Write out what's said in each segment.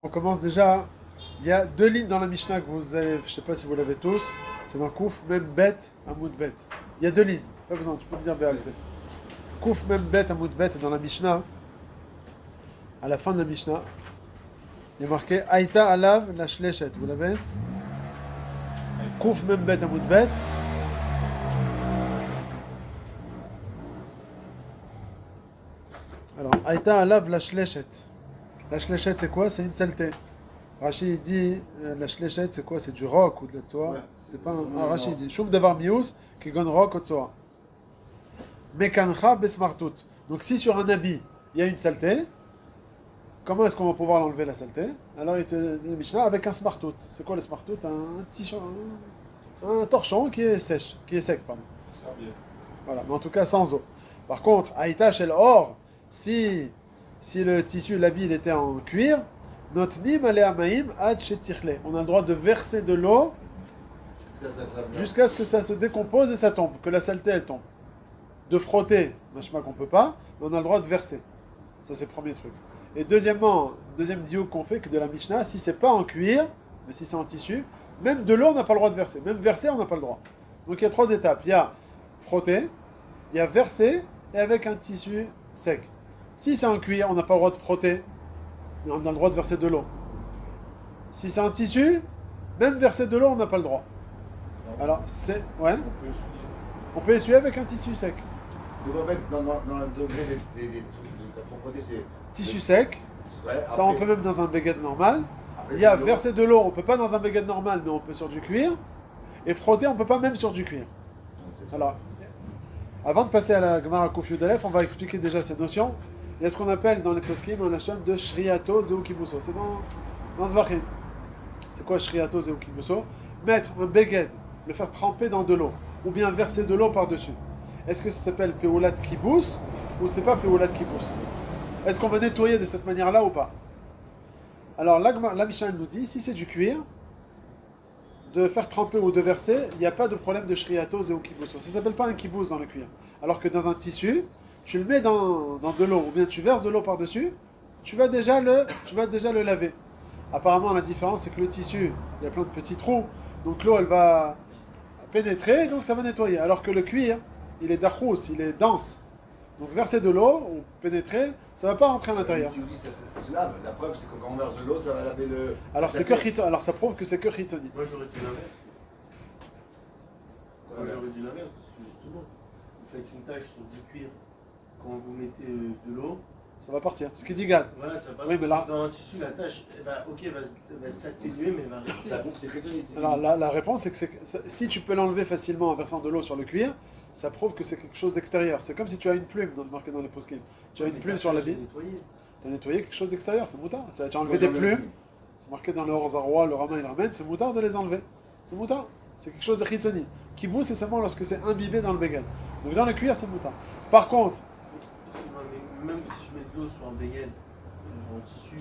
On commence déjà. Il y a deux lignes dans la Mishnah que vous avez, je ne sais pas si vous l'avez tous. C'est dans Kouf, même bête, Amoud bet. Il y a deux lignes. Pas besoin, tu peux dire Béal. Kouf, même bête, Amoud bet dans la Mishnah. À la fin de la Mishnah, il y a marqué Aïta alav la shlechet. Vous l'avez? Kouf, même bête, Amoud bet. Alors, Aïta alav la shlechet. La shlechet, c'est quoi? C'est une saleté. Rachid dit la shlechet, c'est quoi? C'est du roc ou de la tsoa. Ouais. C'est pas un Rachid dit Choum davar mius qui gon roc ou tsoa. Mekancha besmartout. Donc si sur un habit il y a une saleté, comment est-ce qu'on va pouvoir l'enlever la saleté? Alors il te dit le Mishnah avec un smartout. C'est quoi le smartout? Un petit un torchon qui est sèche, qui est sec, pardon. Voilà, mais en tout cas sans eau. Par contre, Aïta shel or, si le tissu, l'habit, il était en cuir, notnim aleamaim ad shetichle. On a le droit de verser de l'eau jusqu'à ce que ça se décompose et ça tombe, que la saleté elle tombe. De frotter, machma qu'on peut pas, mais on a le droit de verser. Ça c'est le premier truc. Et deuxièmement, deuxième diouk qu'on fait que de la Mishnah, si c'est pas en cuir, mais si c'est en tissu, même de l'eau on n'a pas le droit de verser. Même verser on n'a pas le droit. Donc il y a trois étapes. Il y a frotter, il y a verser et avec un tissu sec. Si c'est en cuir, on n'a pas le droit de frotter, mais on a le droit de verser de l'eau. Si c'est en tissu, même verser de l'eau, on n'a pas le droit. Alors, c'est... Ouais. On peut essuyer avec un tissu sec. Donc en fait, dans le degré des trucs de la propreté, c'est... Tissu sec, Ouais, ça on peut même dans un baguette normal. après, Il y a c'est de l'eau. verser de l'eau, on peut pas dans un baguette normal, mais on peut sur du cuir. Et frotter, on peut pas même sur du cuir. Alors, avant de passer à la Gemara Kouf Yudalef, on va expliquer déjà ces notions. Il y a ce qu'on appelle dans les poskim un hacham de Shriato Zeukibuso. C'est dans Zvachim. C'est quoi Shriato Zeukibuso? Mettre un beged, le faire tremper dans de l'eau, ou bien verser de l'eau par-dessus. Est-ce que ça s'appelle Peulat Kibous ou c'est pas Peulat Kibous? Est-ce qu'on va nettoyer de cette manière-là ou pas? Alors la Mishnah nous dit, si c'est du cuir, de faire tremper ou de verser, il n'y a pas de problème de Shriato Zeukibuso. Ça s'appelle pas un kibous dans le cuir. Alors que dans un tissu, tu le mets dans de l'eau, ou bien tu verses de l'eau par-dessus, tu vas déjà le laver. Apparemment, la différence, c'est que le tissu, il y a plein de petits trous, donc l'eau, elle va pénétrer, donc ça va nettoyer. Alors que le cuir, il est dachous, il est dense. Donc verser de l'eau, ou pénétrer, ça ne va pas rentrer à l'intérieur. Si vous dites ça se lave, la preuve c'est que quand on verse de l'eau, ça va laver le... Alors, c'est que Chitzoni. Alors ça prouve que c'est que Chitzoni. Moi j'aurais dit l'inverse. Moi j'aurais dit l'inverse parce que justement, vous faites une tâche sur du cuir. Quand vous mettez de l'eau, Ça va partir. Ce qui dit Gad. voilà, ça passe. Oui, mais là- Dans un tissu, la tâche, va s'atténuer, mais elle va rester. Ça prouve que c'est que ça. Alors la réponse, c'est que si tu peux l'enlever facilement en versant de l'eau sur le cuir, ça prouve que c'est quelque chose d'extérieur. C'est comme si tu as une plume marquée dans les poskim. Tu as une plume sur l'habit, tu as nettoyé quelque chose d'extérieur, c'est moutard. Tu as enlevé des plumes, c'est marqué dans le Horzaroua, le Rama il ramène, c'est moutard de les enlever. C'est moutard. C'est quelque chose de chitzoni. Kibou, c'est seulement lorsque c'est imbibé dans le bégal. Donc dans le cuir, c'est moutard. Par contre, Même si je mets de l'eau sur un béguet en tissu,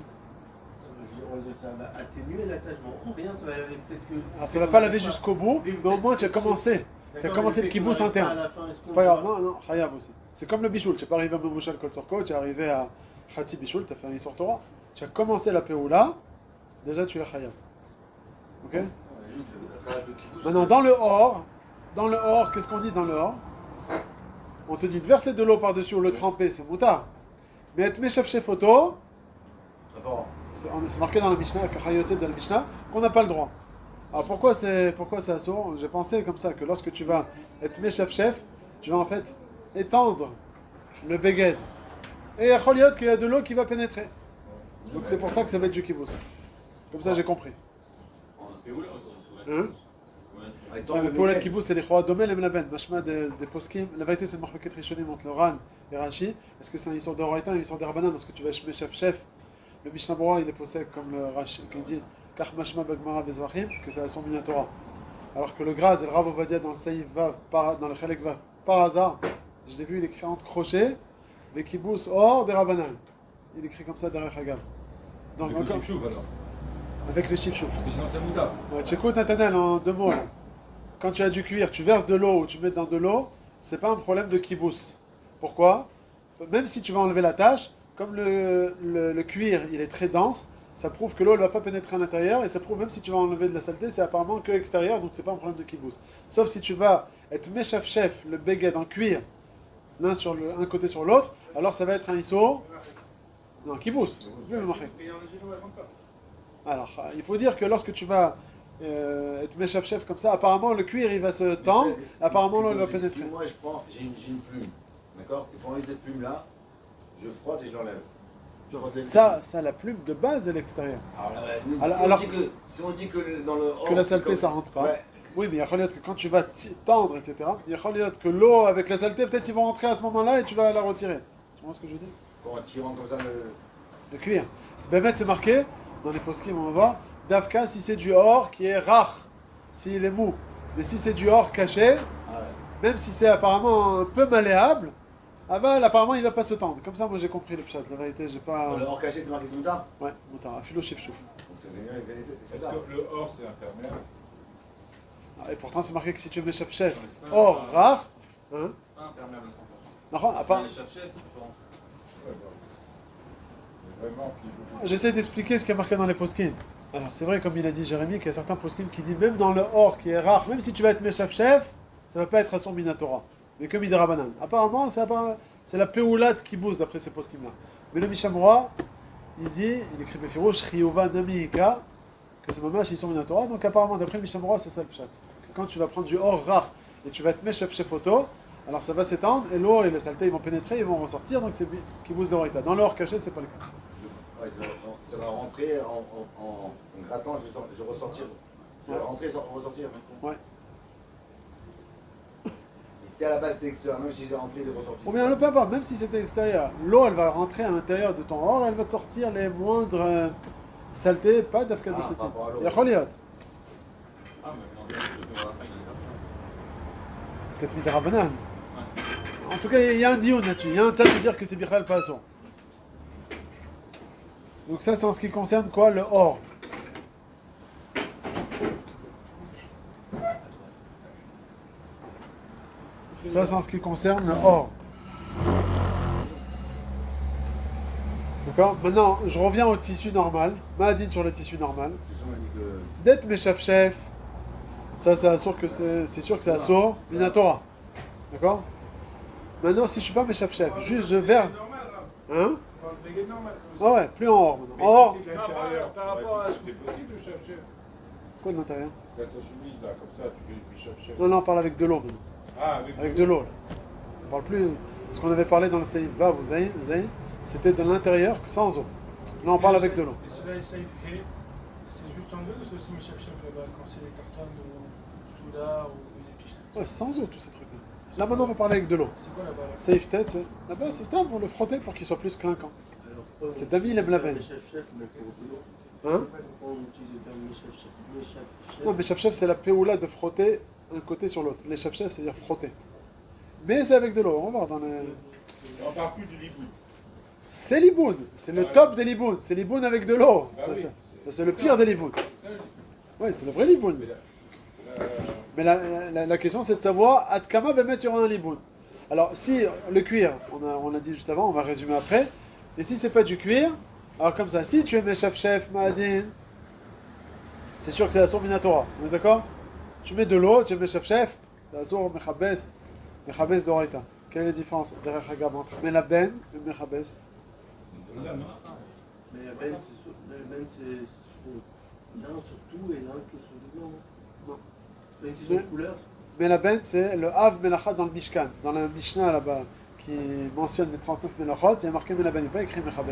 ça va atténuer la tâche. Bon, rien, ça va laver peut-être que. ça ne va pas laver jusqu'au bout, mais au moins tu as commencé. Tu as commencé le kibbutz interne. C'est pas grave, non, Chayav aussi. C'est comme le bichoul, tu n'es pas arrivé à Mamouchal Kotsorko, tu es arrivé à Khati Bichoul, tu as fait un Isor Torah. Tu as commencé la Péoula, déjà tu es Chayav. Ok? Maintenant, dans le hors, qu'est-ce qu'on dit dans le hors? On te dit de verser de l'eau par-dessus ou le tremper, c'est moutard. Mais être chef photo, c'est marqué dans la Mishnah, Kachayotet de la Mishnah, qu'on n'a pas le droit. Alors pourquoi c'est assourd? J'ai pensé comme ça, que lorsque tu vas être chef, tu vas en fait étendre le beged. Et il y a Choliot qu'il y a de l'eau qui va pénétrer. Donc c'est pour ça que ça va être du kibbutz. Comme ça j'ai compris. Hein? Mais pour le kibbutz, c'est les choix domel et melaben, machma des poskim. La vérité, c'est le marquet rishonim entre le Ran et Rashi. Est-ce que c'est un histoire d'Oraita, une histoire d'Arbanan? Est-ce que tu vas être chef? Le Mishnah Bora, il est posé comme le Rashi, qui dit Kach mashma bagmara bezvachim, que c'est la son Minatora. Alors que le Graz et le Rav Ovadia dans le Saïf Vav, dans le Chalek Vav, par hasard, je l'ai vu, il écrit entre crochets, les kibbutz hors des Rabbanan. Il écrit comme ça derrière Hagam. Donc, Avec le chif-chouf alors. avec le chif-chouf. Parce que sinon c'est mouda. Ouais, tu écoutes Nathanaël en deux mots là. Quand tu as du cuir, tu verses de l'eau ou tu mets dans de l'eau, c'est pas un problème de kibbutz. Pourquoi? Même si tu vas enlever la tâche, comme le cuir il est très dense, ça prouve que l'eau ne va pas pénétrer à l'intérieur, et ça prouve même si tu vas enlever de la saleté, c'est apparemment que extérieur, donc c'est pas un problème de kibbutz. Sauf si tu vas être meshaf-chef, le beged en cuir, un côté sur l'autre, alors ça va être un iso. Non, kibbutz. Alors, il faut dire que lorsque tu vas être meshaf-chef comme ça, apparemment le cuir il va se tendre, apparemment l'eau va pénétrer. Si moi j'ai une plume, d'accord? Il faut enlever cette plume-là, je frotte et je l'enlève. Ça, la plume de base est l'extérieur. Alors, si on dit que dans le que la saleté ça rentre pas. Ouais. Oui, mais il y a que quand tu vas tendre, etc., il y a que l'eau avec la saleté, peut-être ils vont rentrer à ce moment-là et tu vas la retirer. Tu vois ce que je veux dire? En tirant comme ça le cuir. C'est marqué, dans les poskim, on va voir, Davka si c'est du or qui est rare, s'il est mou. Mais si c'est du or caché, même si c'est apparemment un peu malléable, apparemment il va pas se tendre. Comme ça, moi j'ai compris le pshat. La vérité, j'ai pas. Le or caché, c'est marqué moutarde? Ouais, moutarde, afilo chef chouf. C'est ça. Le or, c'est imperméable. Et pourtant, c'est marqué que si tu mets chef, or rare, hein? Pas imperméable à 100%. Non, à part. Les chef-chef, vraiment, J'essaie d'expliquer ce qui est marqué dans les poskim. Alors, c'est vrai, comme il a dit Jérémy, qu'il y a certains poskim qui disent même dans le or qui est rare, même si tu vas être chef, ça va pas être à son minatora. Mais comme il dira banane. Apparemment, c'est la péoulat qui bouge d'après ces poskim-là. Mais le Mishamura, il écrit Befirouch, Chiyuva Namiika, que c'est mamash, ils sont minatora. Donc, apparemment, d'après le Mishamura, c'est ça le pshat. Quand tu vas prendre du or rare et tu vas être chef auto, alors ça va s'étendre et l'eau et le saleté ils vont pénétrer, ils vont ressortir, donc c'est qui bouge de Roïta. Dans l'or caché, c'est pas le cas. Ouais, ça va rentrer en grattant, je vais ressortir. Je vais rentrer sans ressortir. Ouais. Et si à la base c'était extérieur, même si j'ai rentré et ressorti. Ou bien le papa, même si c'était extérieur, l'eau elle va rentrer à l'intérieur de ton or, elle va te sortir les moindres saletés, pas d'afka de ce type. Il y a Kholiot. Ah, mais non, Peut-être Midra banane. En tout cas, il y a un dion là-dessus. Il y a un tzad de dire que c'est Bichal Paso. Donc ça, c'est en ce qui concerne quoi? Le or. Ça, c'est en ce qui concerne le or. D'accord? Maintenant, je reviens au tissu normal. Mahadine sur le tissu normal. D'être mes chef. Ça, c'est sûr que c'est assur. Minatora. D'accord? Maintenant, si je suis pas mes chef, juste je verre. Hein? Ah ouais, plus en or maintenant. En or. Par rapport à ce qui est possible, le chef-chef. Quoi de l'intérieur? T'as ta chemise là, comme ça, tu fais du chef-chef. Non, on parle avec de l'eau maintenant. Ah, Avec de l'eau. Là. On parle plus. Ce qu'on avait parlé dans le Seif Va, vous savez, c'était de l'intérieur sans eau. Là, on parle avec de l'eau. Et celui-là, le Seif He, c'est juste en deux ou c'est aussi mes chef là-bas quand c'est les tartanes ou souda ou les piches? Ouais, sans eau, tous ces trucs-là. Là, maintenant, on va parler avec de l'eau. C'est quoi là-bas là? Safe tête, c'est. Là-bas, c'est stable pour le frotter pour qu'il soit plus clinquant. C'est Dami Leblaven. Chef, mais pour l'eau. Hein? Pourquoi on utilise le terme chef? Non, mais chef, c'est la péoula de frotter un côté sur l'autre. Les chef, c'est-à-dire frotter. Mais c'est avec de l'eau, on va voir dans les. On parle plus du liboud. C'est l'iboun, c'est le top des libouns. C'est l'iboun avec de l'eau. Bah Ça, oui, c'est le pire des libouns. C'est ça, Ouais, c'est le vrai liboun. Mais la question, c'est de savoir, Adkama Bemet, il y aura un liboun. Alors, si le cuir, on l'a dit juste avant, on va résumer après. Et si c'est pas du cuir, alors comme ça, si tu es chef, Mahadine, c'est sûr que c'est Assour Minatora. On est d'accord? Tu mets de l'eau, tu es chef, c'est Assour Mechabes d'Oraita. Quelle est la différence entre Melaben et Mechabes? Mais la benne, c'est l'un sur tout et l'un que sur le blanc. Non. Mais ils ont couleur. Melaben, c'est le Av Melacha dans le Mishkan. Dans la Mishnah là-bas, qui mentionne les 39 Melachot, il y a marqué Melaben, il n'est pas écrit Mechabes.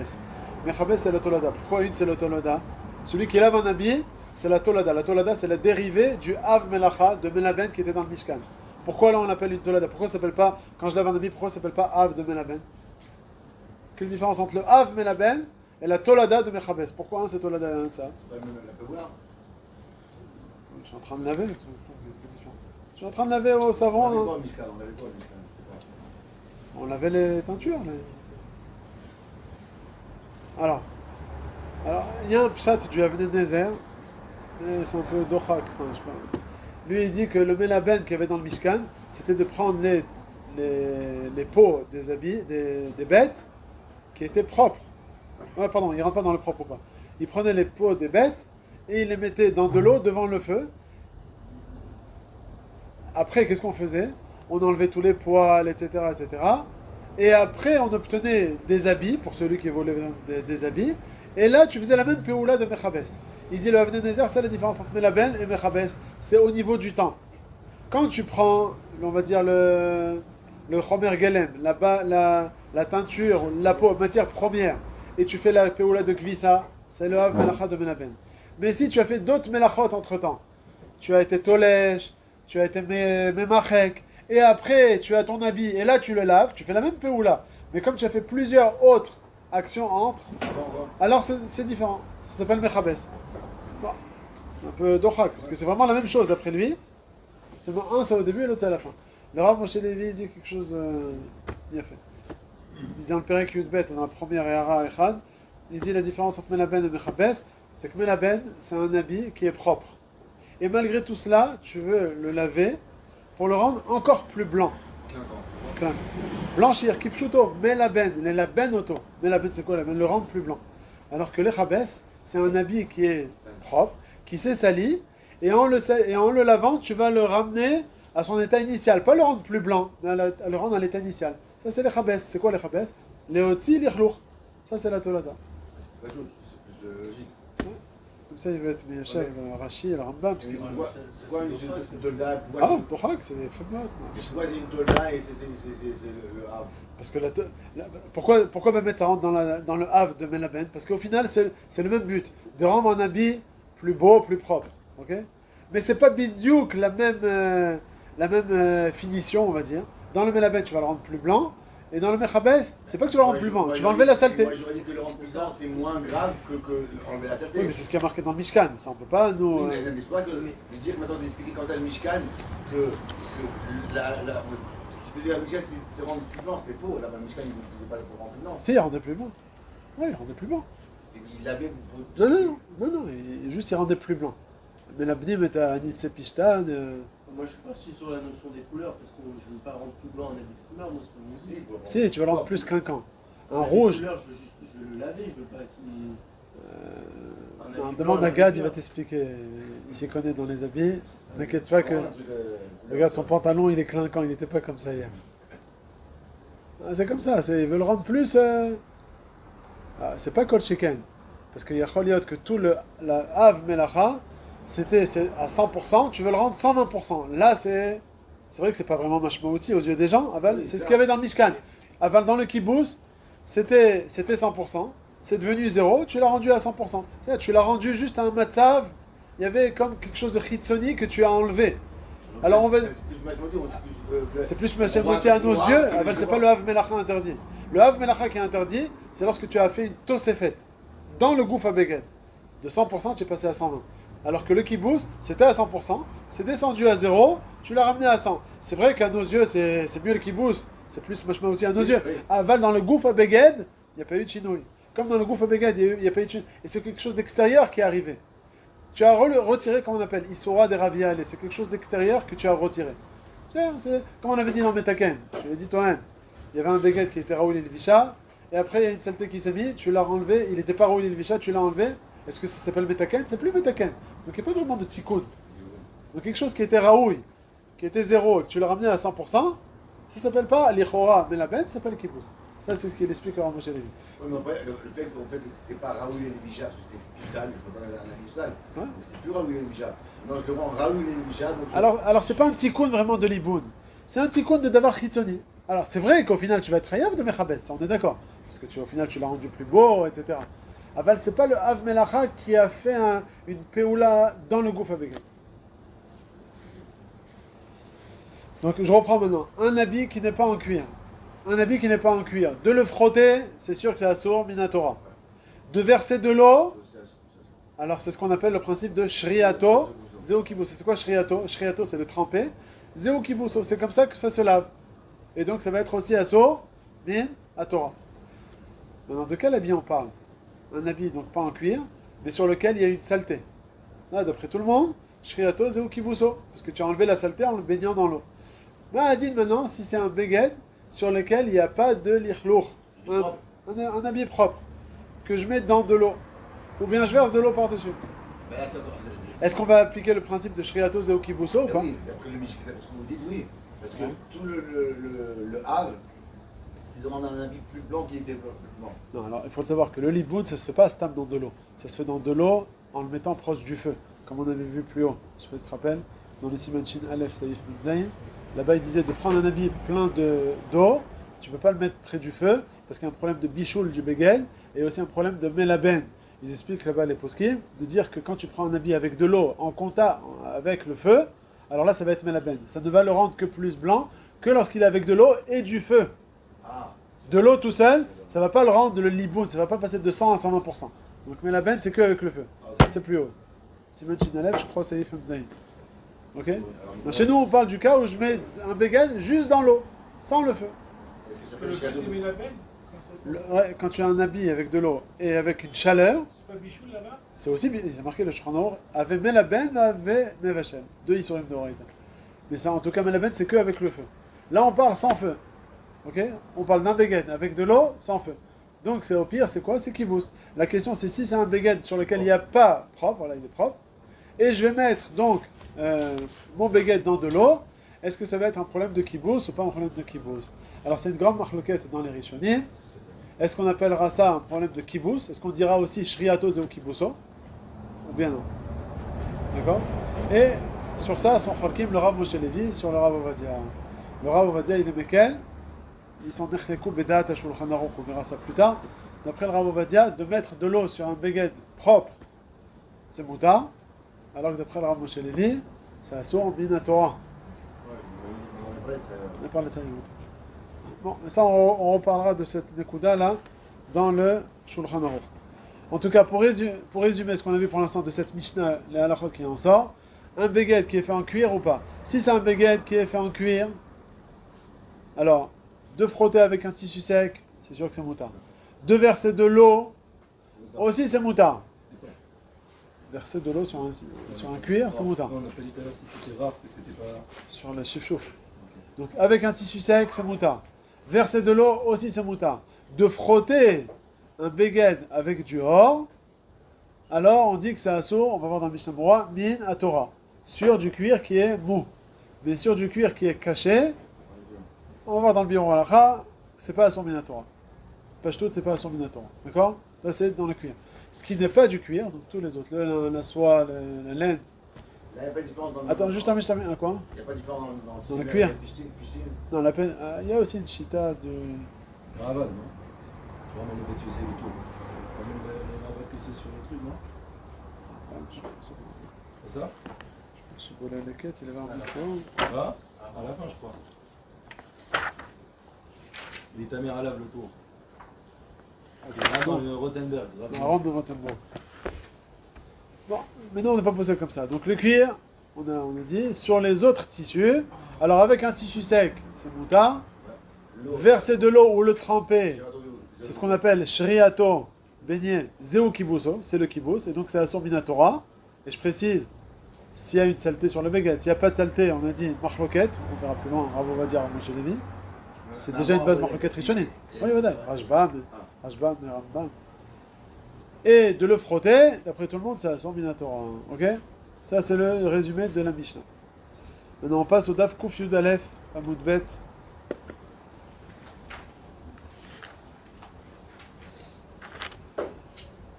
Mechabes, c'est la Tolada. Pourquoi une, c'est la Tolada? Celui qui lave un habit, c'est la Tolada. La Tolada, c'est la dérivée du Av Melacha de Melaben qui était dans le Mishkan. Pourquoi là on l'appelle une Tolada? Pourquoi ça s'appelle pas, quand je lave un habit, pourquoi ça s'appelle pas Av de Melaben? Quelle différence entre le Av Melaben et la Tolada de Mechabes? Pourquoi un c'est Tolada et un c'est ça? C'est pas même la péoula. Je suis en train de laver. Je suis en train de laver au savon. On avait Hein. quoi, Mishkan? On avait quoi, Mishkan? On lavait les teintures. Alors, il y a un pshat du Avnei Nezer, mais c'est un peu dochak. Enfin, je sais pas. Lui, il dit que le Melaben qu'il y avait dans le Mishkan, c'était de prendre les peaux des habits, des bêtes, qui étaient propres. Ouais, pardon, il ne rentre pas dans le propre ou pas. il prenait les peaux des bêtes et il les mettait dans de l'eau devant le feu. Après, qu'est-ce qu'on faisait? On enlevait tous les poils, etc., etc. Et après, on obtenait des habits, pour celui qui voulait des habits. Et là, tu faisais la même péoula de Mechabes. Il dit, le Avnei Nézer, c'est la différence entre Melaben et Mechabes. C'est au niveau du temps. Quand tu prends, on va dire, le Chomer Gelem, la teinture, la peau, matière première, et tu fais la péoula de Gvissa, c'est le Hav Melacha de Melaben. Mais si tu as fait d'autres Melachot entre-temps, tu as été Tolesh, tu as été Memachek, et après tu as ton habit, et là tu le laves, tu fais la même péoula. Mais comme tu as fait plusieurs autres actions entre, alors c'est différent. Ça s'appelle Mechabes. Bon, c'est un peu dochak, parce que c'est vraiment la même chose d'après lui. Seulement un c'est au début et l'autre c'est à la fin. Le Rav Moshe Levi dit quelque chose bien fait. Il dit dans le Perek Yudbet, dans la première Ehara Echad, il dit la différence entre Melaben et Mechabes, c'est que Melaben c'est un habit qui est propre. Et malgré tout cela, tu veux le laver pour le rendre encore plus blanc. Clinquant. Blanchir, kipshuto, melaben, les laben auto. Melaben c'est quoi? Le rendre plus blanc. Alors que l'echabes, c'est un habit qui est propre, qui s'est sali, et en le lavant, tu vas le ramener à son état initial. Pas le rendre plus blanc, mais à le rendre à l'état initial. Ça c'est l'echabes. C'est quoi l'echabes? Leotzi lichlour. Ça c'est la tolada. C'est plus logique. Comme ça, il va être Miachel, Rashi et le Rambam. Parce qu'ils ont... C'est quoi une tolda? Ah, Tochak, c'est Febot. Pourquoi c'est une tolda et c'est le Hav? Parce que pourquoi Mehmet ça rentre dans le Hav de Melaben? Parce qu'au final, c'est le même but, de rendre un habit plus beau, plus propre. Okay? Mais c'est pas bidiouk la même finition, on va dire. Dans le Melaben, tu vas le rendre plus blanc. Et dans le Mechabes, c'est pas que tu vas le rendre plus blanc, tu vas enlever la saleté. Moi j'aurais dit que le rendre plus blanc c'est moins grave que enlever la saleté. Oui, mais c'est ce qui est marqué dans le Mishkan, ça on peut pas nous... Oui, mais c'est quoi que je dire maintenant d'expliquer comme ça le Mishkan que si faisait la Mishkan c'est rendre plus blanc, c'est faux. Là, le Mishkan il ne faisait pas pour rendre plus blanc. Si, il rendait plus blanc. Oui, il rendait plus blanc. Il l'avait Non, juste il rendait plus blanc. Mais la Bnim est à Nitze Pishtan... Moi je suis parti sur la notion des couleurs, parce que je ne veux pas rendre plus blanc un habit de couleur, moi c'est ce qu'on me dit. Si, tu vas le rendre plus clinquant. Un Les rouge... couleurs, je veux le laver, je veux pas qu'il... Non, demande à Gad, il va t'expliquer. Il s'y connaît dans les habits. N'inquiète pas que... Regarde, son pantalon, il est clinquant, il n'était pas comme ça hier. C'est comme ça, il veut le rendre plus... c'est pas Kol Sheken. Parce qu'il y a Choliot que tout la Hav Melacha, c'est à 100%, tu veux le rendre 120%. Là, c'est vrai que c'est pas vraiment mashmaouti aux yeux des gens. Aval, c'est ce qu'il y avait dans le Mishkan. Aval, dans le Kibbutz, c'était 100%. C'est devenu 0, tu l'as rendu à 100%. Tu l'as rendu juste à un matzav. Il y avait comme quelque chose de chitsoni que tu as enlevé. Alors on va... C'est plus mashmaouti à nos yeux. Aval, c'est pas le Hav Melacha interdit. Le Hav Melacha qui est interdit, c'est lorsque tu as fait une tosefet dans le Gouf Abeged. De 100%, tu es passé à 120. Alors que le kibbutz, c'était à 100%, c'est descendu à 0, tu l'as ramené à 100. C'est vrai qu'à nos yeux, c'est mieux le kibbutz, c'est plus mashma aussi à nos yeux. Aval, dans le Gouf Abeged, il n'y a pas eu de chinouille. Comme dans le Gouf Abeged, il n'y a pas eu de chinouille. Et c'est quelque chose d'extérieur qui est arrivé. Tu as retiré, comment on appelle, Issoura des Ravial, et c'est quelque chose d'extérieur que tu as retiré. C'est comme on avait dit dans Metaken, je l'ai dit toi-même. Il y avait un Beged qui était Raoul Ilvisha, et après il y a une saleté qui s'est mise, tu l'as enlevé, il n'était pas Raoul Ilvisha, tu l'as enlevé. Est-ce que ça s'appelle Metaken? C'est plus Metaken. Donc il n'y a pas vraiment de tikkun. Donc quelque chose qui était Raoui, qui était 0, et que tu l'as ramené à 100%, ça ne s'appelle pas l'Ichora, mais la bête s'appelle Kibbutz. Ça c'est ce qu'il explique à Moshe Levi. Oui, mais après, le fait que c'était pas Raoul et Lévisha, parce que c'était plus sale, je ne peux pas regarder un habit sale. Donc c'était plus Raoul et Lévisha. Non, je le rends Raoul et Lévisha. Alors c'est pas un tikkun vraiment de l'iboun. C'est un tikkun de Davar Chitzoni. Alors c'est vrai qu'au final tu vas être Hayav de Mechabes, on est d'accord. Parce que au final tu l'as rendu plus beau, etc. Aval, c'est pas le Hav Melacha qui a fait une Péoula dans le Gouf Abeged. Donc je reprends maintenant. Un habit qui n'est pas en cuir. Un habit qui n'est pas en cuir. De le frotter, c'est sûr que c'est Assour Minatora. De verser de l'eau, alors c'est ce qu'on appelle le principe de Shriato, Zeo Kibuso. C'est quoi Shriato? Shriato, c'est le tremper. Zeo Kibuso, c'est comme ça que ça se lave. Et donc ça va être aussi Assour Minatora. Maintenant, de quel habit on parle? Un habit donc pas en cuir, mais sur lequel il y a une saleté. Là, d'après tout le monde, Shriato Zeu Kibuso, parce que tu as enlevé la saleté en le baignant dans l'eau. Bah, elle dit maintenant, si c'est un beged sur lequel il n'y a pas de lichlour, un habit propre, que je mets dans de l'eau, ou bien je verse de l'eau par-dessus. Mais là, Est-ce qu'on va appliquer le principe de Shriato Zeo Kibuso ou pas? oui, d'après le Mishnah, parce que vous dites oui. Parce que tout le Havre, c'est demandé un habit plus blanc qui était plus blanc. Non, alors il faut savoir que le liboud, ça se fait pas à stab dans de l'eau. Ça se fait dans de l'eau en le mettant proche du feu, comme on avait vu plus haut. Je sais pas si tu te rappelles, dans le Simanchin Aleph Saïf Zayn, là-bas il disait de prendre un habit plein d'eau, tu peux pas le mettre près du feu, parce qu'il y a un problème de bichoul du begel, et aussi un problème de melaben. Ils expliquent là-bas les poskim, de dire que quand tu prends un habit avec de l'eau en contact avec le feu, alors là ça va être melaben. Ça ne va le rendre que plus blanc que lorsqu'il est avec de l'eau et du feu. Ah, De l'eau tout seul, ça va pas le rendre le liboun, ça va pas passer de 100 à 120%. Donc melaben c'est que avec le feu. Ça c'est plus haut. Simon Chinalef, je crois c'est Ifem Zayn. Ok? Donc, chez nous on parle du cas où je mets un beged juste dans l'eau, sans le feu. est-ce que ça Que peut le le feu, c'est shadow? mis la peine. Ouais, quand tu as un habit avec de l'eau et avec une chaleur, C'est pas bichou là-bas. c'est aussi, il y a marqué le Shulchan avec melaben, avec mevachel. Deux isurim de Horaïta. Mais ça, en tout cas, melaben, c'est que avec le feu. Là, on parle sans feu. Ok? On parle d'un beged avec de l'eau, sans feu. Donc, c'est au pire, c'est quoi? C'est kibous. La question, c'est si c'est un beged sur lequel il n'y a pas propre, voilà, il est propre, et je vais mettre donc mon beged dans de l'eau, est-ce que ça va être un problème de kibous ou pas un problème de kibous? Alors, c'est une grande marloquette dans les Rishonim. Est-ce qu'on appellera ça un problème de kibous? Est-ce qu'on dira aussi shriato zeu kibuso? Ou bien non? D'accord? Et sur ça, son chalkim, le Rav Moshe Levi, sur le Rav Ovadia. Le Rav Ovadia, il est mequel? Ils sont nechlekou bedat shulchan aruch, on verra ça plus tard. D'après le Rav Ovadia, de mettre de l'eau sur un beged propre, c'est moutar. Alors que d'après le Rav Moshe Levi, c'est assour min Torah. On parle de ça, bon, mais ça, on reparlera de cette nekuda là dans le Shulchan Aruch. En tout cas, pour résumer ce qu'on a vu pour l'instant de cette Mishnah, les halachot qui en sort, un beged qui est fait en cuir ou pas? Si c'est un beged qui est fait en cuir, alors, de frotter avec un tissu sec, c'est sûr que c'est moutard. De verser de l'eau, aussi c'est moutard. Verser de l'eau sur un cuir, c'est moutard. On n'a pas dit tout à l'heure si c'était rare que c'était pas. Sur le chef-chauffe. Donc, avec un tissu sec, c'est moutard. Verser de l'eau, aussi c'est moutard. De frotter un beged avec du or, alors on dit que c'est assour, on va voir dans le Mishnah Berurah, min à Torah, sur du cuir qui est mou. Mais sur du cuir qui est caché, on va voir dans le Biron Halacha, c'est pas assour min à Torah. Pashtout, c'est pas assour min à Torah. D'accord? Là, c'est dans le cuir. Ce qui n'est pas du cuir, donc tous les autres, la soie, la laine. Là, il n'y a pas de différence dans le. Attends, juste un Mishnah, quoi? Il n'y a pas de différence Dans le cuir. Pishtine. Non, la peine, il y a aussi une chita de. Raval, non? Vraiment le bêtisier et tout. Quand même, le Raval que c'est sur le truc, non? C'est ça? Je suis volé la quête, il avait un peu. Ah, à la fin, je crois. Il est tamer à lave le tour. Dans le Rothenberg. Aaron de Rothenburg. Bon, maintenant on n'est pas posé comme ça. Donc le cuir, on a dit, sur les autres tissus, alors avec un tissu sec, c'est moutard. Verser de l'eau ou le tremper, c'est ce qu'on appelle shriato, beignet, zeu kibuso, c'est le kibus, et donc c'est assour min Torah. Et je précise, s'il y a une saleté sur le beged, s'il n'y a pas de saleté, on a dit marloquette, on verra plus loin, Rav Ovadia, Moshe Levi. C'est déjà une base marloquette richonine. Oui, voilà, Rashbam, Rambam. Et de le frotter, d'après tout le monde, c'est assour min Torah. Ok? Ça, c'est le résumé de la Mishnah. Maintenant, on passe au Daf Kuf Yud Aleph, Amud Bet.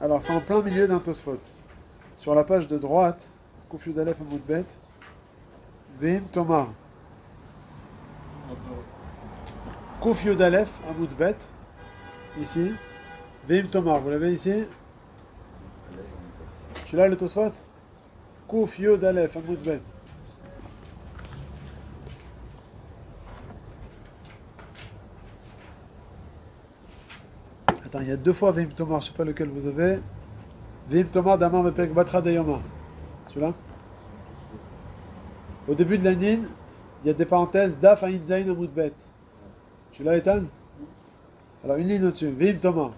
Alors, c'est en plein milieu d'un Tosfot. Sur la page de droite, Kuf Yud Aleph Amud Bet, Vim Tomar. Kuf Yud Aleph Amud Bet, ici. Vim Tomar, vous l'avez ici? Tu l'as le Tosfot? Kuf Yud Aleph Amud Bet. Attends, il y a deux fois Vim Tomar, je ne sais pas lequel vous avez. Vim Tomar d'Amar Mepek Batra de Yoma. Celui-là. Au début de la ligne, il y a des parenthèses Daf Ain Zain Amud Bet. Tu l'as, Ethan? Alors une ligne au-dessus. Vim Tomar.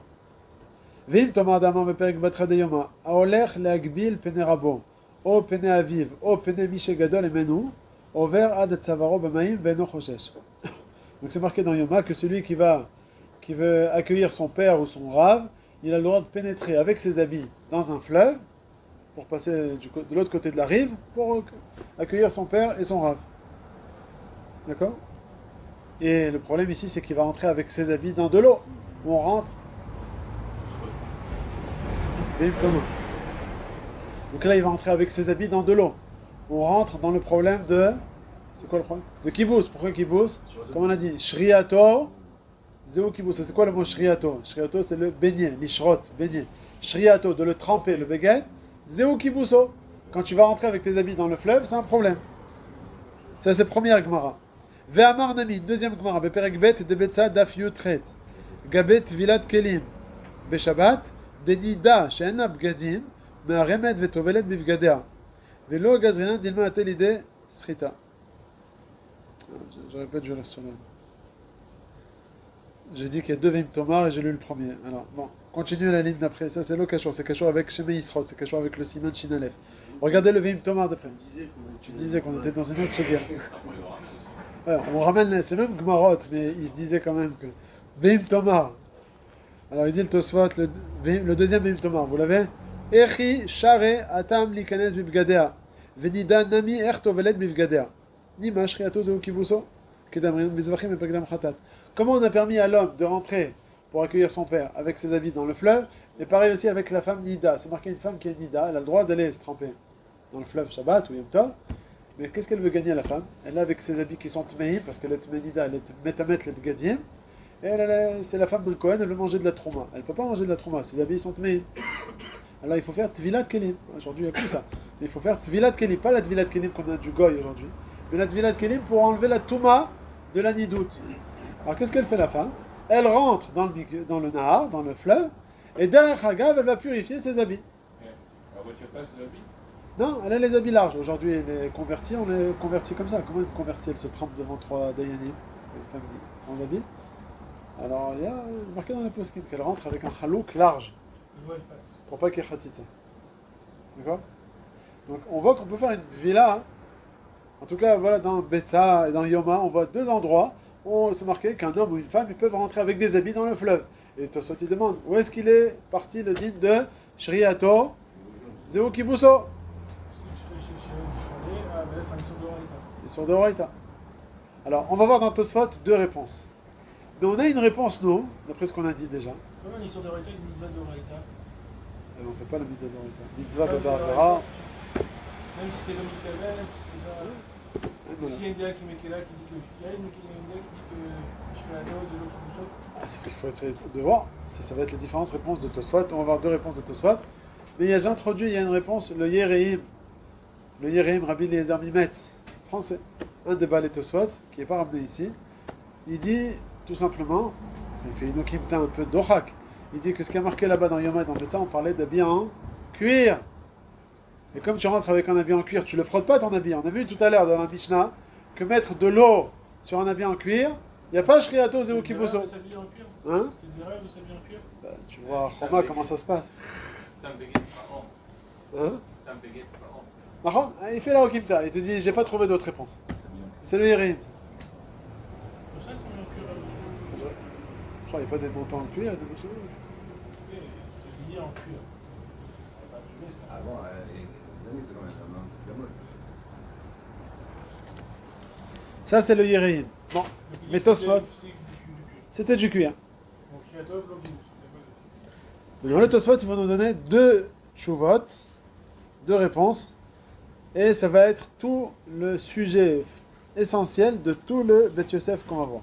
Vim Tomar d'Amar Mepek Batra de Yoma. Aolech Leagbil Pene Rabo. O Pene Aviv. O Pene Mishe Gadol Emenu. Over Ad Tzavaro Bamaim Veno Choshesh. Donc c'est marqué dans Yoma que celui qui veut accueillir son père ou son rave, il a le droit de pénétrer avec ses habits dans un fleuve pour passer de l'autre côté de la rive pour accueillir son père et son rav. D'accord? Et le problème ici, c'est qu'il va rentrer avec ses habits dans de l'eau. On rentre. Donc là, il va rentrer avec ses habits dans de l'eau. On rentre dans le problème de... C'est quoi le problème? De kibous. Pourquoi kibous? Comme on a dit, shriato, zéo kibous. C'est quoi le mot shriato? Shriato, c'est le beignet, nishrot, beignet. Shriato, de le tremper, le beignet. Zéo kibouso. Quand tu vas rentrer avec tes habits dans le fleuve, c'est un problème. Ça, c'est première Gemara. Ve'amar nami, deuxième Gemara. Beperek bet de betza daf yutret. Gabet vilat kelim. Beshabbat, denida, she'ena bgadim, me'aremet vetovelet bivgadea. Velo gazrina dilma atelide srita. Je répète, je laisse sur le... J'ai dit qu'il y a deux Vim Tomar et j'ai lu le premier. Alors, bon, continuez la ligne d'après. Ça, c'est l'occasion. C'est quelque chose avec Shemei Yisrod. C'est quelque chose avec le Siman Shinalef. Regardez le Vim Tomar d'après. Tu disais qu'on était dans une autre sugia. Ouais, on ramène, c'est même Gmarot, mais il se disait quand même que Vim Tomar. Alors, il dit le Tosfot, le deuxième Vim Tomar. Vous l'avez? Echi share atam likanes bibgadea. Venida nami ertovelet bibgadea. Nima shriato zeu kibuso. Kedamrion mizvachim et pekdam khatat. Comment on a permis à l'homme de rentrer pour accueillir son père avec ses habits dans le fleuve, et pareil aussi avec la femme Nida. C'est marqué une femme qui est Nida, elle a le droit d'aller se tremper dans le fleuve Shabbat ou Yom Tov, mais qu'est-ce qu'elle veut gagner la femme? Elle est avec ses habits qui sont tmeïm, parce qu'elle est tmeï Nida, elle est metamet le bgadim, et c'est la femme d'un Kohen, elle veut manger de la trouma. Elle ne peut pas manger de la trouma, ses habits sont tmeïm. Alors il faut faire tvilat kelim. Aujourd'hui il n'y a plus ça. Il faut faire tvilat kelim, pas la tvilat kelim qu'on a du goy aujourd'hui, mais la tvilat kelim pour enlever la touma de la nidoute. Alors qu'est-ce qu'elle fait la femme? Elle rentre dans le nahar, dans le fleuve, et derrière Hagav, elle va purifier ses habits. La voiture passe ses habits? Non, elle a les habits larges. Aujourd'hui, elle est convertie, on est converti comme ça. Comment elle est convertie? Elle se trempe devant trois Dayanim, une femme sans habits. Alors il y a marqué dans les poskim qu'elle rentre avec un chalouk large, pour pas qu'il y ait khatitza. D'accord? Donc on voit qu'on peut faire une villa. Hein. En tout cas, voilà, dans Betsa et dans Yoma, on voit deux endroits. C'est marqué qu'un homme ou une femme, ils peuvent rentrer avec des habits dans le fleuve. Et Tosfot il demande, où est-ce qu'il est parti le din de Shriato Zéo Kibuso? Et sur Doraita. Alors, on va voir dans Tosfot deux réponses. Mais on a une réponse, nous, d'après ce qu'on a dit déjà. Comment on est sur Doraita, une mitzvah Doraita? On ne fait pas la mitzvah Doraita. Mitzvah Baba Même si c'est comme Mikabel, si c'est pas... S'il y a une idée qui met là, qui dit que... Il y a une idée qui dit que... Je fais la dose de l'autre qui vous c'est ce qu'il faut être de voir. Ça va être les différentes réponses de Tosfot. On va voir deux réponses de Tosfot. Mais j'ai introduit, il y a une réponse, le Yereim. Le Yereim, Rabbi Eliezer Mimetz, français. Un des balais Tosfot, qui n'est pas ramené ici. Il dit, tout simplement, il fait une okimta un peu d'ochak. Il dit que ce qui a marqué là-bas dans Yoma et dans Betsa, on parlait d'habits en cuir. Et comme tu rentres avec un habit en cuir, tu ne le frottes pas ton habit. On a vu tout à l'heure dans la Mishnah que mettre de l'eau sur un habit en cuir, il n'y a pas Shriato Zéo Kibuso. Hein? Bah, tu vois, Roma, comment ça se passe? C'est un baguette par an. Hein? C'est un baguette par an. Mahon, il fait la okimta. Il te dit, j'ai pas trouvé d'autre réponse. C'est le Yerim. C'est pour ça qu'ils sont mis en cuir. Je crois qu'il n'y a pas des montants en cuir, il y a des montants. C'est lié en cuir. Avant, les années, c'était quand même un mode. Ça, c'est le Yerim. Bon, mais Tosfot, c'était du cuir. Dans le Tosfot, ils vont nous donner deux tchouvot, deux réponses, et ça va être tout le sujet essentiel de tout le Bet Yosef qu'on va voir.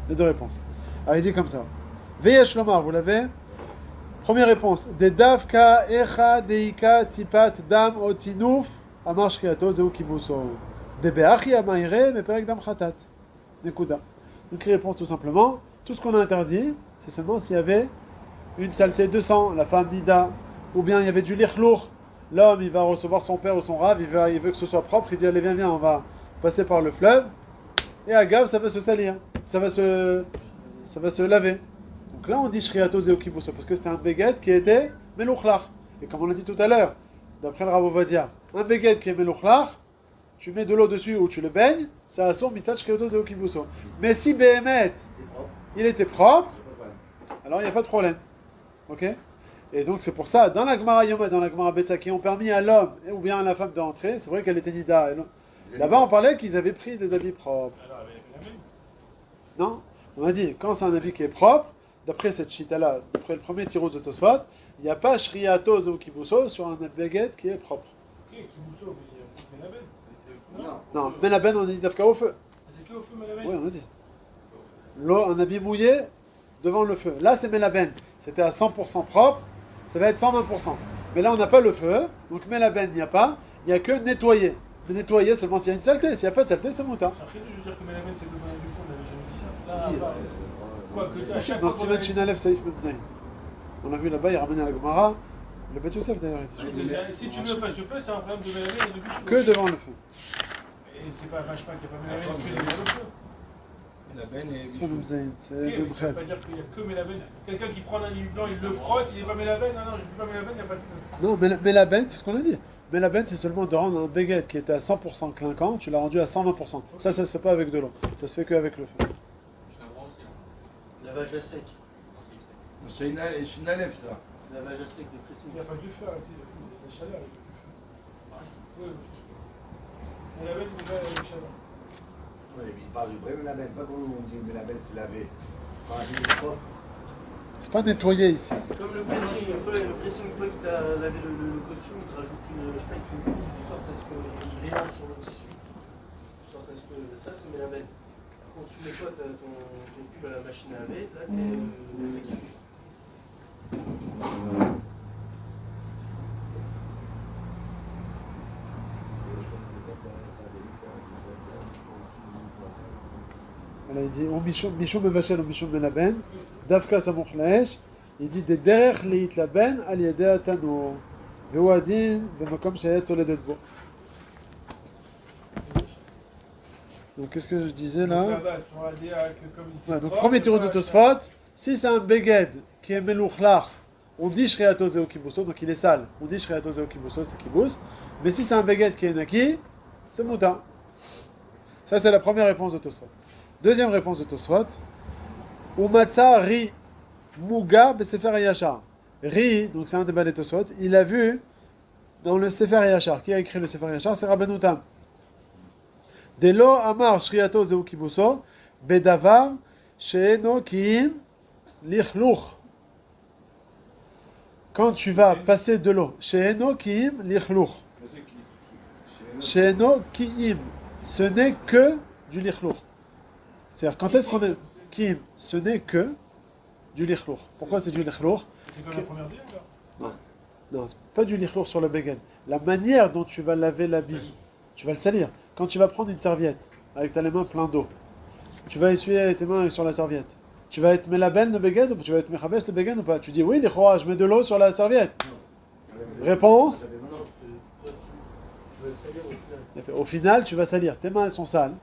Les deux réponses. Alors il dit comme ça. Veyesh Lomar, vous l'avez? Première réponse. De davka echa deika tipat dam otinouf amar shriato zeu kibuso. De beachi amaire meperek dam khatat. Nekuda. Donc il répond tout simplement. Tout ce qu'on a interdit, c'est seulement s'il y avait une saleté de sang, la femme Nida, ou bien il y avait du lichlour. L'homme, il va recevoir son père ou son rave, il veut que ce soit propre, il dit allez viens, on va passer par le fleuve, et à Gav, ça va se salir, ça va se laver. Donc là, on dit Shriato Zéo Kibuso, parce que c'était un béguet qui était Melouchlach. Et comme on l'a dit tout à l'heure, d'après le Rav Ovadia, un béguet qui est Melouchlach, tu mets de l'eau dessus ou tu le baignes, ça assure Mitzat Shriato Zéo Kibuso. Mais si Behemet, il était propre, alors il n'y a pas de problème. Ok? Et donc c'est pour ça, dans la Gemara Yom et dans la Gemara Betsa, qui ont permis à l'homme ou bien à la femme d'entrer, c'est vrai qu'elle était nida. Là-bas on parlait qu'ils avaient pris des habits propres. Alors, avec la même. Non, on a dit, quand c'est un habit qui est propre, d'après cette chita-là, d'après le premier tirou de Tosfot, il n'y a pas shriato ou kibuso sur un baguette qui est propre. Ok, qui vous sauve, il y a Melaben. Non, Melaben on dit d'afka au feu. C'est que au feu Melaben. Oui, on a dit. L'eau, un habit mouillé devant le feu. Là c'est Melaben, c'était à 100% propre, ça va être 120%. Mais là on n'a pas le feu, donc Melaben il n'y a pas, il n'y a que nettoyer. Mais nettoyer seulement s'il y a une saleté, s'il n'y a pas de saleté c'est mouta. Après, je veux dire que Melaben c'est le bon du fond, on n'avait jamais dit ça. Si, Là, si, bah, quoi que à chaque Dans fois le qu'on Siman avait- Shinalev Saïf Mebzaïn. On a vu là-bas, il ramène à la Gemara. Le Bet Yosef d'ailleurs était Si tu mets face au feu, c'est un problème de Melaben et de bichou. que devant le feu. Et c'est pas vache pas qu'il n'y a pas Melaben que devant le feu. Melaben et C'est pas Mebzaïn, c'est Ok, le mais ça veut Bchet. pas dire qu'il n'y a que Melaben. Quelqu'un qui prend un livre blanc, il le frotte, il n'est pas Melaben. Non, non, je ne dis pas Melaben, il n'y a pas de feu. Non, mais la benne, c'est ce qu'on a dit. Mais la benne, c'est seulement de rendre un baguette qui était à 100% clinquant, tu l'as rendu à 120%. Ça se fait pas avec de l'eau. Ça se fait qu'avec le feu. Lavage à sec. C'est une Nalef, ça. Lavage à sec de Il pressing. n'y a pas de feu, arrêtez. La chaleur, il y a du feu. Oui, Melaben, il n'y a pas de chaleur. Ouais, mais il parle du vrai Melaben, pas comme on dit Melaben c'est lavé. C'est pas un habit propre. C'est pas nettoyé ici. Comme le pressing, une fois que tu as lavé le costume, il te rajoute une, je sais pas, il te fait une couche de sorte à ce qu'il mélange sur le tissu. De sorte à ce que ça, c'est Melaben. Quand tu mets quoi, ton pull à la machine à laver, là, le fait qu'il pousse. Alors, il dit Mishum Mevachel ou Mishum Melaben, Davka Samuch Laesh. Il dit des derech leit laben al yedei atanu. Vewadin, Bemakom Shayet Soledet Bo. Donc, qu'est-ce que je disais là? Ouais, donc, premier tirou de Tosfot, si c'est un beged qui est melouchlach, on dit shriato zeo kibuso, donc il est sale. On dit shriato zeo kibuso, c'est kibus. Mais si c'est un beged qui est naki, c'est mouta. Ça, c'est la première réponse de Tosfot. Deuxième réponse de Tosfot, Umatsa ri muga besefer yachar. Ri, donc c'est un débat des Tosfot, il a vu dans le Sefer Yachar. Qui a écrit le Sefer Yachar? C'est Rabbeinu Tam. Delo amar shriato zeu kibuso bedavar she'eno kiim lichluch. Quand tu vas passer de l'eau, she'eno kiim lichluch. She'eno kiim, ce n'est que du lichluch. C'est-à-dire, quand est-ce qu'on est kiim, ce n'est que du lichluch. Pourquoi c'est du lichluch? C'est comme la première bière, là. Non, c'est pas du lichlour sur le béguin. La manière dont tu vas laver l'habit, tu vas le salir. Quand tu vas prendre une serviette avec les mains pleines d'eau, tu vas essuyer tes mains sur la serviette. Tu vas être melaben le béguin ou tu vas être mechabes le béguin ou pas? Tu dis oui, je mets de l'eau sur la serviette. Réponse? Non, tu vas le salir au final. Au final, tu vas salir. Tes mains elles sont sales.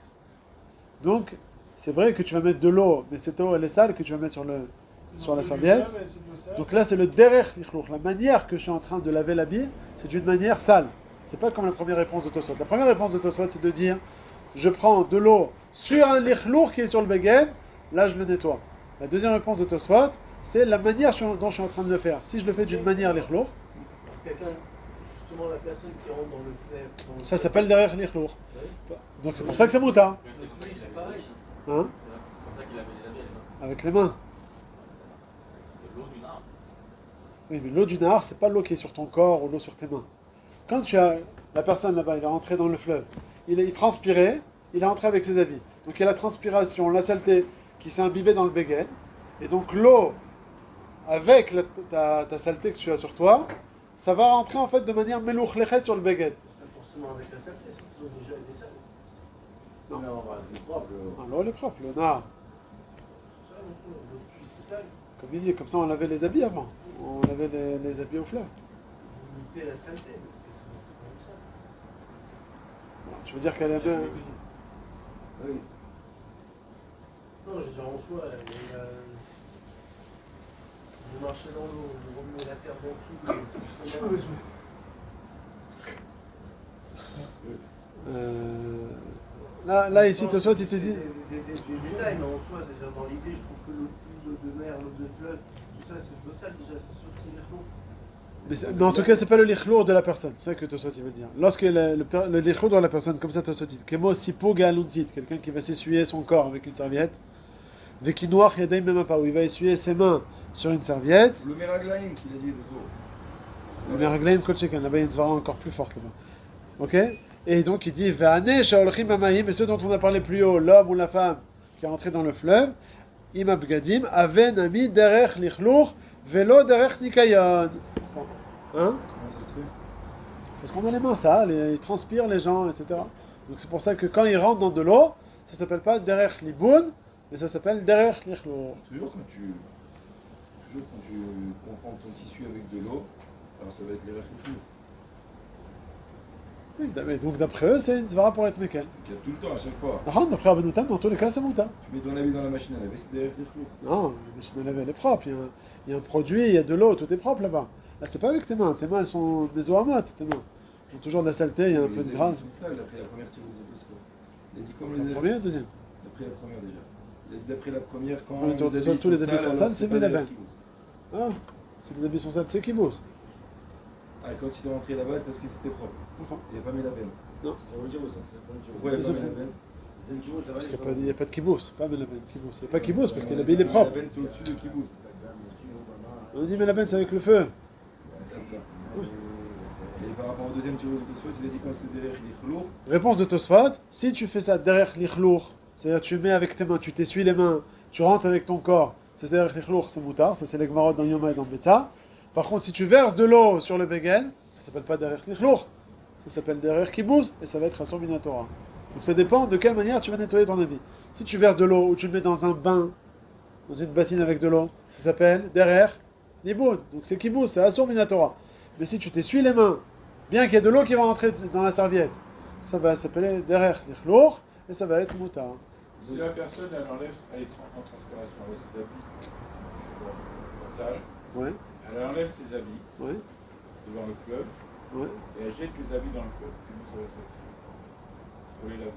Donc, c'est vrai que tu vas mettre de l'eau, mais cette eau elle est sale que tu vas mettre sur la serviette. Donc là, c'est le derech lichlour. La manière que je suis en train de laver l'habit, c'est d'une manière sale. C'est pas comme la première réponse de Tosfot. La première réponse de Tosfot, c'est de dire je prends de l'eau sur un lichlour qui est sur le béguin, là je le nettoie. La deuxième réponse de Tosfot, c'est la manière dont je suis en train de le faire. Si je le fais d'une manière lichlour, Quelqu'un, justement, la personne qui rentre dans le fleuve. ça s'appelle derech lichlour. Donc c'est pour ça que c'est mouta. Oui, c'est pareil. Hein? C'est comme ça qu'il avait les habits, les mains. Avec les mains. De l'eau du nard. Oui, mais l'eau du nahar, c'est pas l'eau qui est sur ton corps ou l'eau sur tes mains. Quand tu as la personne là-bas, il est rentré dans le fleuve, il transpirait, il est rentré avec ses habits. Donc il y a la transpiration, la saleté qui s'est imbibée dans le béguin. Et donc l'eau, avec ta saleté que tu as sur toi, ça va rentrer en fait de manière melouch lechet sur le béguin. Pas forcément avec la saleté, c'est que l'eau déjà était sale. Non. Mais on va le propre. Ah, l'eau elle est propre, le nahar. C'est ça, l'eau de puits, c'est sale. Comme il dit, comme ça on lavait les habits avant. On lavait les habits au fleuve. On mettait la saleté, mais c'était quand même sale. Tu veux dire qu'elle est bien... Oui. Non, je veux dire, en soi, il y a vous marchez dans l'eau, vous remuez la terre d'en dessous, tout ça. Là ici, Tosfot, il te dit... Des détails, mais en soi, c'est-à-dire dans l'idée, je trouve que l'eau de mer, l'eau de fleuve, tout ça, c'est de l'eau sale déjà, c'est sûr que c'est les flots. Mais en tout cas, c'est pas le lichlour de la personne, c'est ça que Tosfot il veut dire. Lorsque le lichlour de la personne, comme ça Tosfot dit, Kemo sipo galuntit, quelqu'un qui va s'essuyer son corps avec une serviette, vekinoach yadayim memapa, où il va essuyer ses mains sur une serviette. Le Meraglaïm qu'il a dit le jour. Le meraglaim kol sheken, là-bas il y a une svara encore plus forte là-bas. Ok? Et donc il dit Ve'ane sha'olchim amayim, et ceux dont on a parlé plus haut, l'homme ou la femme qui est entré dans le fleuve, im abgadim, aven ami derech lichlour, velo derech nikayon. Hein? Comment ça se fait? Parce qu'on a les mains sales, et ils transpirent les gens, etc. Donc c'est pour ça que quand ils rentrent dans de l'eau, ça s'appelle pas derech liboun, mais ça s'appelle derech lichlour. Toujours quand tu comprends ton tissu avec de l'eau, alors ça va être les réflexes. Oui, donc d'après eux, c'est une svara pour être mekel. Il y a tout le temps, à chaque fois. D'après Rabbeinu Tam, dans tous les cas, c'est mouta. Tu mets ton habit dans la machine à laver, c'est des réflexes. Non, la machine à laver, elle est propre. Il y a un produit, il y a de l'eau, tout est propre là-bas. Là, c'est pas avec tes mains. Tes mains, elles sont des oamotes, tes mains. Il y a toujours de la saleté, il y a un peu de gras. C'est ça, d'après la première tirose de Tosfot. Il a dit comme La les première ou la deuxième? D'après la première déjà. Il a dit d'après la première, quand Première tirose de tous les habits sont sales, c'est Melaben. Ah, Ah, si les habits sont sales, c'est Kibous. quand il est rentré là-bas, c'est parce que c'était propre. Il n'y a pas mis la peine. Non. C'est pour le tirose, hein, c'est pour le tirose. Pourquoi il n'y a pas mis la peine? Le tirose, ça va, Parce il qu'il y a n'y a pas de Kibous, pas Melaben, Kibous. Il n'y a pas Kibous parce que l'habit il est propre. La peine, c'est au-dessus de Kibous. On dit Melaben, c'est avec le feu. Et par rapport au deuxième tirose de Tosfot, il a dit quand c'est derrière, il est lourd. Réponse de Tosfot, si tu fais ça derrière l'ichlur, c'est-à-dire tu mets avec tes mains, tu t'essuies les mains, tu rentres avec ton corps, c'est derrière l'ichlur, c'est moutard, ça c'est les Gmarot dans Yoma et dans Betsa. Par contre, si tu verses de l'eau sur le Begen, ça s'appelle pas derrière l'ichlur, ça s'appelle derrière Kibouz, et ça va être un Minatora. Donc ça dépend de quelle manière tu vas nettoyer ton habit. Si tu verses de l'eau ou tu le mais dans un bain, dans une bassine avec de l'eau, ça s'appelle derrière Niboun. Donc c'est Kibouz, c'est Asur Minatora. Mais si tu t'essuies les mains, bien qu'il y ait de l'eau qui va rentrer dans la serviette, ça va s'appeler derrière l'ichlur, et ça va être moutard. Si la personne elle enlève, elle est en transpiration, elle ses habits sales, Ouais, elle enlève ses habits ouais, devant le fleuve ouais. et elle jette les habits dans le fleuve. Puis nous, ça va sortir. Pour les laver.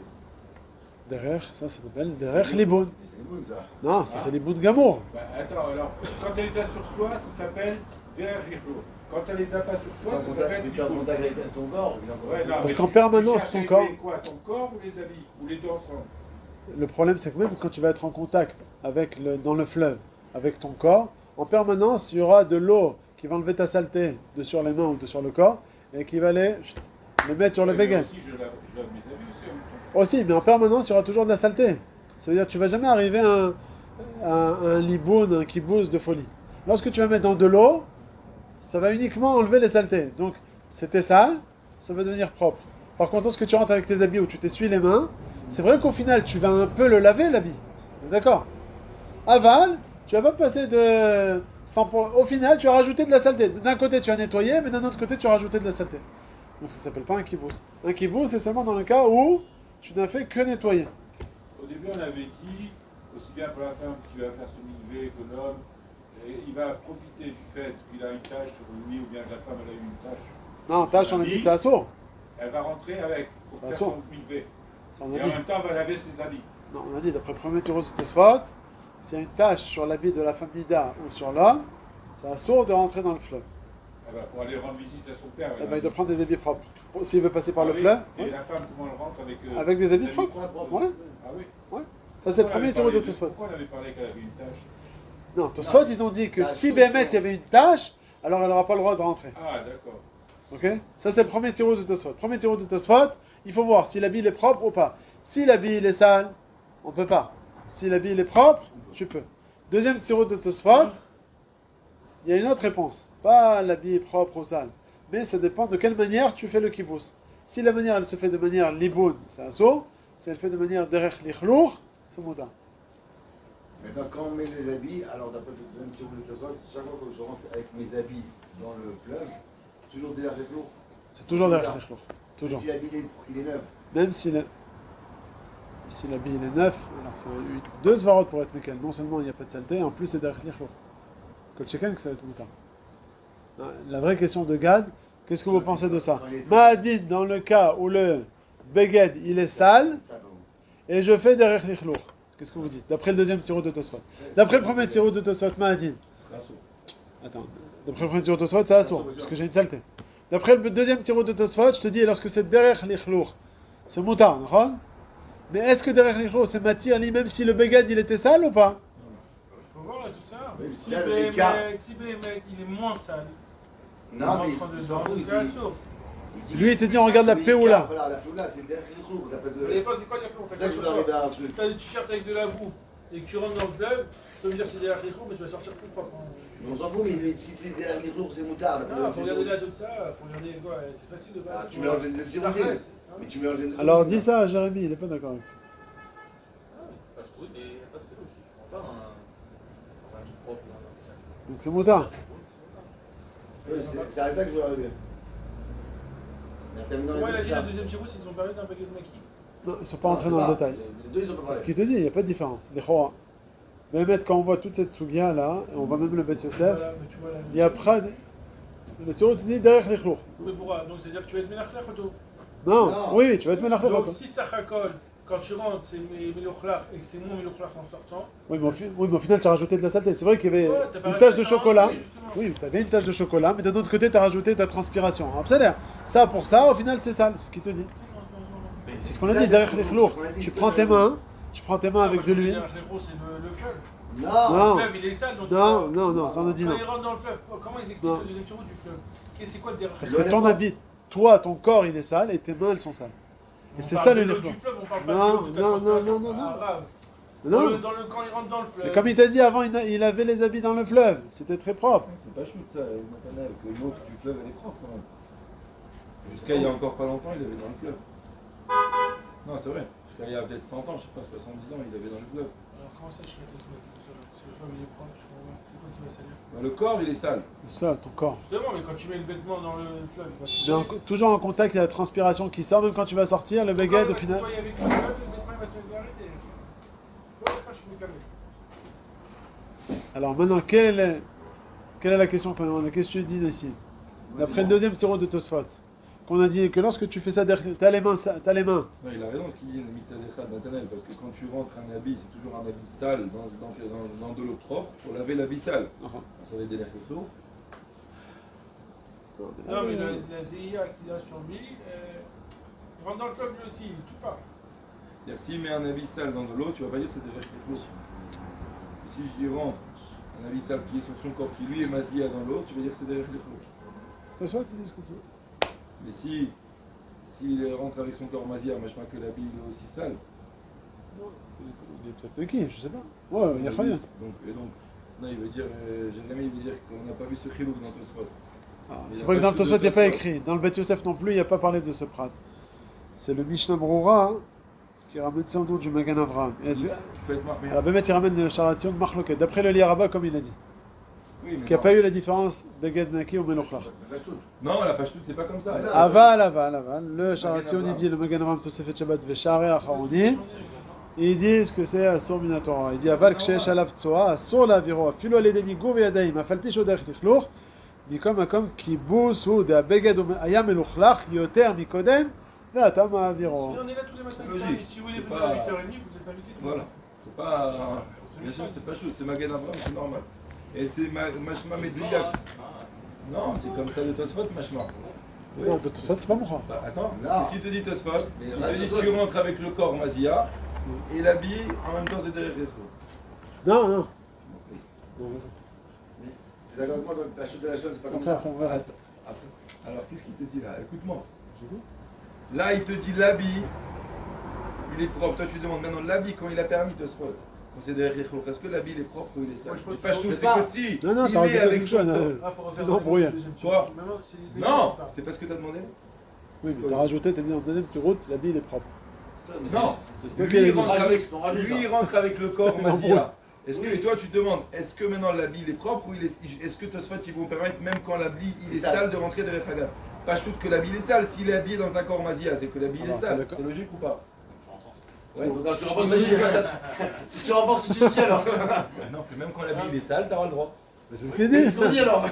Derrière, ça s'appelle derrière Liboun. C'est bon, ça. Non, ça c'est Liboun Gamour. Bah, attends, alors, quand elle les a sur soi, ça s'appelle derrière l'ichlur. Quand elle les a pas sur soi, ça s'appelle Tu es en contact avec ton corps, il est en contact Ouais, avec non, Parce mais qu'en tu permanence, cherches ton à nettoyer corps- quoi, ton corps ou les habits? Ou les deux ensemble? Le problème, c'est que même quand tu vas être en contact avec dans le fleuve, avec ton corps, en permanence, il y aura de l'eau qui va enlever ta saleté de sur les mains ou de sur le corps, et qui va le mettre sur le Mais béguin. aussi, je lave mes habits aussi en même temps. Aussi, mais en permanence, il y aura toujours de la saleté. Ça veut dire que tu vas jamais arriver à un liboun, un kibouz de folie. Lorsque tu vas mettre dans de l'eau, ça va uniquement enlever les saletés. Donc, c'était sale, ça va devenir propre. Par contre, lorsque tu rentres avec tes habits ou tu t'essuies les mains, c'est vrai qu'au final, tu vas un peu le laver, l'habit. D'accord? Aval, tu vas pas passer de... Au final, tu as rajouté de la saleté. D'un côté, tu as nettoyé, mais d'un autre côté, tu as rajouté de la saleté. Donc, ça s'appelle pas un kibouz. Un kibouz, c'est seulement dans le cas où tu n'as fait que nettoyer. Au début, on avait dit, aussi bien pour la femme qui va faire son mikvé que l'homme, et il va profiter du fait qu'il a une tâche sur lui ou bien que la femme elle a eu une tâche. Non, tâche, on a dit c'est assaut. Elle va rentrer avec pour Ça faire sort. son mikvé. Ça, on Et a en dit. même temps, elle va laver ses habits. Non, on a dit, d'après le premier tirot de Tosfot, s'il y a une tâche sur l'habit de la femme Nida ou sur l'homme, c'est assaut de rentrer dans le fleuve. Elle va pour aller rendre visite à son père. Eh ben, il doit prendre des habits propres. S'il veut passer par Ah le oui. fleuve, Et ouais. la femme, comment elle rentre avec Avec des habits propres. Ouais. Ah oui. Ça, c'est le Pourquoi premier elle tirot avait de parlé Tosfot. Pourquoi on avait parlé qu'elle avait une tâche? Non, Tosfot, ils ont dit que Ça, si c'est Bémet, sûr. il y avait une tâche, alors elle n'aura pas le droit de rentrer. Ah, d'accord. Ok? Ça, c'est le premier tirot de Tosfot. Premier tirot de Tosfot, il faut voir si l'habit il est propre ou pas. Si l'habit il est sale, on peut pas. Si l'habit il est propre, tu peux. Deuxième tirot de Tosfot, il y a une autre réponse. Pas l'habit est propre ou sale. Mais ça dépend de quelle manière tu fais le kibbutz. Si la manière elle se fait de manière liboun, c'est assaut. Si elle fait de manière derech lichlour, c'est mouda. Maintenant, quand on met les habits, alors d'après le deuxième tirou de Tosfot, chaque fois que je rentre avec mes habits dans le fleuve, toujours derrière les flots. C'est toujours derech lichlour. Toujours. Si l'habit il est neuf, Même si l'habit il est neuf, alors ça a eu deux svarot pour être mécal. Non seulement il n'y a pas de saleté, en plus c'est derech lichlour. Kol sheken que ça va être mouda. La vraie question de Gad, qu'est-ce que vous pensez de ça? Ma'adid, dans le cas où le beged il est sale, ça va. et je fais derech lichlour. Qu'est-ce que vous dites? D'après le deuxième tirou de Tosfot. D'après le premier tirou de Tosfot, Ma'adid. Ce sera saut. Attends, D'après le premier tirot de Tosfot, c'est assourd, parce que j'ai une saleté. D'après le deuxième tirot de Tosfot, je te dis, lorsque c'est derrière l'Ichlour, c'est moutar, d'accord? Mais est-ce que derrière l'Ichlour, c'est matir, même si le begad il était sale ou pas? Il faut voir là tout ça. Oui, Si c'est l'écart. Béhémet, il est moins sale. Non, mais il s'en fout, c'est assourd. Lui, il te dit, on regarde la Péoula. Voilà, la Péoula, c'est derrière les roues. Ça dépend, c'est quoi les C'est ça que je voulais arriver à un truc. Tu as des t-shirts avec de la boue et que tu rentres dans le fleuve, ça veut dire que c'est derrière les cours, mais tu vas sortir plus propre. On s'en fout, mais si c'est derrière les roues, c'est moutarde. Ah, faut regarder là tout ça, faut regarder quoi, c'est facile de voir. Ah, tu mélanges les deux aussi. Mais tu mélanges les deux. Alors dis ça à Jérémy, il est pas d'accord avec toi. Je trouve qu'il n'y a pas de vélo qui prend pas un truc propre. Donc c'est moutar. Oui, c'est à ça que je voulais arriver. Mais après, maintenant, Moi, il a les dit deux, la deuxième tirou, ils ont parlé d'un paquet de maquis. Non, ils sont pas entrés dans le détail. Les deux, ils ont pas C'est ce parlé. qu'il te dit, il n'y a pas de différence. Les Chora. Même quand on voit toute cette sougia là, et on voit même le Bet Yosef, Voilà, mais tu vois là. il y a après le tirot te dit derrière les chlours. Oui, pourquoi? Donc, c'est-à-dire que tu vas être ménachlach ou tout? Non, Non. oui, tu vas être ménachlach. Donc, si ça racole, quand tu rentres, c'est ménachlach et que c'est moins ménachlach en sortant. Oui, mais au final, tu as rajouté de la saleté. C'est vrai qu'il y avait Ouais, t'as pas une tache de resté chocolat. avancé, justement. Oui, tu avais une tache de chocolat, mais d'un autre côté, tu as rajouté ta transpiration. Alors, c'est-à-dire, ça pour ça, au final, c'est sale, c'est ce qu'il te dit. C'est ce qu'on a dit derrière les chlours. Tu prends tes mains avec de l'huile. C'est le fleuve. Non. Le fleuve, il est sale. Donc Non, ça on a dit quand non. il rentre dans le fleuve, comment ils expliquent Non. le deuxième tirou du fleuve? C'est quoi le derrière? Parce que ton habit, toi, ton corps, il est sale et tes mains, elles sont sales. Et c'est ça le l'eau lichlour. du fleuve, on parle pas Non, de l'eau de ta non, transpiration. non, non, Ah, grave. Non, Quand il rentre dans le fleuve. mais comme il t'a dit avant, il avait les habits dans le fleuve. C'était très propre. C'est pas chou de ça, Nathanaël, que l'eau du fleuve elle est propre quand même. Jusqu'à il y a encore pas longtemps, il avait dans le fleuve. Non, c'est vrai. Jusqu'à il y a peut-être 100 ans, je sais pas, 70 ans, il avait dans le fleuve. Alors comment ça, je fais tout ça? Si le fleuve il est propre, je comprends pas. C'est quoi qui va salir? Le corps, il est sale. Ça, ton corps. Justement, mais quand tu mets le vêtement dans le fleuve, il va se Mais toujours en contact, il y a la transpiration qui sort. Même quand tu vas sortir, le baguette, au final. Quand il y avait le fleuve, le vêtement il va se mettre arrêter. Ouais, je suis mécanique. Alors maintenant, quelle est la question qu'on demande? Qu'est-ce que tu dis ici? D'après le deuxième tirot de Tosfot, qu'on a dit que lorsque tu fais ça, t'as les mains. Non, il a raison ce qu'il dit, le mitzadechad, Nathanaël, parce que quand tu rentres un habit, c'est toujours un habit sale dans de l'eau propre pour laver l'habit sale. Ça va aider l'air que chaud. Non, mais la ZIA qu'il a sur lui, il rentre dans le fleuve lui aussi, il tout part. C'est-à-dire, s'il met un habit sale dans de l'eau, tu vas pas dire que c'est déjà quelque chose. Si il rentre un habit sale qui est sur son corps, qui lui est mazia dans l'eau, tu vas dire que c'est déjà quelque chose. Tosfot, tu dis ce que tu veux. Mais s'il rentre avec son corps mazia, moi je crois que l'habit il est aussi sale. Il est peut-être qui, je sais pas. Ouais, il y a rien. Donc, non, il veut dire, Jérémy, il veut dire qu'on n'a pas vu ce chilouk dans Tosfot. C'est vrai que dans le Tosfot, il n'y a pas écrit. Dans le Bet Yosef non plus, il n'y a pas parlé de ce prat. C'est le Mishnah Broura hein, qui ramène sans doute du Magan Avraham. Et Il faut être marqué. la Bémet, il ramène le Sharation Machloket. D'après le Liaraba, comme il a dit. Oui, mais Qu'il n'y a non. pas eu la différence Beged Naki ou Melochlach. Non, la page toute, c'est pas comme ça. Aval. Le Sharation, il dit le Magan Avraham Tosefet Shabbat Veshare Acharoni. Ils disent que c'est Asur Minatora. Il dit Aval Kshesh Alav Tsoa, Asur Laviro, Filo Ledeni Gou Yadaim, Afal Pisho Derech Lichloch, Mikom qui bous ou de Beged Ayam Melochlach, Yoter Mikodem, Veatam Aviro. On est là tous les matins, C'est logique. si vous voulez C'est venir pas- à 8h30, vous êtes invité. Voilà. C'est pas. Bien sûr, c'est pas chaud. C'est Magan Avraham, c'est normal. Et c'est Mashma Medouyak. Non, c'est comme ça de Tosfot, Mashma. Oui. Non, de Tosfot, c'est pas mon Bah, attends, Non. qu'est-ce qu'il te dit Tosfot? Mais Il te arrête, dit Tosfot. tu rentres avec le corps mazia et l'habit en même temps c'est derrière les cheveux. Non. C'est d'accord avec moi, dans la chute de la chose, c'est pas comme Après, ça. on verra. Alors qu'est-ce qu'il te dit là? Écoute-moi. Là il te dit l'habit, il est propre. Toi tu demandes maintenant l'habit quand il a permis Tosfot. Quand c'est derrière les cheveux, est-ce que l'habit il est propre ou il est sale? Moi, je pense Pas que tout, c'est c'est pas. que si Non, t'as il est rajouté avec quelque son chose. corps. Ah, faut refaire Non, le brouillard. deuxième Quoi? tirou. Maintenant, c'est les deux Non, qui partent. c'est pas ce que t'as demandé? Oui, mais t'as rajouté, t'as dit en deuxième petit route, l'habit il est propre. Non, toi qui lui l'as il dit. rentre avec le corps mazia. Est-ce que, et toi tu te demandes, est-ce que maintenant l'habit il est propre ou est-ce que Tosfot ils vont permettre même quand l'habit il est sale de rentrer derrière Hagab? Pas shoot que l'habit il est sale, s'il est habillé dans un corps mazia, c'est que l'habit il est Alors, sale, d'accord. c'est logique ou pas? Ouais. Non, tu renforces ce que Imagine tu dis. quand t'as- Si tu renforces ce que tu dis alors. Non, que même quand l'habit il est sale, t'auras le droit. Mais c'est ce qu'il Mais dit. c'est ce qu'on dit alors.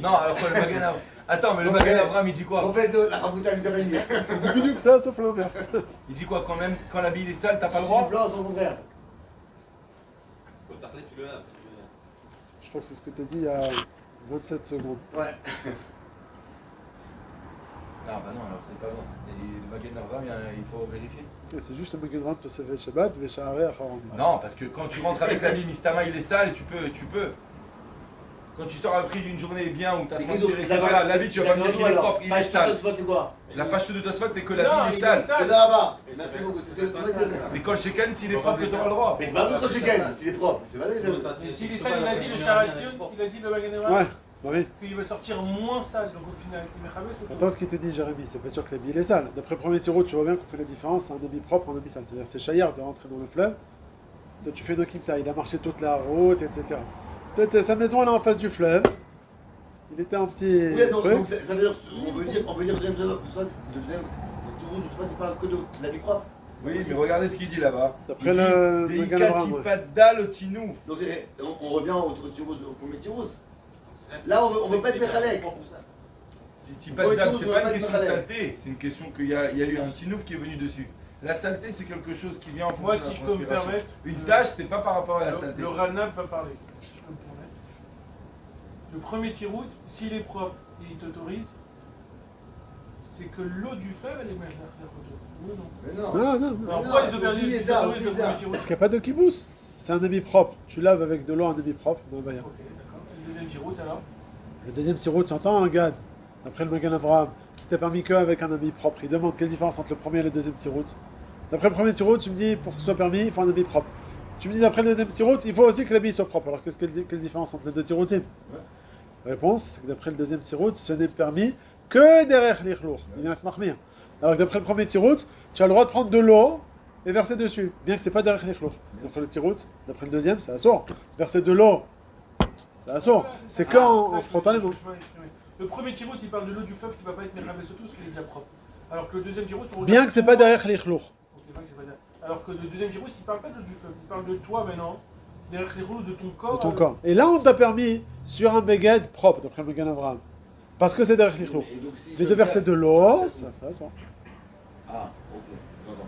Non, alors quoi, le Magan Avraham. Attends, mais le Magan Avraham il dit quoi? En fait, la rabouta nous a gagné. Il dit bisous que ça, sauf l'inverse. Il dit quoi? Quand l'habit il est sale, t'as pas le Du droit? blanc, c'est au contraire. Parce que le tarlet, tu le laves. Je crois que c'est ce que tu as dit il y a 27 secondes. Ouais. Ah bah non, alors c'est pas bon. Et le Magen Avraham, il faut vérifier. Et c'est juste le Magen Avraham Tosefet Shabbat, Veshaharei Acharon. Non, parce que quand tu rentres avec l'habit Mistama, il est sale, tu peux. Quand tu sors après d'une journée bien où tu as transpiré, etc., l'habit, tu vas pas me dire qu'il est propre, il est sale. C'est quoi? La page de Tosfot, c'est que Non, l'habit est sale. C'est là-bas. Merci beaucoup. C'est ce que tu vas dire. Mais quand le Shekan, s'il est propre, tu auras le droit. Mais c'est pas notre chicken, s'il est propre. C'est pas des Et s'il est sale, il a dit le Sharatzion, il a dit le Magen Avraham, Ouais, bah oui. qu'il va sortir moins sale, donc au final, il met Attends ce qu'il te dit, Jérémy, c'est pas sûr que l'habit il est sale. D'après le premier tirou, tu vois bien qu'on fait la différence, c'est un habit propre, un habit sale. C'est-à-dire c'est Shayar de rentrer dans le fleuve. Toi tu fais Nokimta, il a marché toute la route, etc. Peut-être sa maison elle est en face du fleuve. Il était un petit Oui, donc truc. ça veut dire, on veut dire deuxième tour, toutefois c'est pas que de l'habit propre. Oui, mais regardez ce qu'il dit là-bas. D'après le Des Magen Avraham, ouais. Ikatipad au tinouf. Donc on revient au premier tirous. Là on veut pas être Mechalek. Tipad dal, c'est pas une question de saleté, c'est une question qu'il y a eu un tinouf qui est venu dessus. La saleté, c'est quelque chose qui vient en fonction Moi, de la si je peux me transpiration. permettre, Une tâche, c'est pas par rapport à la saleté. le Rana va parler. Si je peux me permettre. Le premier tirout, s'il est propre et il t'autorise, c'est que l'eau du fleuve, elle est meilleure que la photo. Oui ou non? Mais non. Non, non, non. Alors non, pourquoi les c'est aubergines oublié ils ça, t'autorisent le oublié ça. premier tirout? Parce qu'il n'y a pas de kibous. C'est un habit propre. Tu laves avec de l'eau un habit propre, ben bah, Ok, d'accord. Et le deuxième tirout, alors? le deuxième tirou, tu entends un gars, d'après le Magen Avraham, qui t'a permis qu'avec un habit propre. Il demande quelle différence entre le premier et le deuxième tirou. D'après le premier tirou, tu me dis pour que ce soit permis, il faut un habit propre. Tu me dis d'après le deuxième tirou, il faut aussi que l'habit soit propre. Alors quelle différence entre les deux tiroutines? La réponse, c'est que d'après le deuxième tirut, ce n'est permis que derrière l'irlour. Il y a mahmir. Alors que d'après le premier tirut, tu as le droit de prendre de l'eau et verser dessus, bien que c'est pas derrière l'irlour. D'après le tirut, d'après le deuxième, c'est assourd. Verser de l'eau, c'est assourd. C'est qu'en frottant les mains. Le premier tirout, il parle de l'eau du fleuve qui va pas être Mechabé surtout parce qu'il est déjà propre. Alors que le deuxième tirout, on Bien que c'est pas derrière l'irlour. Ok, bien que c'est pas derrière. Alors que le deuxième tirout, il parle pas de l'eau du fleuve, il parle de toi maintenant, derrière les roues de ton corps. De ton corps. Et là, on t'a permis sur un beged propre, d'après le Magen Avraham. Parce que c'est derrière l'irlour. Et donc, si Les je deux versets verse- de l'eau, ça, ça fait assourd. Ah, ok, j'entends.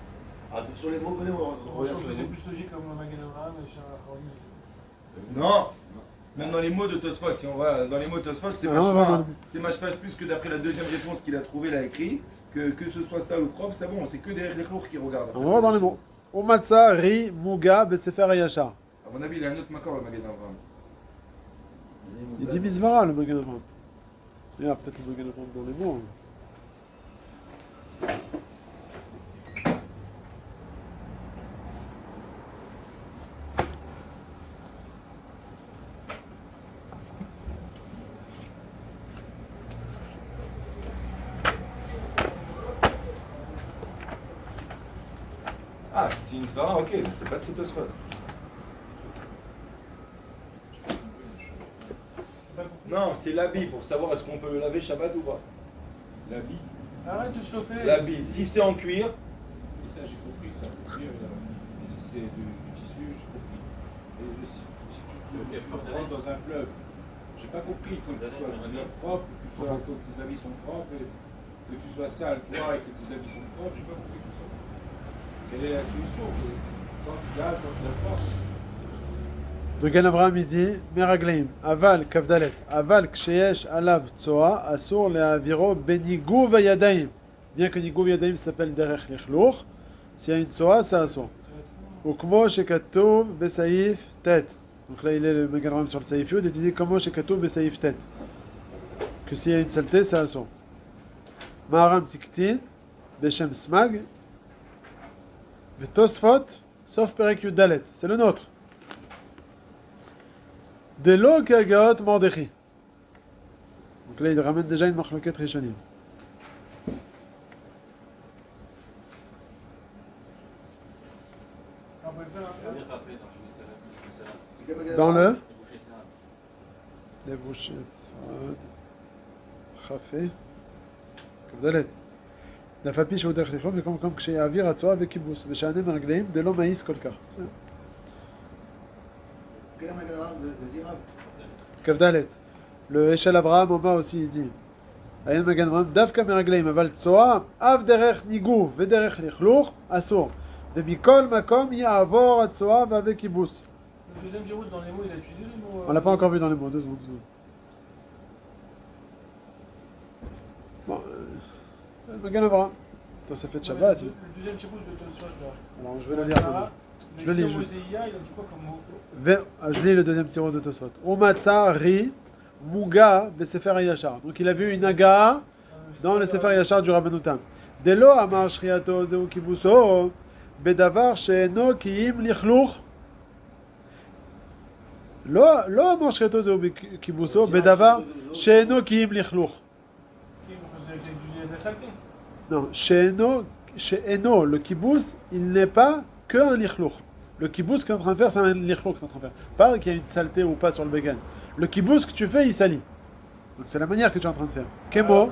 Ah, sur les mots, venez, on Je revient trouve sur que les c'est mots. plus logique comme Magen Avraham et Shara Haroui. Non. Même dans les mots de Tosfot, si on va dans les mots de Tosfot, c'est Ah, on va dans vachement, le- c'est vachement plus que d'après la deuxième réponse qu'il a trouvée, il a écrit, que ce soit ça ou propre, c'est bon, c'est que derrière les lourds qui regardent. On va voir dans les mots. Omatsa, ri, muga, besefer et yachar. À mon avis, il a un autre macor, le Magen Avraham. Il dit Misvara, le Magen Avraham. Il y a peut-être le Magen Avraham dans les mots. Ah, c'est une svara, ok, mais c'est pas de Tosfot. Non, c'est l'habit pour savoir est-ce qu'on peut le laver Shabbat ou pas. L'habit, Arrête de te chauffer. L'habit, si c'est en cuir, et ça j'ai compris ça. Et si c'est du tissu, j'ai compris. Et si tu te rentres dans un fleuve, j'ai pas compris que tu sois bien propre, que tes habits sont propres, et que tu sois sale toi et que tes habits sont propres, j'ai pas compris tout ça. Quelle est la solution? Quand tu laves pas. Magen Avraham il dit Meragleim, aval kavdalet, aval ksheyesh alav tsoa, asur leaviro benigou vayadaim. Bien que nigou vayadaim s'appelle derech lichlour, s'il y a une tsoa, c'est asur. Ukmo shekatov besaïf tet. Donc là il est le Magen Avraham sur le saïf yud, et il dit comment shekatov besaïf tet. Que s'il y a une saleté, c'est asur. Maharam tiktin, beshem smag, vetosfot, sauf perek yudalet. C'est le nôtre. De l'eau kagaot mordechi. Donc là, il ramène déjà une machloket rishonim. C'est quel magasin? Dans le les bouchées chafé כבדלת. נפל פי שהוא דרך לכלום במקום כשיעביר הצועה וכיבוס ושענה מרגלים דלא מאיס כל כך. Quel est le magasin de Zirab? כבדלת. Le Eshel Abraham en bas aussi il dit עיין מגן אברהם דווקא מרגלים אבל צועה אף דרך ניגוב ודרך לכלוך אסור. ומכל מקום יעבור הצועה והווה כיבוס. Le deuxième Jérusalem, dans les mots, il a utilisé le mot. On l'a pas encore vu dans les mots, 2 secondes. Bon, Magan Avram. Toi, ça fait de Shabbat. Le deuxième Jérusalem de Tosfot, là. Alors, je vais le lire maintenant. Je le lis. Le Moséia, il a dit quoi comme mot? Je lis le deuxième tirot de Tosfot. Umatsa ri muga besefer yashar. Donc il a vu une aga dans le sefer yashar du Rabbanutam. Delo amar shriato zeu kibuso bedavar she'eno kiim lichluch. לא אמר שחיתו זהו בכיבוסו, בדבר שאינו קיים לכלוך. Non, שאינו, le kibous, il n'est pas que un lichlouk. Le kibous que tu es en train de faire, c'est un lichlouk que tu es en train de faire. Pas qu'il y a une saleté ou pas sur le bégan. Le kibous que tu fais, il salit. Donc c'est la manière que tu es en train de faire. Kemo.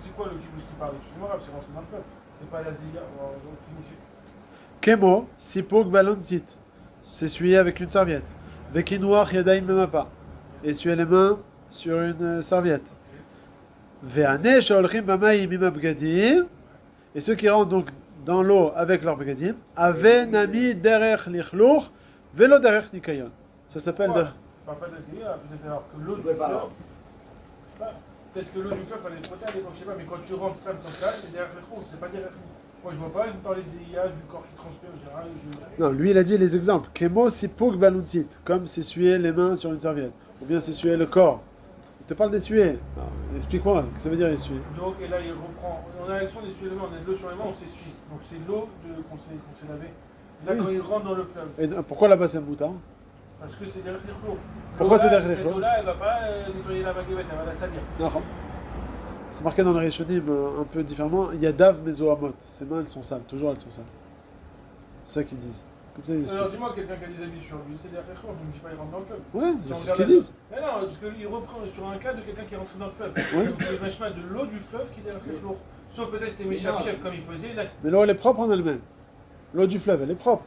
C'est quoi le kibous qui parle? Excusez-moi, c'est rentré dans le fleuve. C'est pas la zélia. Kemo, sipok balontit. S'essuyer avec une serviette. Vekinuach yadaim memapa. Essuyer les mains sur une serviette. Ve'ane sheolchim b'mayim im abgadim. Et ceux qui rentrent donc dans l'eau avec leur bagadim. Ave nami derech lichluch velo derech nikayon. Ça s'appelle. Pas de la zélia, peut-être alors que l'eau du fleuve. Peut-être que l'eau du fleuve, fallait se frotter à l'époque, je sais pas, mais quand tu rentres comme ça, c'est derrière le trou, c'est pas derrière le trou. Moi je vois pas une parler des zélia, du corps qui transpire en général. Non, lui il a dit les exemples. Kemo sipuk baluntit, comme s'essuyer les mains sur une serviette, ou bien s'essuyer le corps. Il te parle d'essuyer. Explique-moi, ce que ça veut dire essuyer. Donc, et là il reprend. On a l'action d'essuyer les mains, on a de l'eau sur les mains, on s'essuie. Donc c'est l'eau qu'on s'est lavé. Là Oui. quand il rentre dans le fleuve. Et pourquoi là-bas c'est un moutarde? Parce que c'est derrière les flots. Pourquoi c'est derrière les Cette flots? eau-là, elle va pas nettoyer la baguette, elle va la salir. Non. C'est marqué dans le Rishonim un peu différemment. Il y a Dav Mezohamot. Ses mains elles sont sales, toujours elles sont sales. C'est ça qu'ils disent. Comme ça ils Alors expliquent. dis-moi, quelqu'un qui a des habits sur lui, c'est derrière les flots, donc je dis pas il rentre dans le fleuve. Ouais, Si c'est on ce regarde qu'ils la- disent. Mais non, parce qu'il reprend sur un cas de quelqu'un qui est rentré dans le fleuve. Ouais. Donc c'est vachement de l'eau du fleuve qui est derrière les flots. Sauf peut-être c'était Michel Chef comme il faisait, là Mais l'eau elle est propre en elle-même. L'eau du fleuve elle est propre.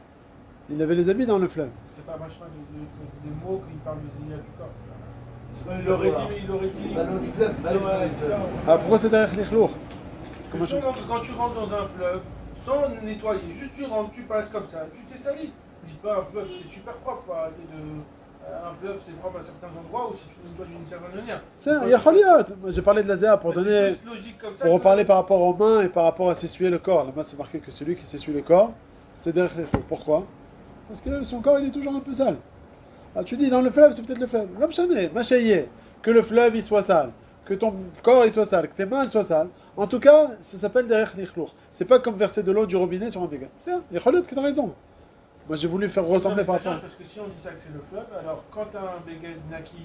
Il avait les habits dans le fleuve. c'est pas vachement des mots qu'il parle de zélia du corps. C'est pas Il aurait dit, mais il aurait dit. Pas l'eau du fleuve, c'est pas l'eau Ouais, du fleuve. Ah, pourquoi c'est derrière les chlours? Comment quand tu rentres dans un fleuve, sans nettoyer, juste tu rentres, tu passes comme ça, tu t'es sali. Je dis pas un fleuve, c'est super propre. Un fleuve, c'est propre à certains endroits, ou si tu nettoies d'une certaine manière. Tiens, il y a Kholiot. Moi j'ai parlé de la Zéa pour Mais donner. c'est plus logique comme ça Pour que- reparler par rapport aux mains et par rapport à s'essuyer le corps. Là-bas, c'est marqué que celui qui s'essuie le corps, c'est derrière les cheveux. Pourquoi? Parce que son corps, il est toujours un peu sale. Ah, tu dis, dans le fleuve, c'est peut-être le fleuve. L'obchané, machaye, que le fleuve, il soit sale, que ton corps, il soit sale, que tes mains, elles soient sales. En tout cas, ça s'appelle derrière les cheveux. C'est pas comme verser de l'eau du robinet sur un béguin. C'est ça, il y a Kholiot qui a raison. Moi, j'ai voulu faire ressembler Non, par mais ça rapport. change parce que si on dit ça que c'est le fleuve, alors quand tu as un béguet naki,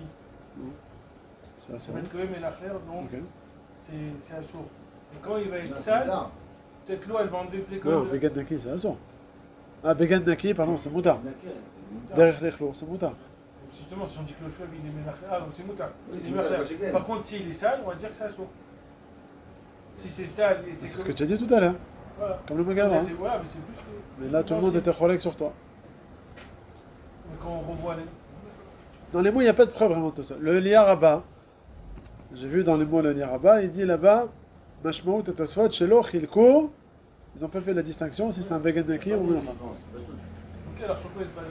C'est la ça soirée. va être quand même la claire, donc Ok. c'est assourd. Et quand il va être Non, c'est sale, là. peut-être l'eau elle va enlever les Non, codes. béguin naki, c'est assaut. Ah, béguin naki, pardon, c'est moutard. D'accord. Derrière les cheveux, c'est moutard. Justement, si on dit que le fleuve il est ménachlé, ah donc c'est moutard. Oui, c'est C'est moutard, ménachlé. c'est clair. Par contre, s'il est sale, on va dire que c'est assourd. Si c'est sale, et C'est c'est ce que comme. tu as dit tout à l'heure, Voilà. comme le Mais magasin. c'est voilà, mais c'est plus que. Mais là, tout le monde était cholèque sur toi. Mais quand on revoit les. Dans les mots, il n'y a pas de preuve vraiment de tout ça. Le Liaraba, j'ai vu dans les mots le Liaraba, il dit là-bas, Mashmaout et Tosfot, Shelo, Chilko, ils n'ont pas fait la distinction si c'est un vegan naki ou non. Ok, alors sur quoi il se base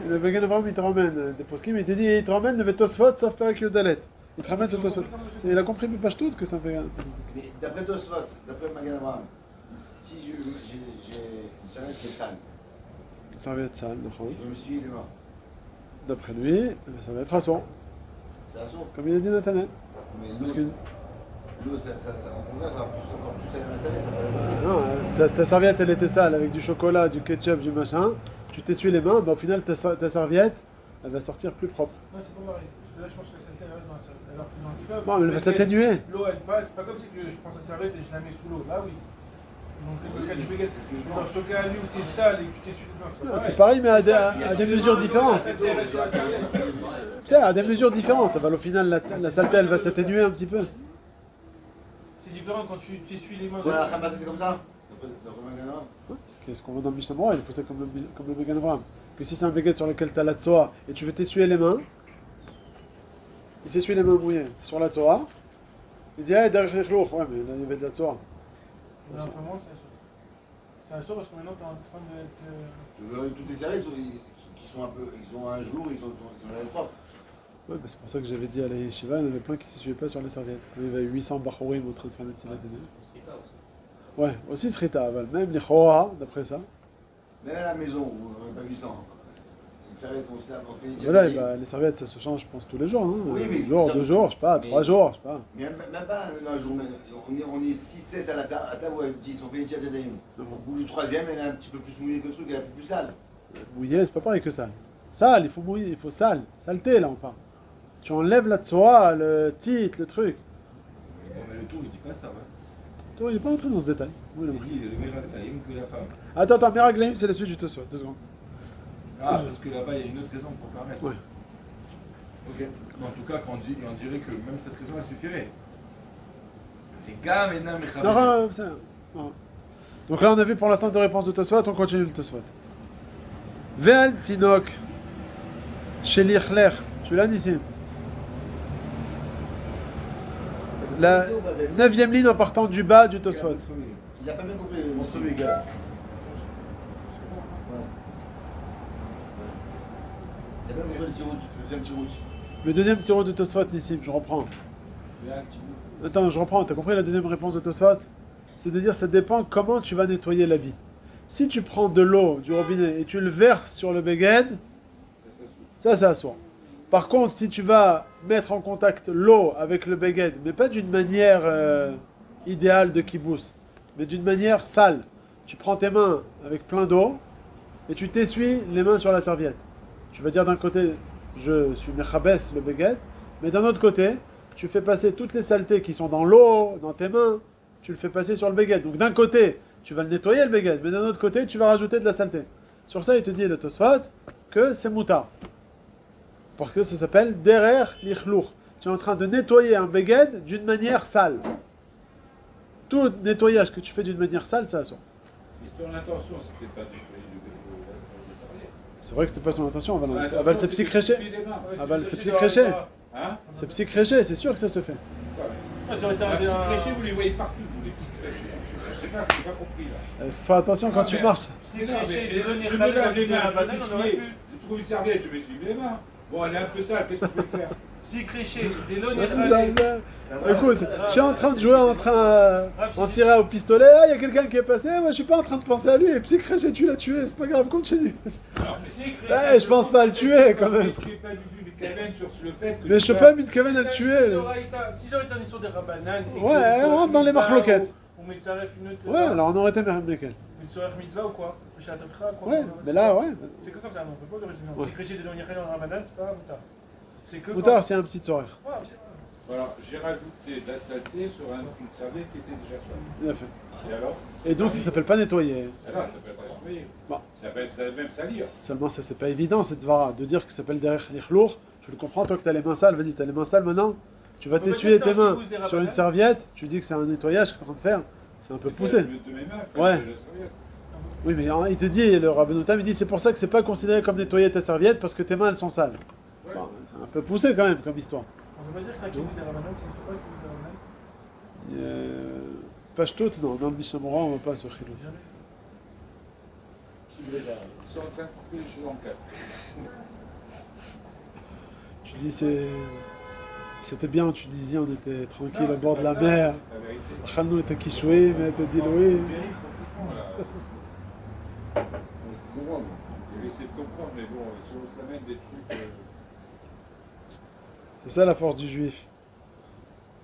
le Le vegan Avram, il te ramène des poskim, il te dit, il te ramène le Tosfot sauf Perak Yodalet. Il te ramène ce Tosfot. Il a compris pas tout que c'est un vegan. Mais d'après Tosfot, d'après Magan Abraham, si j'ai une serviette qui est sale, Ça va être sale, je me suis dit les mains, d'après lui, ça va être assourd, c'est assaut. comme il a dit Nathanan. Mais Parce que l'eau, ça va encore plus salir la serviette, ça va non, ta serviette, elle était sale avec du chocolat, du ketchup, du machin. Tu t'essuies les mains, bah, au final, ta serviette, elle va sortir plus propre. Non, c'est pas pareil. Parce que là, je pense que la saleté elle reste dans la serviette. Alors que dans le fleuve. Bon, mais elle va s'atténuer. L'eau, elle passe. C'est pas comme si je prends sa serviette et je la mets sous l'eau. Là, oui. Donc, le cas du béguet, dans ce cas-là où c'est sale et que tu t'essuies les mains, Ah, c'est pareil, mais à des mesures différentes. Tu sais, à des mesures différentes. Bah, au final, la saleté, elle va s'atténuer un petit peu. C'est différent quand tu t'essuies les mains. Voilà, la ramasse, c'est comme ça. D'après Magan Abraham. C'est ce qu'on voit dans le Mishnah Moral, il faut ça comme le Began Avram. Que si c'est un béguet sur lequel tu as la tsoa et tu veux t'essuyer les mains, il s'essuie les mains mouillées sur la tsoa. Il dit, hey, derrière les chlours. Ouais, mais là, il y avait de la tsoa. Un peu moins, c'est assaut. C'est assaut parce que maintenant, tu es en train de. Toutes les serviettes qui sont un peu, ils ont un jour, ils sont jamais propres. Ouais, bah, c'est pour ça que j'avais dit à la yeshiva, il y en avait plein qui ne s'essuyaient pas sur les serviettes. Il y avait 800 bachorim en train de faire la tzilat. Srita aussi. Ouais, aussi srita, aval. Même les choa, d'après ça. Même à la maison, où on n'a pas vu ça. Une serviette, on se lave, on fait une Voilà, diarrhée. bah, les serviettes, ça se change, je pense, tous les jours. Hein. Oui, mais- Un jour, 2 jours, je sais pas, mais- 3 jours, je sais pas. Même pas un jour, mais on est 6-7 à la table où avec 10, on fait une diarrhée. Au bout du troisième, elle est un petit peu plus mouillée que le truc, elle est un peu plus sale. Mouillé, c'est pas pareil que sale. Sale, il faut mouiller, il faut sale. Saleté, là, on parle. Tu enlèves la tsoa, le titre, le truc. Bon, mais le tour, il dit pas ça. Hein. Toi, il est pas entré dans ce détail. Oui, le Il dit le Meraglaïm que la femme. Attends, Meraglaim, c'est la suite du Tosfot, 2 secondes. Ah, parce que là-bas, il y a une autre raison pour permettre. Ouais. Ok. Mais en tout cas, on dirait que même cette raison, elle suffirait. Les gars, maintenant, mais Non, ça- non. Donc là, on a vu pour l'instant de réponse de Tosfot, on continue le Tosfot. Ve'al tinok, shelichler, tu l'as ici. La 9e ligne en partant du bas du Tosfot. Il n'a pas bien compris. On se met, gars. Il n'a pas compris le deuxième tirout. Le deuxième tirot de Tosfot, Nissim, je reprends. Attends, je reprends, t'as compris la deuxième réponse de Tosfot? C'est-à-dire, ça dépend comment tu vas nettoyer l'habit. Si tu prends de l'eau du robinet et tu le verses sur le beged, ça c'est assourd. Par contre, si tu vas mettre en contact l'eau avec le beged, mais pas d'une manière idéale de kibbutz, mais d'une manière sale, tu prends tes mains avec plein d'eau et tu t'essuies les mains sur la serviette. Tu vas dire d'un côté, je suis mechabes le beged, mais d'un autre côté, tu fais passer toutes les saletés qui sont dans l'eau, dans tes mains, tu le fais passer sur le beged. Donc d'un côté, tu vas le nettoyer le beged, mais d'un autre côté, tu vas rajouter de la saleté. Sur ça, il te dit le Tosfot que c'est moutar. Parce que ça s'appelle derer lichlour. Tu es en train de nettoyer un beged d'une manière sale. Tout nettoyage que tu fais d'une manière sale, ça assourd. Mais ton intention, c'était pas de nettoyer le serviette. C'est vrai que c'était pas son intention, Aval. L'intention, Aval, c'est c'était de psy-créché. s'essuyer les mains. Aval, c'est psy-créché. Hein? C'est psy-créché, c'est sûr que ça se fait. Quoi, Ah, ça aurait été un un. petit créché, vous les voyez partout, vous les petits créchés. Je sais pas, j'ai pas compris là. Fais attention quand Ah, tu mais- marches. C'est Non, créché, mais les je zones me lave les mains, à je banane, vais on aurait m'essuyer. pu. Je trouve une serviette, je vais essuyer les mains. Bon, elle est un peu sale, qu'est-ce que je vais faire? Si créché, des lones Écoute, je suis en train de jouer, en tirer au pistolet. Ah, il y a quelqu'un qui est passé. Moi, je suis pas en train de penser à lui. Et psy-créché, tu l'as tué. C'est pas grave, continue. Je pense pas à le tuer quand même. Tu es pas du tout Mitkaven sur le fait que. Mais je suis pas Mitkaven à le tuer. Si j'aurais été un histoire des rabananes. Ouais, on rentre dans les marloquettes. On met ça une autre. Ouais, alors on aurait été Mekel. Une soirée mitzvah ou quoi? Le Shatatra, quoi. Ouais, mais là, ouais. C'est que comme ça, non, on peut pas le résumer. Ouais. Si créché des lones dans rabanan, c'est pas moutar. C'est que. Ou tard, quand- c'est un petit sourire. Ouais, Voilà, j'ai rajouté de la saleté sur une serviette qui était déjà sale. Bien fait. Et alors? Et donc, ça s'appelle pas nettoyer. Ah non, ça peut pas nettoyer. Bon. Ça s'appelle même salir. Seulement, ça, c'est pas évident, cette vara. De dire que ça s'appelle derrière lichlour. Je le comprends, toi, que t'as les mains sales. Vas-y, t'as les mains sales maintenant. Tu vas On va t'essuyer dire que tes c'est un mains kibbutz des sur une rabbanan. serviette. Tu dis que c'est un nettoyage que t'es en train de faire. C'est un peu poussé. De mes mains, Ouais. de la serviette. Oui, mais il te dit, le Rabbenotam, il dit, c'est pour ça que c'est pas considéré comme nettoyer ta serviette parce que tes mains, elles sont sales. Ouais. Bon, c'est un peu poussé quand même comme histoire. On peut pas dire que c'est un kibbutz des rabananes, c'est pas un kibbutz des rabananes. Page toute, non, dans le Mishamora, on va pas se chilou. Ils sont en train de couper les cheveux en quatre. Tu dis, c'était bien, tu disais, on était tranquille Non, au bord c'est de la pas ça, mer. La vérité. Khalnou était kishoué, mais était dit oui. Voilà. C'est comprendre. J'ai essayé de comprendre, mais bon, si on s'amène des trucs. C'est ça la force du juif.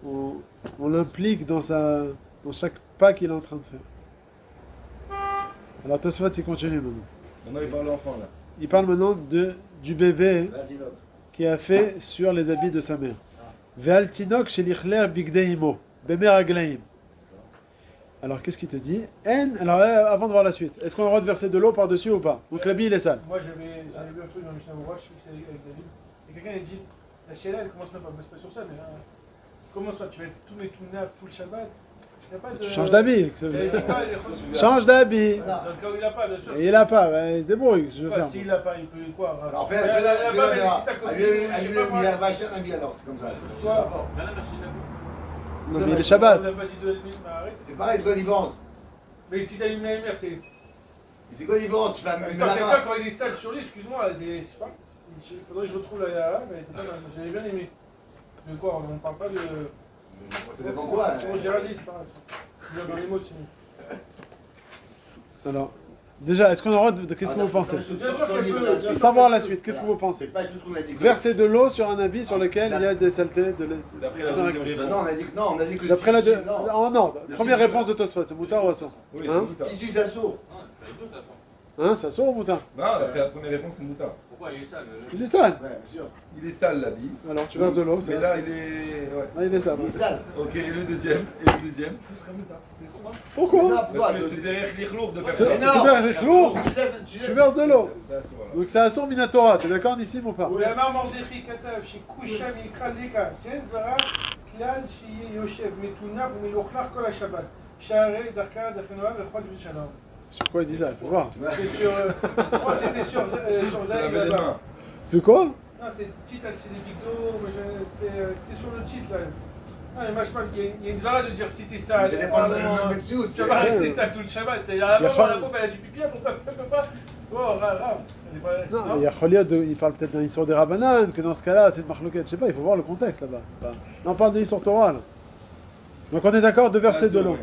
On l'implique dans chaque pas qu'il est en train de faire. Alors Tosfot, il continue maintenant. Maintenant, il parle l'enfant là. Il parle maintenant du bébé Là, dis-le. qui a fait sur les habits de sa mère. Ve'al tinok shelichler bigdeimo, bemeraglaim. Alors qu'est-ce qu'il te dit? Alors avant de voir la suite, est-ce qu'on a le droit de verser de l'eau par-dessus ou pas? Donc l'habit il est sale. Moi j'avais vu un truc dans le Mishnah Berurah, je sais que c'est avec David. Et quelqu'un a dit, la chienne elle commence même pas, c'est pas sur ça, mais là, comment ça, tu vas tout mettre tout neuf, tout le Shabbat? Il y a pas de... Tu changes d'habit. Il y a pas, Change d'habit. Dans le cas où il a pas, bien sûr. Et il a pas, il se débrouille, je veux faire. S'il a pas, il peut quoi? Alors, Mais fais la- la- la la- la- mère. si ça continue, Allume je sais pas moi. va acheter un habit alors, c'est comme ça. Quoi? Non, mais il est Shabbat. On n'a pas dit de l'allumer, mais arrête. C'est pareil, c'est quoi la différence? Mais si t'allumes la lumière, c'est. C'est quoi l'Ivan? Tu vas mettre Quand la quelqu'un, main. quand il est sale sur lui, excuse-moi, je sais pas. Il faudrait que je retrouve la mais c'est pas mal. J'avais bien aimé. De quoi? On parle pas de. Ça dépend quoi. C'est bon, j'ai réagi, c'est pas grave. Je veux dans les mots, c'est mieux. Alors, déjà, est-ce qu'on a le droit de. Qu'est-ce que vous pensez? Savoir la suite, qu'est-ce que vous pensez? C'est pas tout ce qu'on a dit. Verser de l'eau sur un habit sur lequel il y a des saletés de D'après la deuxième Bah réponse. non, on a dit que non, on a dit que. D'après la tissu, deux. non. Oh non, première tissu. réponse de Tosfot, c'est moutard ou assour? Oui, Hein? c'est Mouta. Tissu, ça sourd. Non, il fallait deux, ça sent. Hein, c'est assour ou moutard? Non, d'après la première réponse, c'est Mouta. Pourquoi il est sale Il est sale. Ouais, bien sûr. Il est sale l'habit. Alors tu verses de l'eau, Mais c'est là, assour. il est. Ouais. Ah, il est sale. Il est sale. Ok, et le deuxième, ce serait Mouta. T'es sûr? Pourquoi? Non, pourquoi? Parce que c'est derrière l'Irlour de faire C'est ça. c'est derrière les lourd. Tu verses de l'eau. Ça, c'est voilà. Donc c'est assour minatora, t'es d'accord Nissim ou pas? ולאמר מרדכי כתב שכושה מלכה ליקה, שאין זרה כלל שיהיה יושב מתונף ומלוכלך כל השבת. שהרי דרכה דרכנועה ולכל דברי שלום. Sur quoi il dit ça? Il faut voir. C'était sur, moi c'était sur Se Zaïd laver les là-bas. mains. C'est quoi? Non, c'était le titre, c'est des Victor, c'était sur le titre là. Ah, mais moi je pense qu'il y a une zara de dire si t'es sale. Ça dépend de la même dessous. Tu vas pas rester sale tout le Shabbat. Il y a la pauvre, elle a du pipi, pourquoi elle peut pas? Oh, rare. Non, mais il y a Choliot, il parle peut-être d'un Issour des Rabbanan, que dans ce cas-là, c'est une marloquette. Je sais pas, il faut voir le contexte là-bas. Non, on parle de Issour Torah là. Donc on est d'accord de verser de l'eau.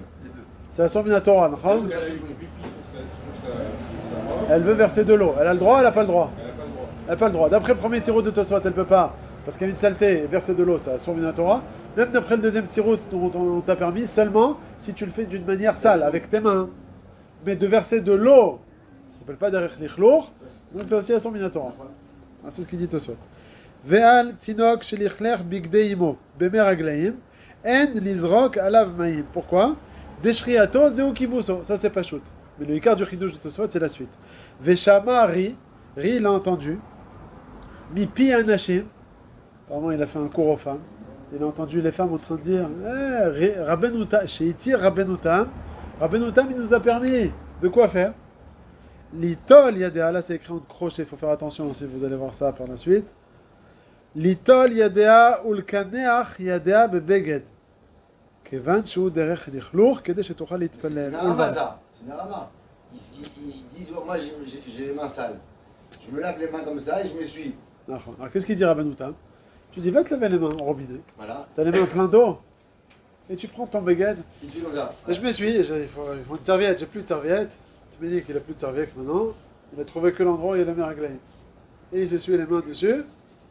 C'est assour minatora, non? Elle a eu du pipi sur sa robe. Elle veut verser de l'eau. Elle a le droit, elle n'a pas le droit. Elle n'a pas le droit. Elle n'a pas le droit. D'après le premier tirot de Tosfot, elle peut pas. Parce qu'il y a une saleté, et verser de l'eau, ça assour minatora. Même d'après le deuxième tirot dont on t'a permis, seulement si tu le fais d'une manière sale, avec tes mains. Mais de verser de l'eau, ça s'appelle pas derech lichlour, donc c'est aussi assour minatora. Ah, c'est ce qu'il dit Tosfot. Ve'al tinok shelichler bigdeimo bemer aglaim en lizrok alav maim. Pourquoi? Deshriato zeu kibuso. Ça c'est pas shoot. Mais le ikar du chidouche de Tosfot c'est la suite. Veshama ri il a entendu. Mi pi anashim. Apparemment il a fait un cours aux femmes. Il a entendu les femmes en train de dire Rabbenutam, Sheiti Rabbenutam. Rabbenutam il nous a permis de quoi faire? Litol yadea, là c'est écrit en crochet, il faut faire attention aussi, vous allez voir ça par la suite. Litol yadea ulkaneach yadea bebeged. Kevan shu derech lichluch, kede shetuchal C'est litpalel. une arama, ça. C'est une arama. Ils disent, oh, moi j'ai les mains sales. Je me lave les mains comme ça et je m'essuie. Alors qu'est-ce qu'il dit Rabbenutam? Tu dis va te laver les mains au robinet. Voilà. T'as les mains pleines d'eau. Et tu prends ton beged. Et tu fais comme ça. Et je m'essuie, il faut une serviette, j'ai plus de serviette. Tu me dis qu'il a plus de serviette maintenant. Il a trouvé que l'endroit où il y a la meraglaïm. Et il s'essuie les mains dessus.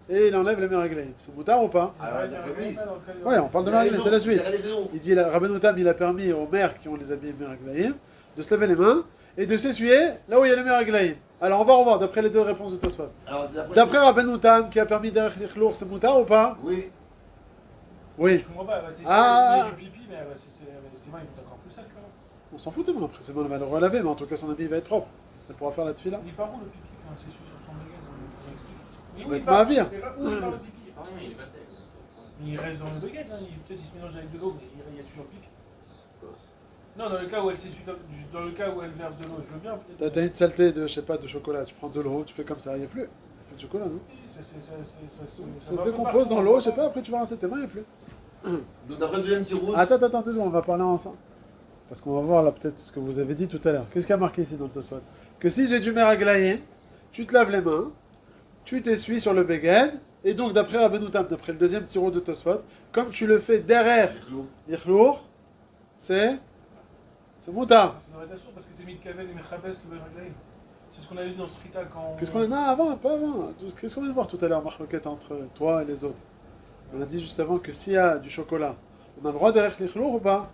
Et il enlève les meraglaïm. C'est moutard ou pas? Alors, d'après lui, Ouais, on parle de meraglaïm, c'est la suite. il y a raison. Il dit, Rabbenutam, il a permis aux mères qui ont les habits meraglaïm de se laver les mains et de s'essuyer là où il y a les meraglaïm. Alors on va revoir d'après les deux réponses de Tosfot. Alors, D'après Rabbenutam, qui a permis derech lichlour, c'est moutard ou pas? Oui. Oui. Je comprends pas, c'est Ah. du pipi, mais ses mains ils vont être encore plus sales quand même. On s'en fout de ses mains, après c'est bon, elle va le relaver, mais en tout cas son habit va être propre. Elle pourra faire la tefila. Il est par où le pipi quand c'est sur son bagage? Je vais être ma vie. Il reste dans le bagage, hein. Peut-être il se mélange avec de l'eau, mais il y a toujours pipi. Non, dans le cas où elle s'essuie, dans le cas où elle verse de l'eau, je veux bien peut-être. T'as une saleté de, je sais pas, de chocolat, tu prends de l'eau, tu fais comme ça, il n'y a plus. Plus de chocolat, non? Ça se décompose dans l'eau, je sais pas, après tu vas rincer tes mains, il n'y a plus. Donc, d'après le deuxième petit rouge. Attends, 2 secondes, on va parler ensemble. Parce qu'on va voir là peut-être ce que vous avez dit tout à l'heure. Qu'est-ce qu'il y a marqué ici dans le Tosfot? Que si j'ai du meraglaïm, tu te laves les mains, tu t'essuies sur le beged, et donc d'après Rabbenutam, d'après le deuxième tiro de Tosfot, comme tu le fais derrière Yichlour, c'est moutard. C'est une rédaction parce que t'es mis de Kavel et Mechabes qui veulent régler. C'est ce qu'on a vu dans ce Srita quand. Qu'est-ce qu'on a? Non, avant, pas avant. Qu'est-ce qu'on vient de voir tout à l'heure, marloquette entre toi et les autres? On a dit juste avant que s'il y a du chocolat, on a le droit derrière Yichlour ou pas?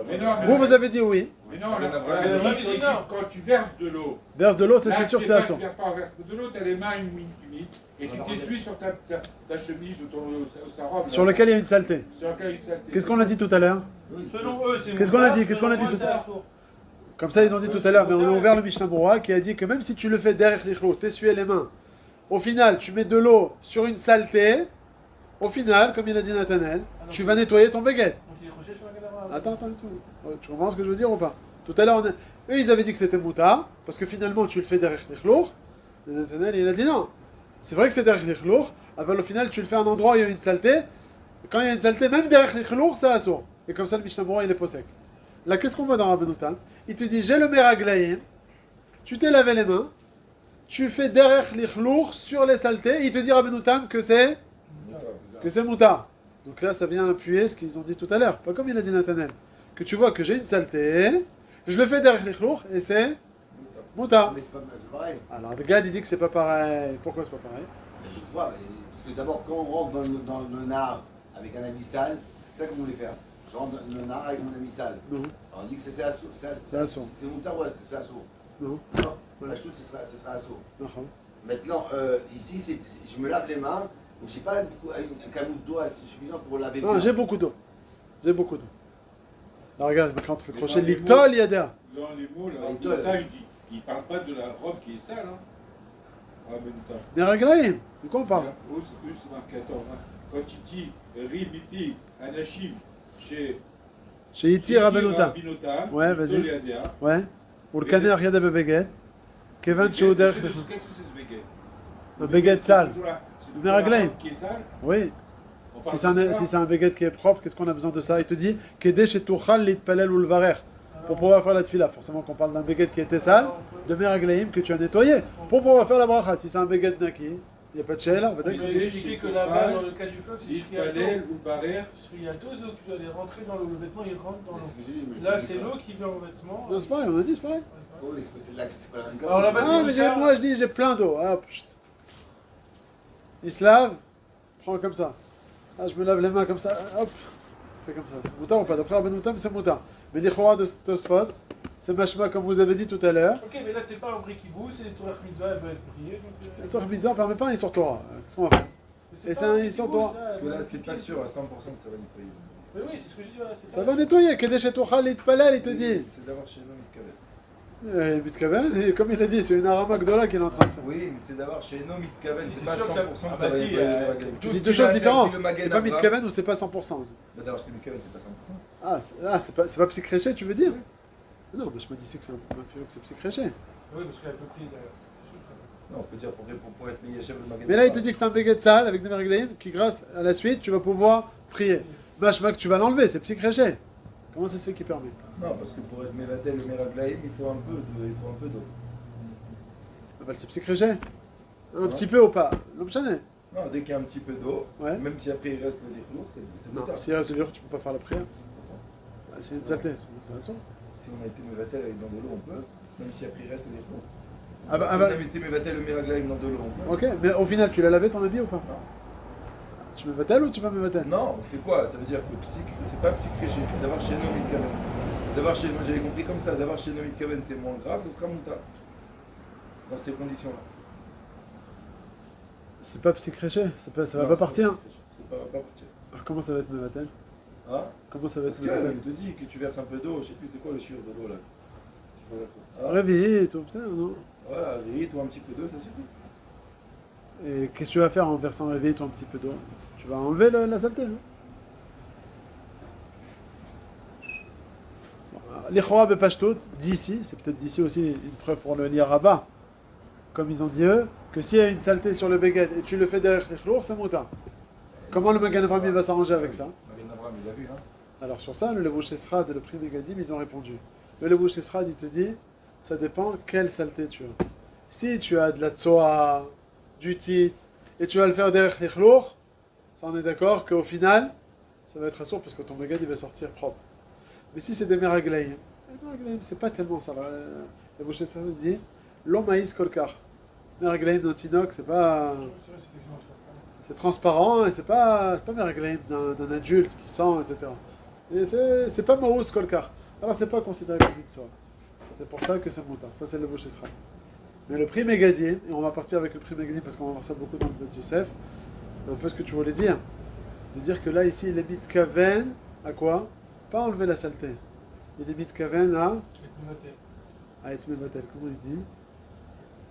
Mais non, Vous avez dit oui. Mais non, là, quand tu verses de l'eau, Verse de l'eau, c'est là, sûr que tu c'est verses assourd. pas, tu verses pas, on verse de l'eau, tu as les mains humides, et tu t'essuies sur ta chemise ou sa robe. Sur là. lequel il y a une saleté. Sur lequel il y a une saleté. Qu'est-ce qu'on a dit tout à l'heure? Selon eux, c'est. Qu'est-ce qu'on a dit? Qu'est-ce qu'on a dit tout à l'heure? Comme ça, ils ont dit tout à l'heure, mais on a ouvert le Mishnah Berurah qui a dit que même si tu le fais derrière l'Ichlo, t'essuyer les mains, au final, tu mets de l'eau sur une saleté, au final, comme il a dit Nathanaël, tu vas nettoyer ton baguette. Donc il est croché sur la galère. Attends, une seconde. Tu comprends ce que je veux dire ou pas? Tout à l'heure, eux, ils avaient dit que c'était moutard, parce que finalement, tu le fais derrière l'Ichlo. Et Nathanaël, il a dit non. C'est vrai que c'est derrière l'Ichlo, mais au final, tu le fais à un endroit où il y a une saleté. Et quand il y a une saleté, même derrière l'Ichlo, c'est assourd. Et comme ça, le Mishnah Berurah, il est possèque. Là, qu'est-ce qu'on voit dans Rabbenutam? Il te dit, j'ai le meraglaïm, tu t'es lavé les mains, tu fais derech lichlour sur les saletés, il te dit Rabbeinu Tam que c'est moutar. Donc là, ça vient appuyer ce qu'ils ont dit tout à l'heure. Pas comme il a dit Nathanaël. Que tu vois que j'ai une saleté, je le fais derech lichlour et c'est moutar. Mais c'est pas pareil. Alors le gars il dit que c'est pas pareil. Pourquoi c'est pas pareil? Mais je crois, parce que d'abord, quand on rentre dans le nar avec un habit sale, c'est ça qu'on voulait faire. Je rentre dans le nar avec mon habit sale. Non. Alors, on dit que c'est assaut. C'est assaut. C'est moutar ou c'est assaut? Non. Non, la chute, ce sera assaut. Non. Maintenant, ici, je me lave les mains, donc je n'ai pas un camoufle d'eau assez suffisant pour laver les Non, mains. j'ai beaucoup d'eau. J'ai beaucoup d'eau. Alors regarde, quand le Mais crochet dans les litol yada. Dans les mots, là, Il Rabbeinu donne. Tam, il ne parle pas de la robe qui est sale. Hein. Rabbeinu Tam. Mais réglaïm, de quoi on parle? Où c'est marqué, attends, hein. Quand il dit Ribipi, Anachim, chez Chez Iti Rabbeinu Tam. Rabbeinu Tam, Ouais, vas-y. Toléadéa. Ouais. Ou le caner yada bebeged. Kevin Qu'est-ce Chouder. que c'est ce béguet? Un beged sale. C'est toujours Une la raglaïm. robe qui est sale. Oui. On Si parle c'est de un, ça. si c'est un beged qui est propre, qu'est-ce qu'on a besoin de ça? Il te dit Kedesh et Tuchal litpalel ou le varer. Pour pouvoir faire la tfila. Forcément qu'on parle d'un beged qui était sale, de meraglaïm que tu as nettoyé. Pour pouvoir faire la bracha. Si c'est un beged naki, il n'y a pas de sheila. Il m'a expliqué que là-bas, dans le cas du fleuve, c'est Il Shriato. fallait ou barrer. Il y a deux eaux qui doivent aller rentrer dans l'eau. Le vêtement, il rentre dans C'est l'eau. ce que j'ai dit, mais Là, je c'est dis pas. l'eau qui vient au vêtement. Non, c'est pareil, on a dit, c'est pareil. Oh, mais c'est là que c'est pas la même Alors là-bas, Ah, mais moi je dis j'ai plein d'eau. Hop, chut. Il se lave, prends comme ça. Ah, je me lave les mains comme ça. Hop, fais comme ça. C'est moutar ou pas? D'après Rabbeinu Tam, c'est moutar. Mais l'Ichora de Tosfot, c'est machma comme vous avez dit tout à l'heure. Ok, mais là, c'est pas un brikibou, c'est les Tourach Mitzvah, elles veulent être priées. Le Tzorch Mitzvah, on ne permet pas un sur Torah. Qu'est-ce qu'on va faire? Et c'est un Issur Torah. Parce que là, c'est pas sûr à 100% que ça va nettoyer. Mais oui, c'est ce que je dis. Voilà, c'est Ça va nettoyer. Kedesh et Tuchal litpalel, il te dit. C'est d'avoir chez nous Mitkaven. Et comme il a dit, c'est une arama gdola qu'il est en train de faire. Oui, mais c'est d'avoir chez nous Mitkaven. Si, C'est c'est pas sûr 100% que que ça- ça ah va bah si, nettoyer le Magen. Tu Tout dis ce deux qui choses va différentes. interdire le Magen C'est pas Abraham. Mitkaven ou c'est pas 100%. Bah, d'avoir chez Mitkaven, c'est pas 100%. Ah, c'est pas psychréché, tu veux dire? Non, mais je me disais que c'est un peu que c'est psychréché. Oui, parce qu'elle peut prier d'ailleurs. Non, on peut dire pour être Miyashem le Magen. Mais là, il te dit que c'est un beged sale avec des merglaïm qui, grâce à la suite, tu vas pouvoir prier. Machma que tu vas l'enlever, c'est psychréché. Comment ça se fait qu'il permet? Non, parce que pour être Mevatel le Meraglaïm, il faut un peu d'eau. Ah bah, c'est psychréché. Un petit peu ou pas? L'homme chané. Non, dès qu'il y a un petit peu d'eau, Ouais. même si après il reste le déflour, c'est Non, moutarde. s'il reste du jour, tu peux pas faire la prière. Ah, c'est une saleté, c'est la sonde. Si on a été Mevatel avec dans de l'eau, on peut. Même si après il reste le déflour. Ah bah, Si ah on bah, avait été Mevatel le Meraglaïm dans de l'eau, on peut. ok, mais au final, tu l'as lavé ton habit ou pas? Non. Tu me vatel ou tu vas me vatel? Non, c'est quoi? Ça veut dire que c'est pas psychréché, c'est d'avoir chez nous Mitkaven. D'avoir chez moi, j'avais compris comme ça, d'avoir chez nous Mitkaven, c'est moins grave, ça sera moutarde. Dans ces conditions-là. C'est pas psychréché, ça va Non, pas c'est partir. C'est pas partir. Alors comment ça va être me vatel? Hein? Comment ça va Parce être me vatel? qu'il te dit que tu verses un peu d'eau, je sais plus c'est quoi le chiffre de l'eau là. Ah, Réveiller et tout ça, non? voilà, réveille-toi un petit peu d'eau, ça suffit. Et qu'est-ce que tu vas faire en versant réveiller toi un petit peu d'eau? Tu vas enlever la saleté, non? L'Ichora Bepashtot, d'ici, c'est peut-être d'ici aussi une preuve pour le lire rabat, comme ils ont dit eux, que s'il y a une saleté sur le beged et tu le fais derrière l'Ichlour, c'est moutarde. Comment le Magan Avraham il va s'arranger avec ça? Magen Abraham, il a vu, hein. Alors sur ça, le Levouch Esrad et le prix Megadim, ils ont répondu. Le Levouch Esrad, il te dit, ça dépend quelle saleté tu as. Si tu as de la tsoa, du tit, et tu vas le faire derrière l'Ichlour, ça on est d'accord qu'au final, ça va être assourd parce que ton Megad il va sortir propre. Mais si c'est des meraglaïm, c'est pas tellement ça. Le Levouch Esrad dit, l'omaïs kolkar. Meraglaïm d'un tinoc, c'est pas... C'est transparent et c'est pas meraglaïm d'un adulte qui sent, etc. Et c'est pas maous kolkar. Alors c'est pas considéré comme une soie. C'est pour ça que c'est moutarde. Ça c'est le Levouch Esrad. Mais le prix Megadim, et on va partir avec le prix Megadim parce qu'on va voir ça beaucoup dans le Bet Yosef, un peu ce que tu voulais dire. De dire que là ici il est mitkaven à quoi? Pas enlever la saleté. Il est mitkaven à être mevatel. Comment il dit?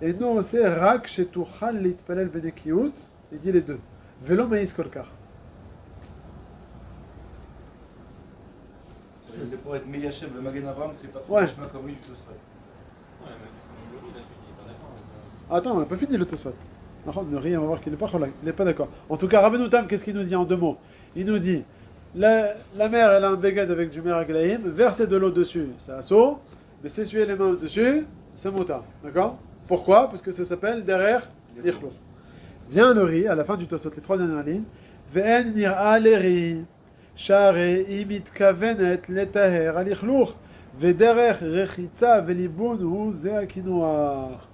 Et non, c'est rak shetuchal litpalel benekiyut. Il dit les deux. Velo maïs kolkar. C'est pour être Meyachem, le Magen Abraham, c'est pas trop Ouais. chemin comme lui, je te serais. Ouais, mais lui, la suite, il est pas d'accord. Attends, on n'a pas fini le Tosfot. Ne rien, on va voir qu'il n'est pas cholak, il n'est pas d'accord. En tout cas, Rabbeinu Tam, qu'est-ce qu'il nous dit en deux mots? Il nous dit la mère, elle a un beged avec du meraglaïm, verser de l'eau dessus, c'est assaut, mais s'essuyer les mains dessus, c'est moutar. D'accord? Pourquoi? Parce que ça s'appelle derrière l'Ikhlour. Vient le riz, à la fin du Tosot, les 3 dernières lignes. Ve'en nir'a l'eri, share imit kavenet letaher al-Ikhlour, ve'derech rechitza ve'libun hu ze akinoar.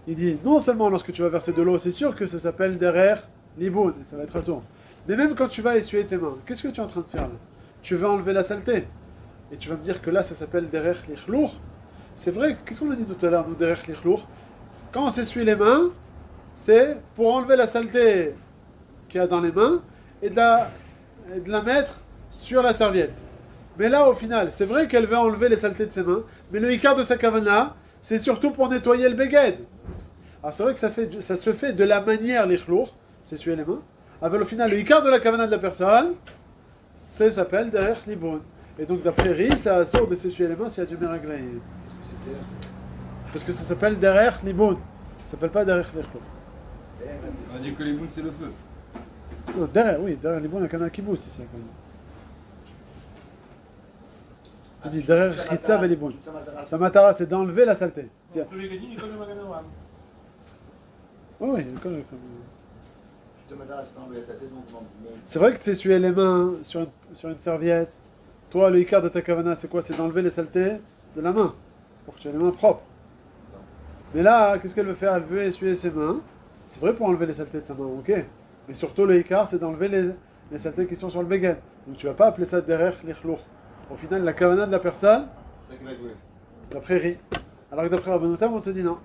Il dit, non seulement lorsque tu vas verser de l'eau, c'est sûr que ça s'appelle derrière libun, et ça va être assourd. Mais même quand tu vas essuyer tes mains, qu'est-ce que tu es en train de faire là? Tu veux enlever la saleté. Et tu vas me dire que là, ça s'appelle derrière l'Ikhlour. C'est vrai, qu'est-ce qu'on a dit tout à l'heure, nous, derrière l'Ikhlour? Quand on s'essuie les mains, c'est pour enlever la saleté qu'il y a dans les mains et de la mettre sur la serviette. Mais là, au final, c'est vrai qu'elle veut enlever les saletés de ses mains, mais le ikar de sa kavana, c'est surtout pour nettoyer le beged. Alors c'est vrai que ça se fait de la manière l'Ikhlour, s'essuyer les mains. Avec au final, le ikar de la kavana de la personne, ça s'appelle derrière l'ibun. Et donc d'après Ri, c'est assourd de s'essuyer les mains s'il y a du meraglaï. Parce que ça s'appelle derrière l'ibun. Ça s'appelle pas derrière l'Ikhlour. On a dit que les bounes c'est le feu. Non, derrière, oui, derrière l'ibun, il y a qu'un kibous ici. Quand même. Tu dis derrière Ritza et l'ibun. Sa matara, c'est d'enlever la saleté. Oui, oui, c'est vrai que tu s'essuyer les mains sur une serviette. Toi, le ikar de ta kavana, c'est quoi? C'est d'enlever les saletés de la main, pour que tu aies les mains propres. Mais là, qu'est-ce qu'elle veut faire? Elle veut essuyer ses mains. C'est vrai pour enlever les saletés de sa main, ok. Mais surtout, le ikar, c'est d'enlever les saletés qui sont sur le beged. Donc tu vas pas appeler ça derrière l'Ikhlour. Au final, la kavana de la personne, C'est ça qui va jouer. d'après Ri. Alors que d'après Rabbanoutam, on te dit non.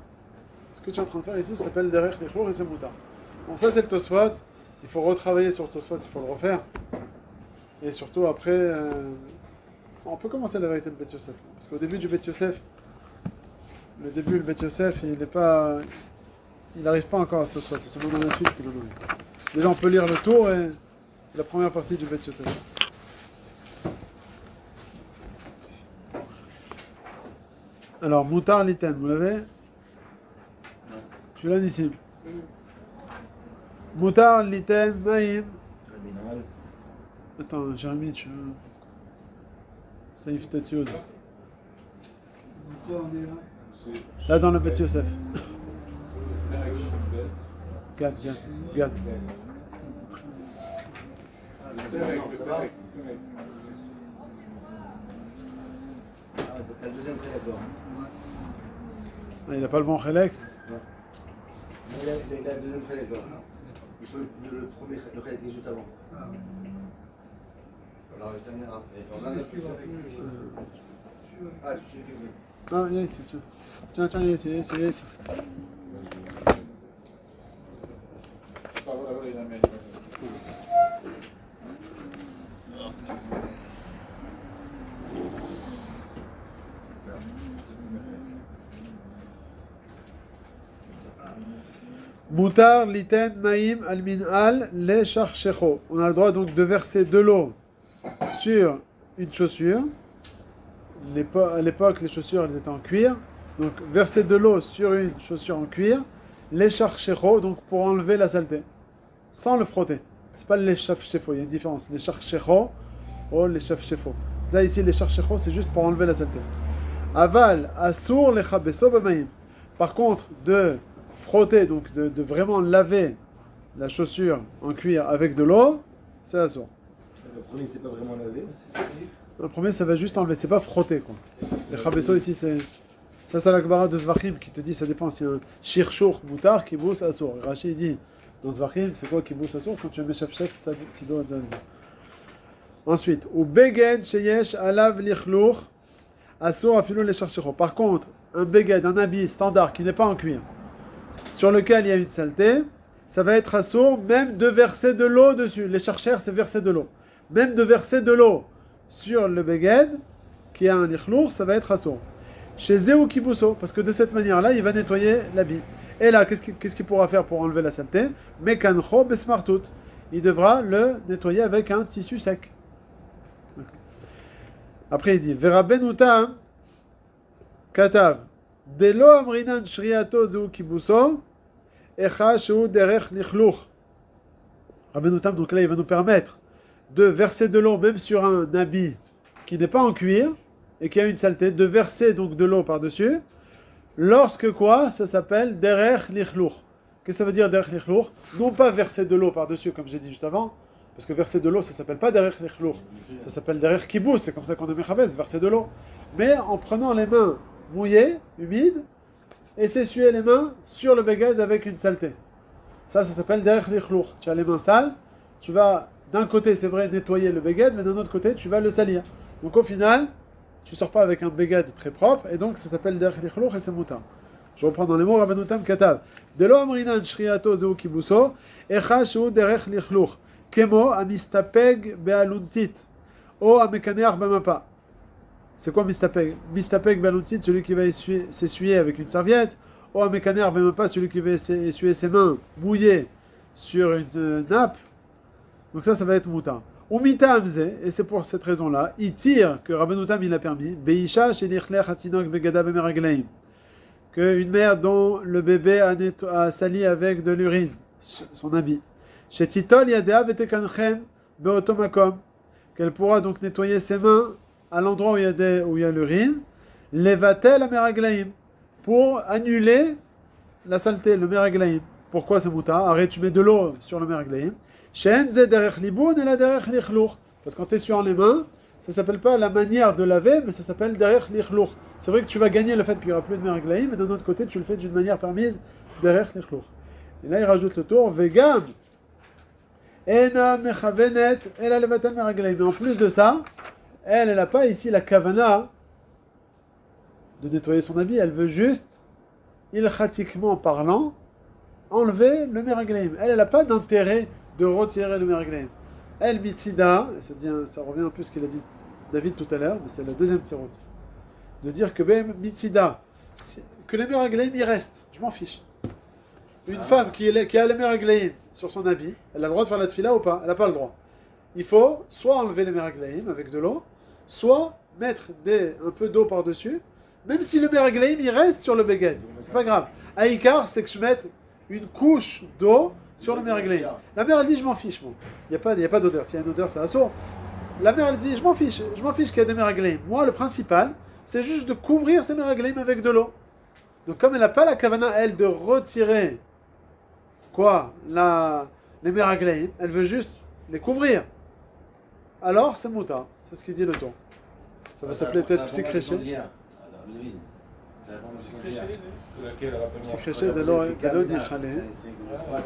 Ce que tu es en train de faire ici, ça s'appelle derrière l'Ikhlour et c'est moutar. Bon, ça c'est le Tosfot. Il faut retravailler sur le Tosfot, il faut le refaire. Et surtout après, on peut commencer la vérité de Beth Yosef. Parce qu'au début du Beth Yosef, le Beth Yosef, il n'arrive pas encore à ce Tosfot. C'est seulement dans la suite qu'il en arrive. Déjà, on peut lire le tour et la première partie du Beth Yosef. Alors, Moutar Liten, vous l'avez? Tu l'as ici. Moutar Liten Maïm. Attends, Jérémy, tu veux. Saïf Tatiod. Là, dans le Beth Yosef. Gad. Ça va? T'as le deuxième prêt d'abord. Ah, il n'a pas le bon Khelek. Mais il a le deuxième prêt d'abord. Il faut le premier, le prêt qui est juste avant. Alors je termine après. Ah, tu sais que... Ah, viens ici, tiens. Tiens, viens ici. Moutar liten maïm al min'al le charchecho. On a le droit donc de verser de l'eau sur une chaussure. À l'époque, les chaussures elles étaient en cuir. Donc verser de l'eau sur une chaussure en cuir, les charchecho, donc pour enlever la saleté, sans le frotter. C'est pas les chafchefo, il y a une différence. Les charchecho ou les chafchefo. Ça ici, les charchecho, c'est juste pour enlever la saleté. Aval, assour les chabeso b'maïm. Par contre, de frotter, donc de vraiment laver la chaussure en cuir avec de l'eau, c'est assour. Le premier, c'est pas vraiment lavé. Le premier, ça va juste enlever, c'est pas frotter quoi. Les chabeso ici, c'est. Ça, c'est la Gemara de Zvachim qui te dit, ça dépend si un shirshur moutar qui bousse assour. Rachid dit, dans Zvachim, c'est quoi qui bousse assour? Quand tu mets chef tzido zanzi. Ensuite, ou beged sheyesh alav lichlour assour afilou les charchecho. Par contre, un beged, un habit standard qui n'est pas en cuir, sur lequel il y a une saleté, ça va être assour même de verser de l'eau dessus. Les charchers, c'est verser de l'eau. Même de verser de l'eau sur le beged qui a un lichlour, ça va être assour. Chez Zéou Kibuso, parce que de cette manière-là, il va nettoyer l'habit. Et là, qu'est-ce qu'il pourra faire pour enlever la saleté? Mekancho besmartout. Il devra le nettoyer avec un tissu sec. Après, il dit Verabenutam Katav Delo Amrinan Shriato Zéou Kibuso Echa Sheu Derech Lichluch. Rabbenutam, donc là, il va nous permettre de verser de l'eau même sur un habit qui n'est pas en cuir et qui a une saleté, de verser donc de l'eau par-dessus. Lorsque quoi? Ça s'appelle derech lichlour. Qu'est-ce que ça veut dire derech lichlour? Non pas verser de l'eau par-dessus, comme j'ai dit juste avant, parce que verser de l'eau, ça s'appelle pas derech lichlour. Ça s'appelle derech kibous, c'est comme ça qu'on a mechabes, verser de l'eau. Mais en prenant les mains mouillées, humides, et s'essuyer les mains sur le beged avec une saleté. Ça s'appelle derech lichlour. Tu as les mains sales, tu vas d'un côté, c'est vrai, nettoyer le beged, mais d'un autre côté, tu vas le salir. Donc au final, tu sors pas avec un beged très propre, et donc ça s'appelle derech lichlour et c'est moutar. Je reprends dans les mots, Rabbanoutam Katav. Delo amrinan shriato zeu kibuso, echa shu derech lichlour, kemo amistapeg bealuntit, o amekaneach bamapa. C'est quoi mistapeg? Mistapeg bealuntit, celui qui va s'essuyer avec une serviette, o amekaneach bamapa, celui qui va essuyer ses mains mouillées sur une nappe. Donc ça va être moutar. Umita amze, et c'est pour cette raison-là, il tire, que Rabbanoutam il a permis, beisha shelichlech hatinok begada bemeragleim, qu'une mère dont le bébé a sali avec de l'urine, son habit. Chez Titol yadea vetekanchem beotomakom, qu'elle pourra donc nettoyer ses mains à l'endroit où il y a l'urine, levatel ameraglaim, pour annuler la saleté, le meraglaim. Pourquoi c'est mouta? Arrête, tu mets de l'eau sur le meraglaim. Shen ze derech liboun et la derech lichlour. Parce qu'en t'essuyant les mains, ça s'appelle pas la manière de laver, mais ça s'appelle derech lichlour. C'est vrai que tu vas gagner le fait qu'il n'y aura plus de meraglaim, mais d'un autre côté, tu le fais d'une manière permise, derech lichlour. Et là, il rajoute le tour, vegam, ena mechavenet, el a levatel meraglaim. Mais en plus de ça, elle n'a pas ici la kavana de nettoyer son habit, elle veut juste, ilchatiquement parlant, enlever le meraglaim. Elle n'a pas d'intérêt de retirer le meraglaim. Elle mitzida, ça revient un peu à ce qu'il a dit David tout à l'heure, mais c'est la deuxième tiroute, de dire que ben mitzida, que le meraglaim il reste, je m'en fiche. Une femme qui a le meraglaim sur son habit, elle a le droit de faire la tfila ou pas? Elle n'a pas le droit. Il faut soit enlever le meraglaim avec de l'eau, soit mettre un peu d'eau par-dessus, même si le meraglaim il reste sur le beged. C'est pas grave. Aïkar, c'est que je mette une couche d'eau sur le meraglaim. La mère elle dit je m'en fiche, bon. Il n'y a pas d'odeur. S'il y a une odeur, c'est assourd. La mère elle dit je m'en fiche qu'il y a des meraglaim. Moi le principal, c'est juste de couvrir ces meraglaim avec de l'eau. Donc comme elle n'a pas la kavana elle de retirer les meraglaim, elle veut juste les couvrir. Alors c'est mouta, c'est ce qu'il dit le ton. Ça va s'appeler peut-être psychréché. Psychréché de l'eau d'Ichalé.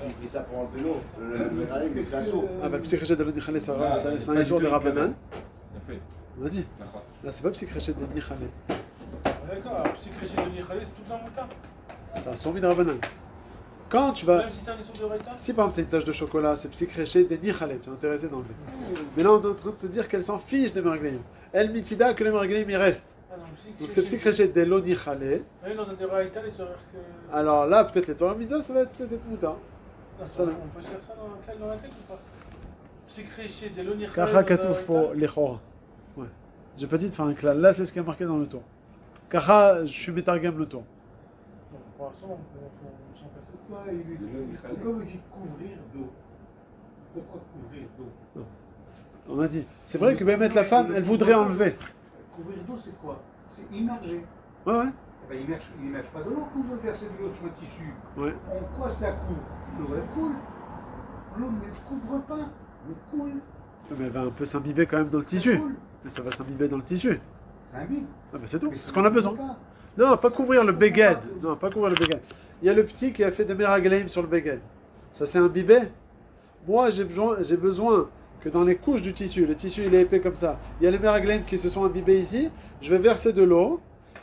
Il fait ça pour enlever l'eau. Le meraglaim, mais c'est assaut. Ah bah le psychréché de l'eau d'Ichalé, c'est un histoire de Rabbanan. On a dit. Là c'est pas psychréché de l'Ichalé. D'accord, alors psychréché de l'Ichalé, c'est tout un moutarde. C'est un sourmi de Rabbanan. Quand tu vas. Même si c'est un histoire de Raïta. Si par exemple tu as une tache de chocolat, c'est psychréché des Nichalé, tu es intéressé d'enlever. Mais là on est en train de te dire qu'elle s'en fiche des meraglaim. Elle mitida que les meraglaim il reste. Donc c'est psychréché des lo Nichalé. Alors là peut-être les Torah Mitzvah ça va peut-être mouta. On peut faire ça dans la tête ou pas? Psychréché des lo Nichalé. Kacha katouf pour les chora. Ouais. J'ai pas dit de faire un klal. Là c'est ce qui est marqué dans le tour. Kacha, je suis métargam le tour. Pour l'instant, on peut s'en passer. Pourquoi vous dites couvrir d'eau? Pourquoi couvrir d'eau? On a dit. C'est vrai que mettre la femme, elle voudrait enlever. Couvrir d'eau, c'est quoi? C'est immerger. Ouais, ouais. Eh ben, il immerge pas de l'eau quand vous versez de l'eau sur un tissu. Ouais. En quoi ça coule? L'eau, elle coule. L'eau ne couvre pas. L'eau coule. Mais elle va un peu s'imbiber quand même dans le tissu. Coule. Mais ça va s'imbiber dans le tissu. C'est un bide. Ah bah c'est tout. Mais C'est ça ce qu'on a ne besoin. coule pas. Non, pas couvrir le beged. Non, pas couvrir le beged. Il y a le petit qui a fait des meraglaim sur le beged. Ça s'est imbibé. Moi, j'ai besoin que dans les couches du tissu, le tissu il est épais comme ça, il y a les meraglaim qui se sont imbibés ici, je vais verser de l'eau,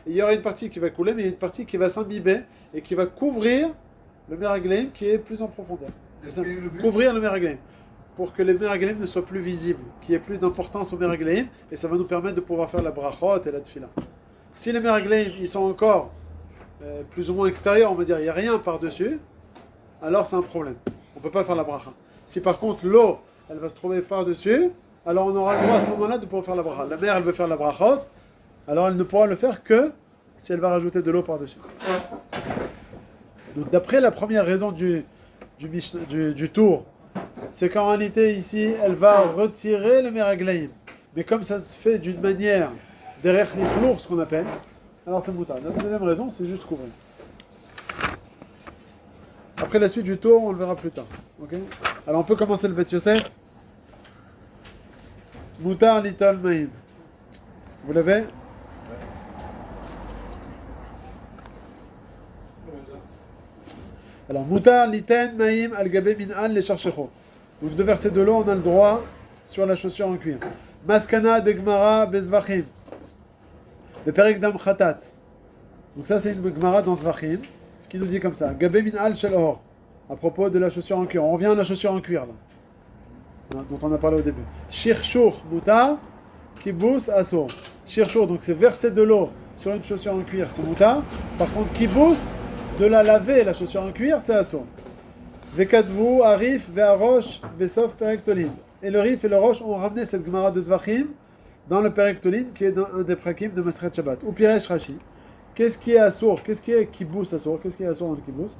et il y aura une partie qui va couler, mais il y a une partie qui va s'imbiber et qui va couvrir le meraglaim qui est plus en profondeur. C'est ça. Couvrir le meraglaim. Pour que les meraglaim ne soient plus visibles, qu'il y ait plus d'importance au meraglaim, et ça va nous permettre de pouvoir faire la brachot et la tfila. Si les meraglaim ils sont encore plus ou moins extérieurs, on va dire il n'y a rien par-dessus, alors c'est un problème. On ne peut pas faire la bracha. Si par contre l'eau, elle va se trouver par-dessus, alors on aura le droit à ce moment-là de pouvoir faire la bracha. La mère, elle veut faire la brachot, alors elle ne pourra le faire que si elle va rajouter de l'eau par-dessus. Donc d'après la première raison du tour, c'est qu'en réalité ici, elle va retirer le meraglaim. Mais comme ça se fait d'une manière derech lichlour, ce qu'on appelle, alors c'est moutar. La deuxième raison, c'est juste couvrir. Après la suite du tour, on le verra plus tard. Ok. Alors on peut commencer le Bet Yosef. Moutar Litol Maïm. Vous l'avez? Alors, Moutar Liten Maïm Al-Gabé Min Al Les Charchecho. Donc, de verser de l'eau, on a le droit sur la chaussure en cuir. Maskana Degmara Bezvachim. Le Perek Dam Khatat. Donc, ça, c'est une Gemara dans Zvachim qui nous dit comme ça. Gabé Min Al Shel Or. À propos de la chaussure en cuir. On revient à la chaussure en cuir, là. Dont on a parlé au début. Shirshur Moutar Kibous Asor. Shirshur, donc c'est verser de l'eau sur une chaussure en cuir, c'est Moutar. Par contre, Kibous, de la laver, la chaussure en cuir, c'est Asor. Vekadvu, Arif, Ve'arosh, Besof, Perektolin. Et le Rif et le Roche ont ramené cette Gemara de Zvachim dans le Perektolin, qui est dans un des prakim de Masret Shabbat. Ou Piresh Rashi. Qu'est-ce qui est Asor? Qu'est-ce qui est Kibous Asor? Qu'est-ce qui est Asor dans le Kibous?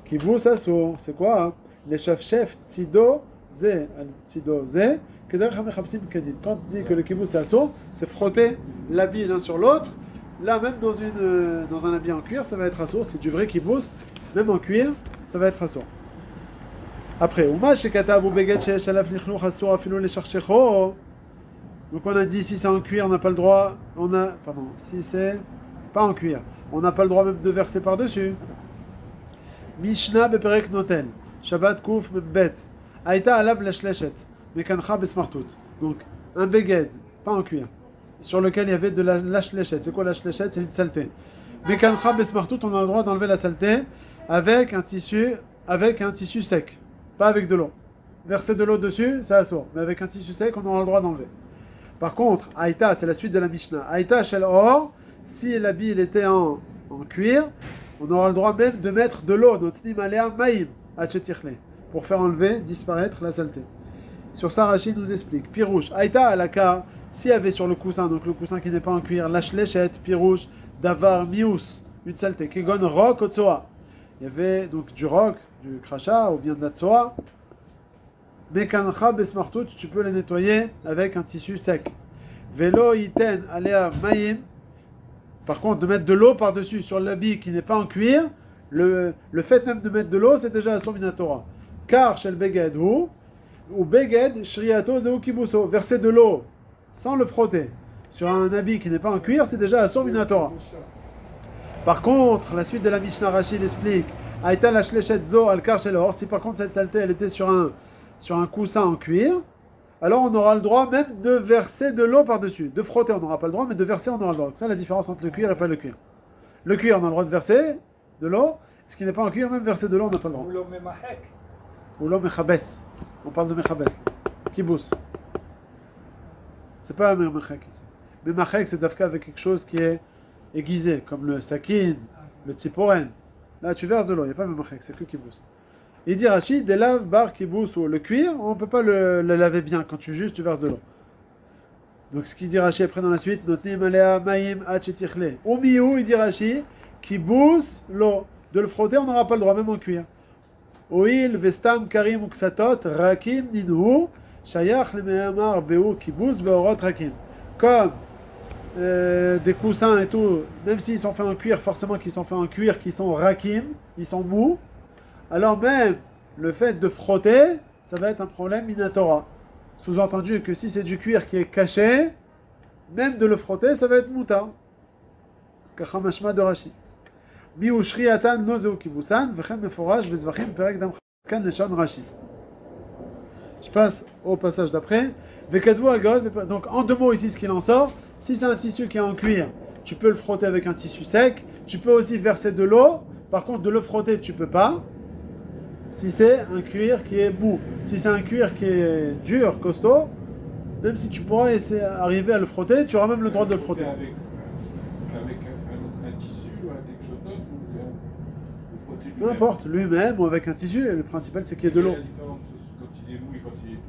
Kibous Asor, c'est quoi hein? Les chef Tzido, Zé, Tzido, Zé. Quand on dit que le kibous c'est assaut, c'est frotter l'habit l'un sur l'autre. Là, même dans un habit en cuir, ça va être assaut. C'est du vrai kibous, même en cuir, ça va être assaut. Après, donc on a dit si c'est en cuir, on n'a pas le droit. Si c'est pas en cuir, on n'a pas le droit même de verser par-dessus. Mishnah beperek noten, Shabbat kouf bet, aïta alav leshleshet. Mekancha besmartout. Donc, un beged, pas en cuir, sur lequel il y avait de la lèchette. C'est quoi la lèchette? C'est une saleté. Mekancha besmartout, on a le droit d'enlever la saleté avec un tissu sec, pas avec de l'eau. Verser de l'eau dessus, ça assourt. Mais avec un tissu sec, on aura le droit d'enlever. Par contre, Aïta, c'est la suite de la Mishnah. Aïta shel or, si l'habit il était en cuir, on aura le droit même de mettre de l'eau, notnim alea maïm, achetirle, pour faire enlever, disparaître la saleté. Sur ça, Rachid nous explique. Pirouche, Aïta alaka, s'il y avait sur le coussin, donc le coussin qui n'est pas en cuir, la shléchette, pirouche, davar, mious, une saleté, kegon, roc, otsoa. Il y avait donc du roc, du crachat ou bien de la tsoa. Mekancha besmartout, tu peux les nettoyer avec un tissu sec. Velo iten alea maïm. Par contre, de mettre de l'eau par-dessus sur l'habit qui n'est pas en cuir, le fait même de mettre de l'eau, c'est déjà assour minatora. Car chez le beged ou beged shriato zeu kibuso, verser de l'eau sans le frotter sur un habit qui n'est pas en cuir, c'est déjà assour minatora. Par contre, la suite de la Mishnah Rachid explique Aïta la shlechet zo al kar shel or, si par contre cette saleté elle était sur un coussin en cuir, alors on aura le droit même de verser de l'eau par-dessus. De frotter, on n'aura pas le droit, mais de verser, on aura le droit. C'est ça la différence entre le cuir et pas le cuir. Le cuir, on a le droit de verser de l'eau. Ce qui n'est pas en cuir, même verser de l'eau, on n'a pas le droit. Ou l'eau mechabes. On parle de mechabes. Kibous. C'est pas un mechak ici. Mais mechak, c'est d'afka avec quelque chose qui est aiguisé, comme le sakin, le tziporen. Là, tu verses de l'eau, il n'y a pas de mechak, c'est que kibous. Il dit Rachid, des laves, bar, kibous ou le cuir, on ne peut pas le laver bien. Quand tu verses de l'eau. Donc ce qu'il dit Rachid après dans la suite, Notnim alea maïm achetichle. Au miou, il dit Rachid, kibous l'eau. De le frotter, on n'aura pas le droit, même en cuir. Oil, vestam, karim, uksatot, rakim, ninhu, shayach, lemehamar, beu, kibous, beorot, rakim. Comme des coussins et tout, même s'ils sont faits en cuir, forcément qu'ils sont faits en cuir, qui sont rakim, ils sont mous. Alors même le fait de frotter, ça va être un problème minatora. Sous-entendu que si c'est du cuir qui est caché, même de le frotter, ça va être mouta. Kachamashma de Rashi. Miushriatan nozeu kibusan, vechem meforaj vezvachim perek dam kan neshon Rashi. Je passe au passage d'après. Vekadvu agod. Donc en deux mots ici, ce qu'il en sort, si c'est un tissu qui est en cuir, tu peux le frotter avec un tissu sec. Tu peux aussi verser de l'eau. Par contre, de le frotter, tu peux pas. Si c'est un cuir qui est mou, si c'est un cuir qui est dur, costaud, même si tu pourras arriver à le frotter, tu auras même le droit de le frotter. Avec un tissu ou avec quelque chose d'autre, ou frotter lui-même. Peu importe, lui-même ou avec un tissu, le principal c'est qu'il y ait de l'eau. Quelle est la différence quand il est mou et quand il est dur?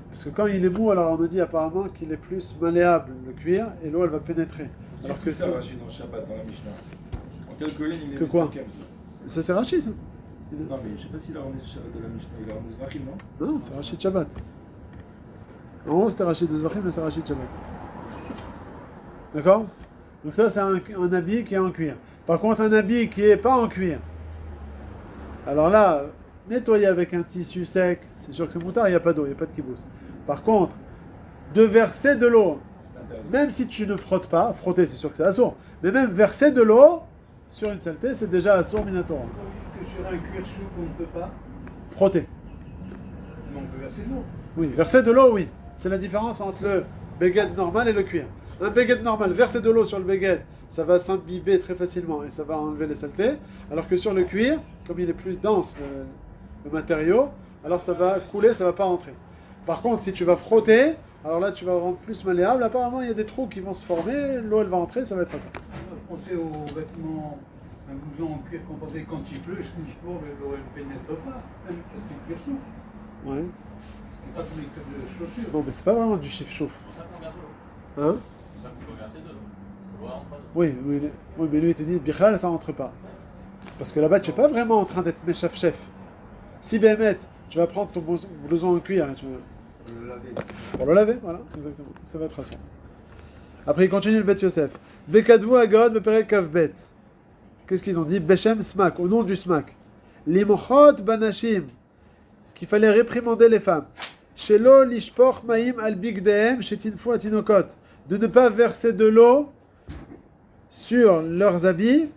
Parce que quand il est mou, alors on a dit apparemment qu'il est plus malléable, le cuir, et l'eau elle va pénétrer. Alors que ça, si... Rachid, dans le Shabbat, dans la Mishnah. En quelques lignes, il est Que quoi? cinquième, ça. Ça c'est Rachid ça. Non, mais je sais pas s'il a ramené ce Shabbat de la Mishnah. Il a ramené Zvachim, non? Non, c'est Rachid Shabbat. En haut c'était Rachid de Zvachim, mais c'est Rachid Shabbat. D'accord? Donc ça, c'est un habit qui est en cuir. Par contre, un habit qui n'est pas en cuir, alors là, nettoyer avec un tissu sec, c'est sûr que c'est moutard, il n'y a pas d'eau, il n'y a pas de kibouss. Par contre, de verser de l'eau, même si tu ne frottes pas, frotter c'est sûr que c'est assourd, mais même verser de l'eau sur une saleté, c'est déjà assourd minatora. On dit que sur un cuir souple, on ne peut pas. Frotter. Mais on peut verser de l'eau. Oui, verser de l'eau, oui. C'est la différence entre le baguette normal et le cuir. Un baguette normal, verser de l'eau sur le baguette, ça va s'imbiber très facilement et ça va enlever les saletés. Alors que sur le cuir, comme il est plus dense, le matériau, alors ça va couler, ça va pas rentrer. Par contre, si tu vas frotter, alors là tu vas le rendre plus malléable. Apparemment, il y a des trous qui vont se former, l'eau elle va entrer, ça va être ça. Je pensais aux vêtements, un blouson en cuir qu'on portait quand il pleut. Je me dis, bon, l'eau elle ne pénètre pas, même parce qu'il cuir souple. Ouais. C'est pas tous les types de chaussures. Bon, mais c'est pas vraiment du chiffre chauffe. C'est pour ça qu'on verse de l'eau. Hein? C'est pour ça qu'on peut verser de l'eau. Ça doit rentrer. Oui, mais lui il te dit, Bichal, ça rentre pas. Parce que là-bas, tu n'es pas vraiment en train d'être méchaf chef. Si Béhémet, tu vas prendre ton blouson en cuir, hein, Pour le laver. pour le laver, voilà, exactement. Ça va être rassurant. Après, il continue le Bet Yosef. Vekadvu agod beperek kavbet. Qu'est-ce qu'ils ont dit? Beshem smak, au nom du smak. Limochot banashim, qu'il fallait réprimander les femmes. Shelo lishpoch maim al bigdehem shetinfu atinokot. De ne pas verser de l'eau sur leurs habits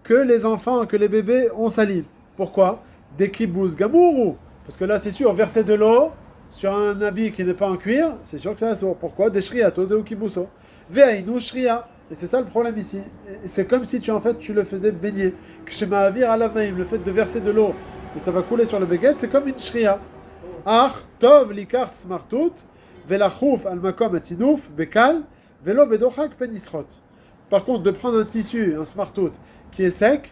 que les enfants, que les bébés ont sali. Pourquoi? Des kibbouz gamourou. Parce que là, c'est sûr, verser de l'eau sur un habit qui n'est pas en cuir, c'est sûr que c'est assourd. Pourquoi? Des shriatos et kibbouzos. Ve'ainu shria. Et c'est ça le problème ici. Et c'est comme si tu le faisais baigner. Kshema'avir alamaim, le fait de verser de l'eau et ça va couler sur le baguette, c'est comme une shria. Ach, tov, likar, smartout, velachuf, al-makom, atinouf, bekal, velo, bedochak, penisrot. Par contre, de prendre un tissu, un smartout, qui est sec,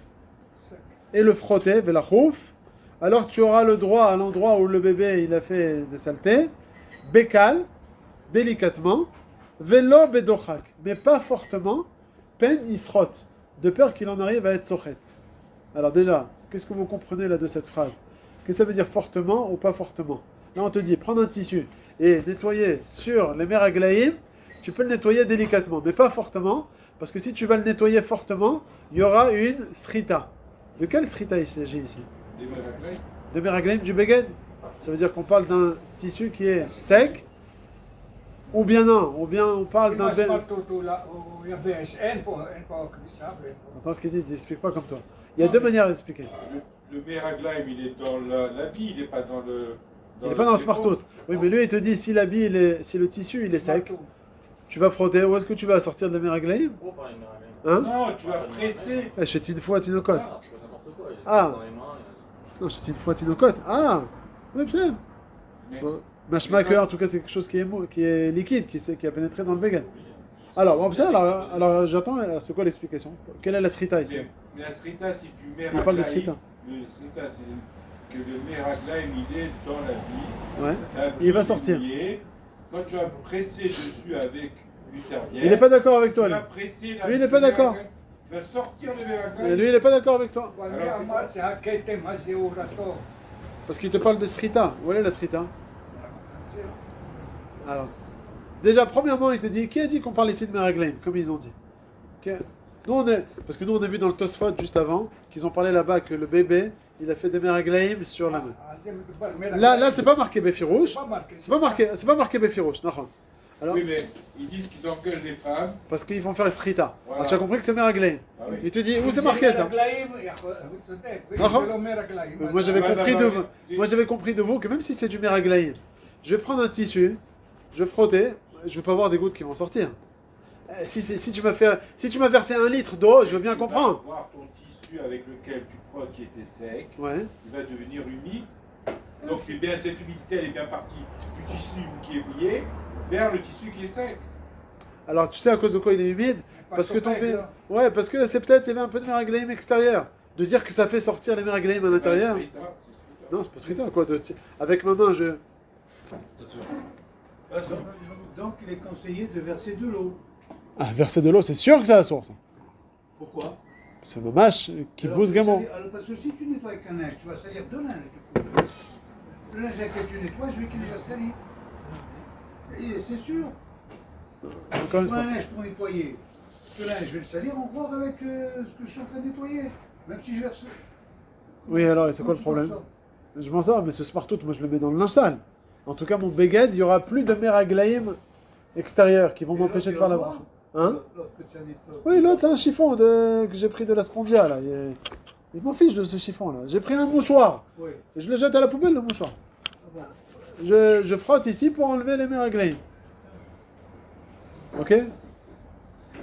et le frotter, velachuf, alors tu auras le droit à l'endroit où le bébé il a fait des saletés, bekal, délicatement, velo, bedochak, mais pas fortement, penisrot, de peur qu'il en arrive à être sochet. Alors déjà, qu'est-ce que vous comprenez là de cette phrase? Qu'est-ce que ça veut dire fortement ou pas fortement? Là, on te dit, prendre un tissu et nettoyer sur les meraglaïm, tu peux le nettoyer délicatement, mais pas fortement, parce que si tu vas le nettoyer fortement, il y aura une srita. De quelle srita il s'agit ici? Des meraglaïm. De meraglaïm du beged. Ça veut dire qu'on parle d'un tissu qui est sec, ou bien non, ou bien on parle d'un... Attends ce qu'il dit, il explique pas comme toi. Il y a deux manières d'expliquer. Le meraglaïm, il est dans l'habit, il n'est pas dans le... Il n'est pas dans le smartout. Oui, mais lui, il te dit, si l'habit, si le tissu, il est sec, tu vas frotter. Où est-ce que tu vas sortir de la meraglaïm? Pourquoi parler de meraglaïm? Hein? Non, tu vas presser. Chez Tinfou à Tinokot. Ah, c'est pas n'importe quoi. Il est Ah. dans les mains. Non, chez Tinfou à Tinokot. Ah! Oui, bien. Mais- Machma que, en tout cas, c'est quelque chose qui est liquide, qui a pénétré dans le vegan. Alors, bon, ça, alors j'attends, c'est quoi l'explication? Quelle est la srita ici? Mais la srita, c'est du meraglaïm. Il parle de srita. Le srita, c'est que le meraglaïm, il est dans l'habit. Ouais. L'habit Il va est sortir. mouillé. Quand tu vas presser dessus avec une serviette, Il n'est pas d'accord avec toi, tu lui. vas presser Lui, il n'est pas d'accord. Il va sortir le Mais meraglaïm. lui, il n'est pas d'accord avec toi. Alors, Parce qu'il te parle de srita. Où est la srita? Alors, déjà, premièrement, il te dit, qui a dit qu'on parle ici de meraglaim, comme ils ont dit? Parce que nous, on a vu dans le Tosfot, juste avant, qu'ils ont parlé là-bas que le bébé, il a fait des meraglaim sur la main. Là, c'est pas marqué Befirouche. C'est pas marqué Befirouche. Non. Alors, oui, mais ils disent qu'ils engueulent les femmes. parce qu'ils vont faire srita. Voilà. Alors, tu as compris que c'est meraglaim. Ah oui. Il te dit, où c'est marqué ça? Moi, j'avais compris de vous que même si c'est du meraglaim, je vais prendre un tissu, je vais frotter, je vais pas avoir des gouttes qui vont sortir. Si tu m'as versé 1 litre d'eau, je veux bien comprendre. Tu vas voir ton tissu avec lequel tu frottes qui était sec, Ouais. il va devenir humide. Donc cette humidité, elle est bien partie du tissu qui est mouillé vers le tissu qui est sec. Alors, tu sais à cause de quoi il est humide? Parce que ouais, parce que c'est peut-être il y avait un peu de meraglaim extérieur. De dire que ça fait sortir les meraglaim à l'intérieur. C'est srita. Non, c'est pas srita quoi. Avec ma main, je. Donc il est conseillé de verser de l'eau. Ah, verser de l'eau, c'est sûr que c'est la source. Pourquoi? C'est ma mâche qui Alors, pousse gamin. parce que si tu nettoies avec un linge, tu vas salir deux linges. Le linge avec lequel tu nettoies, je veux qu'il est déjà sali. Et c'est sûr. Encore une Tu prends fois. un linge pour nettoyer. Ce linge, je vais le salir encore avec ce que je suis en train de nettoyer. Même si je verse. Oui, alors, et c'est quoi le problème? Je m'en sors, mais ce Smartout, moi je le mets dans le linge sale. En tout cas, mon Beged, il n'y aura plus de Meraglaïm extérieurs qui vont m'empêcher de faire la bracha. Hein? Oui, l'autre, c'est un chiffon que j'ai pris de la Spondia, là. Il m'en fiche de ce chiffon, là. J'ai pris un mouchoir. Oui. Et je le jette à la poubelle, le mouchoir. Bon. Je frotte ici pour enlever les Meraglaïm. Ok?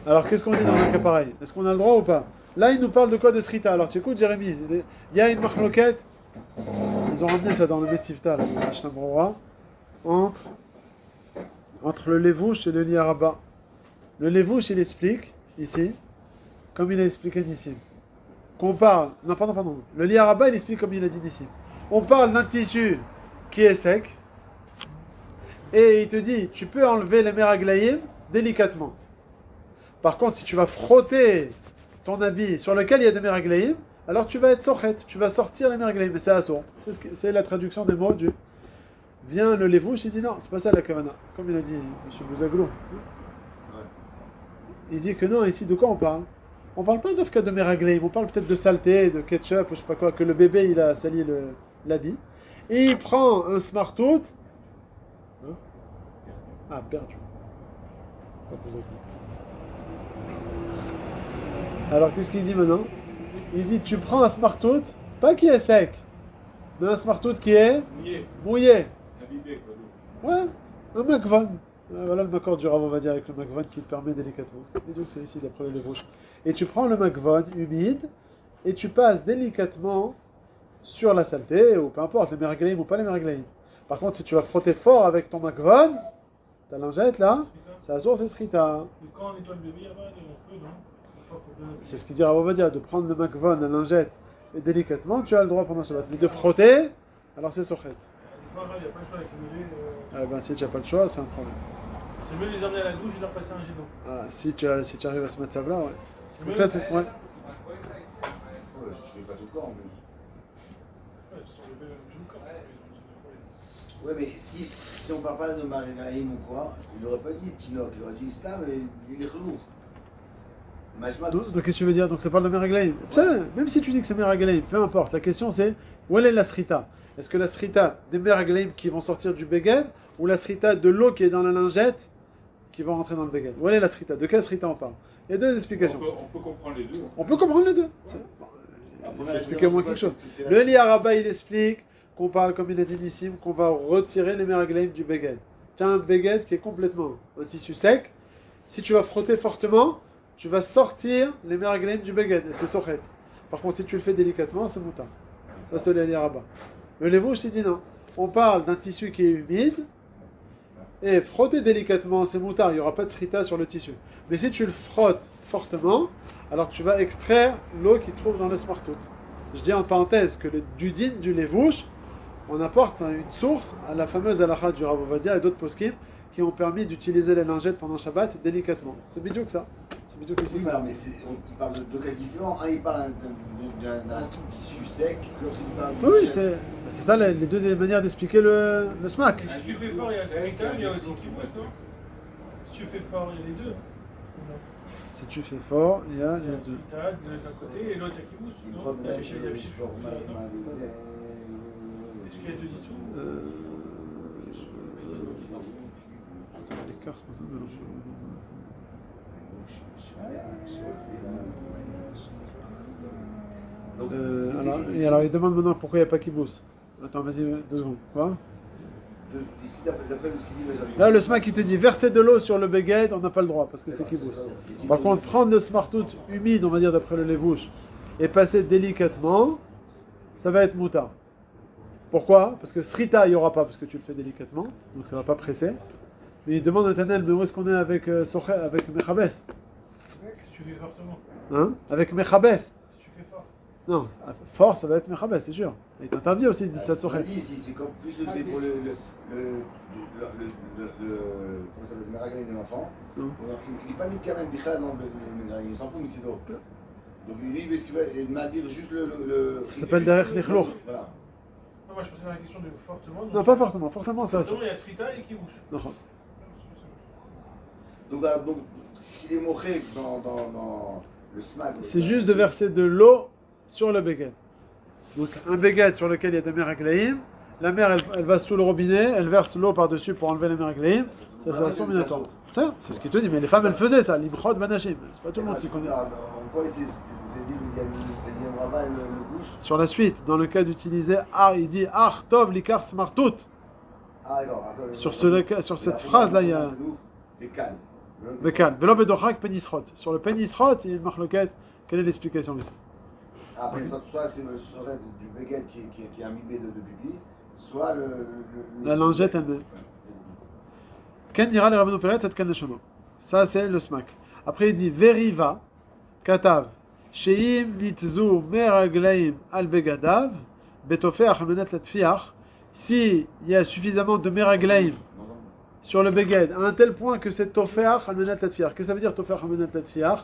Alors, qu'est-ce qu'on dit dans un cas pareil? Est-ce qu'on a le droit ou pas? Là, il nous parle de quoi? De Srita. Alors, tu écoutes, Jérémy, il y a une marloquette. Ils ont ramené ça dans le Metzivta, là, le Mishnah Berurah, entre le Levouche et le Liaraba. Le Levouche, il explique, ici, comme il a expliqué Nissim, qu'on parle... Non, pardon. Le Liaraba, il explique comme il a dit Nissim. On parle d'un tissu qui est sec, et il te dit, tu peux enlever les Meraglaïm délicatement. Par contre, si tu vas frotter ton habit sur lequel il y a des Meraglaïm, alors tu vas être sochet, tu vas sortir les Meraglaïm, mais c'est assour. C'est la traduction des mots du... Vient le Levouche, il dit non, c'est pas ça la kavana. Comme il a dit M. Bouzaglou. Il dit que non, ici de quoi on parle? On parle pas d'afka de Meraglaïm, on parle peut-être de saleté, de ketchup, ou je sais pas quoi, que le bébé il a sali l'habit. Et il prend un Smartout. Hein? Ah, perdu. Pas Bouzaglou. Alors qu'est-ce qu'il dit maintenant? Il dit tu prends un Smartout, pas qui est sec, mais un Smartout qui est mouillé. Habibé, quoi. Ouais, un Makvan. Voilà le Makor du Rav, on va dire, avec le Makvan qui te permet délicatement. Et donc c'est ici d'après les bouches. Et tu prends le Makvan humide et tu passes délicatement sur la saleté, ou peu importe, les Meraglaïm ou pas les Meraglaïm. Par contre, si tu vas frotter fort avec ton Makvan, ta lingette là, c'est la source, c'est Srita. Mais quand on nettoie le bébé, on peut, non? C'est ce qu'il dit Rav, on va dire, de prendre le Makvan, la lingette, et délicatement, tu as le droit pendant Shabbat. Mais de frotter, alors c'est Sochet. Des fois, il n'y a pas le choix avec le bébé. Ah ben si tu n'as pas le choix, c'est un problème. C'est mieux de les emmener à la douche et leur passer un jet d'eau. Ah, si tu arrives à se mettre ça là, ouais. C'est Donc mieux. là, c'est... Ouais. Ouais, je fais pas tout le corps en plus. Ouais, c'est sur le bébé, tout le corps. Ouais, mais si on parle pas de Marinaïm ou quoi, il aurait pas dit Tinoc, il aurait dit Islam et il est lourd. Donc qu'est-ce que tu veux dire? Donc ça parle de Meraglaïm. Même si tu dis que c'est Meraglaïm, peu importe. La question c'est, où est la Srita? Est-ce que la Srita des Meraglaïm qui vont sortir du Beged, ou la Srita de l'eau qui est dans la lingette qui va rentrer dans le Beged? Où est la Srita? De quelle Srita on parle? Il y a deux explications. On peut comprendre les deux. On peut comprendre les deux. Il faut expliquer au moins quelque chose. Le Liaraba, il explique qu'on parle, comme il a dit Nissim, qu'on va retirer les Meraglaïm du Beged. Tu as un Beged qui est complètement un tissu sec. Si tu vas frotter fortement, tu vas sortir les Meraglaïm du Beged. Et c'est Sochet. Par contre, si tu le fais délicatement, c'est Mouta. Ça, c'est le Liaraba. Le Levouche, il dit non. On parle d'un tissu qui est humide. Et frotter délicatement, c'est Mouta. Il n'y aura pas de srita sur le tissu. Mais si tu le frottes fortement, alors tu vas extraire l'eau qui se trouve dans le Smartout. Je dis en parenthèse que le Dudin du Levouche, on apporte une source à la fameuse halakha du Rav Ovadia et d'autres poskim qui ont permis d'utiliser les lingettes pendant Shabbat délicatement. C'est bidou que ça. C'est bidou que ici. Oui, mais alors, mais il parle de deux cas différents. Un, il parle d'un tissu sec, l'autre, il parle Oui, c'est ça les deux manières d'expliquer le smack. Si tu fais fort, il y a Srita, il y a aussi Kibbutz, non? Si tu fais fort, il y a les deux. Si tu fais fort, il y a les deux. Srita d'un côté et l'autre à Kibbutz, Il non? prend Parce qu'il y a Est-ce Est-ce qu'il y a deux issues? L'écart ce matin, alors il demande maintenant pourquoi il n'y a pas Kibbutz. Attends, vas-y, 2 secondes. Quoi? Ici, d'après ce qu'il dit, Là, le smack, il te dit verser de l'eau sur le Beged, on n'a pas le droit parce que c'est Kibbutz. Par contre, prendre le Smartout humide, on va dire d'après le Levouche, et passer délicatement, ça va être Mouta. Pourquoi? Parce que Srita, il n'y aura pas parce que tu le fais délicatement, donc ça ne va pas presser. Mais il demande à Tanel, mais où est-ce qu'on est avec Mechabes? Si tu fais fortement. Hein? Avec Mechabes? Si tu fais fort. Non, fort, ça va être Mechabes, c'est sûr. Il t'interdit aussi de ça Sochet. c'est comme plus que c'est pour comment ça s'appelle, le Meraglaïm de l'enfant. Il n'est pas mis de Kamen Bichal dans le Meraglaïm, il s'en fout, mais c'est d'autres. Donc lui, il va m'habiller juste le. Ça s'appelle derrière les chlours. Voilà. Non, moi je pensais à la question de fortement. Non, pas fortement. Fortement, c'est Fortement, il y a Srita et Kibbutz. Non. Donc s'il est moché dans le smack. C'est juste de verser de l'eau sur le beged. Donc un beged sur lequel il y a des meraglaïm, la mère elle va sous le robinet, elle verse l'eau par-dessus pour enlever les meraglaïm, ça c'est la source minatoire. C'est ce qu'il te dit, mais les femmes elles faisaient ça, l'imchod banachim, c'est pas tout le monde qui connaît. En quoi vous avez dit il y a le rabat et le bouche? Sur la suite, dans le cas d'utiliser il dit Ar tov likar smartout. Ah d'accord. Sur cette phrase là il y a Bekal. Velo bedochak penisrot. Sur le penisrot, il y a une marloquette. Quelle est l'explication de ça? Après, soit ce serait du baguette qui est imbibé de pipi, soit la lingette elle-même. Ken dira les rabbins Peret, cette canne de. Ça c'est le smack. Après il dit Veriva, Katav, Sheim nitzu meraglaim al begadav, betofeach amenat latfiach. Si il y a suffisamment de meraglaim sur le beged, à un tel point que c'est tofeach amenat latfiach. Qu'est-ce que ça veut dire tofeach amenat latfiach?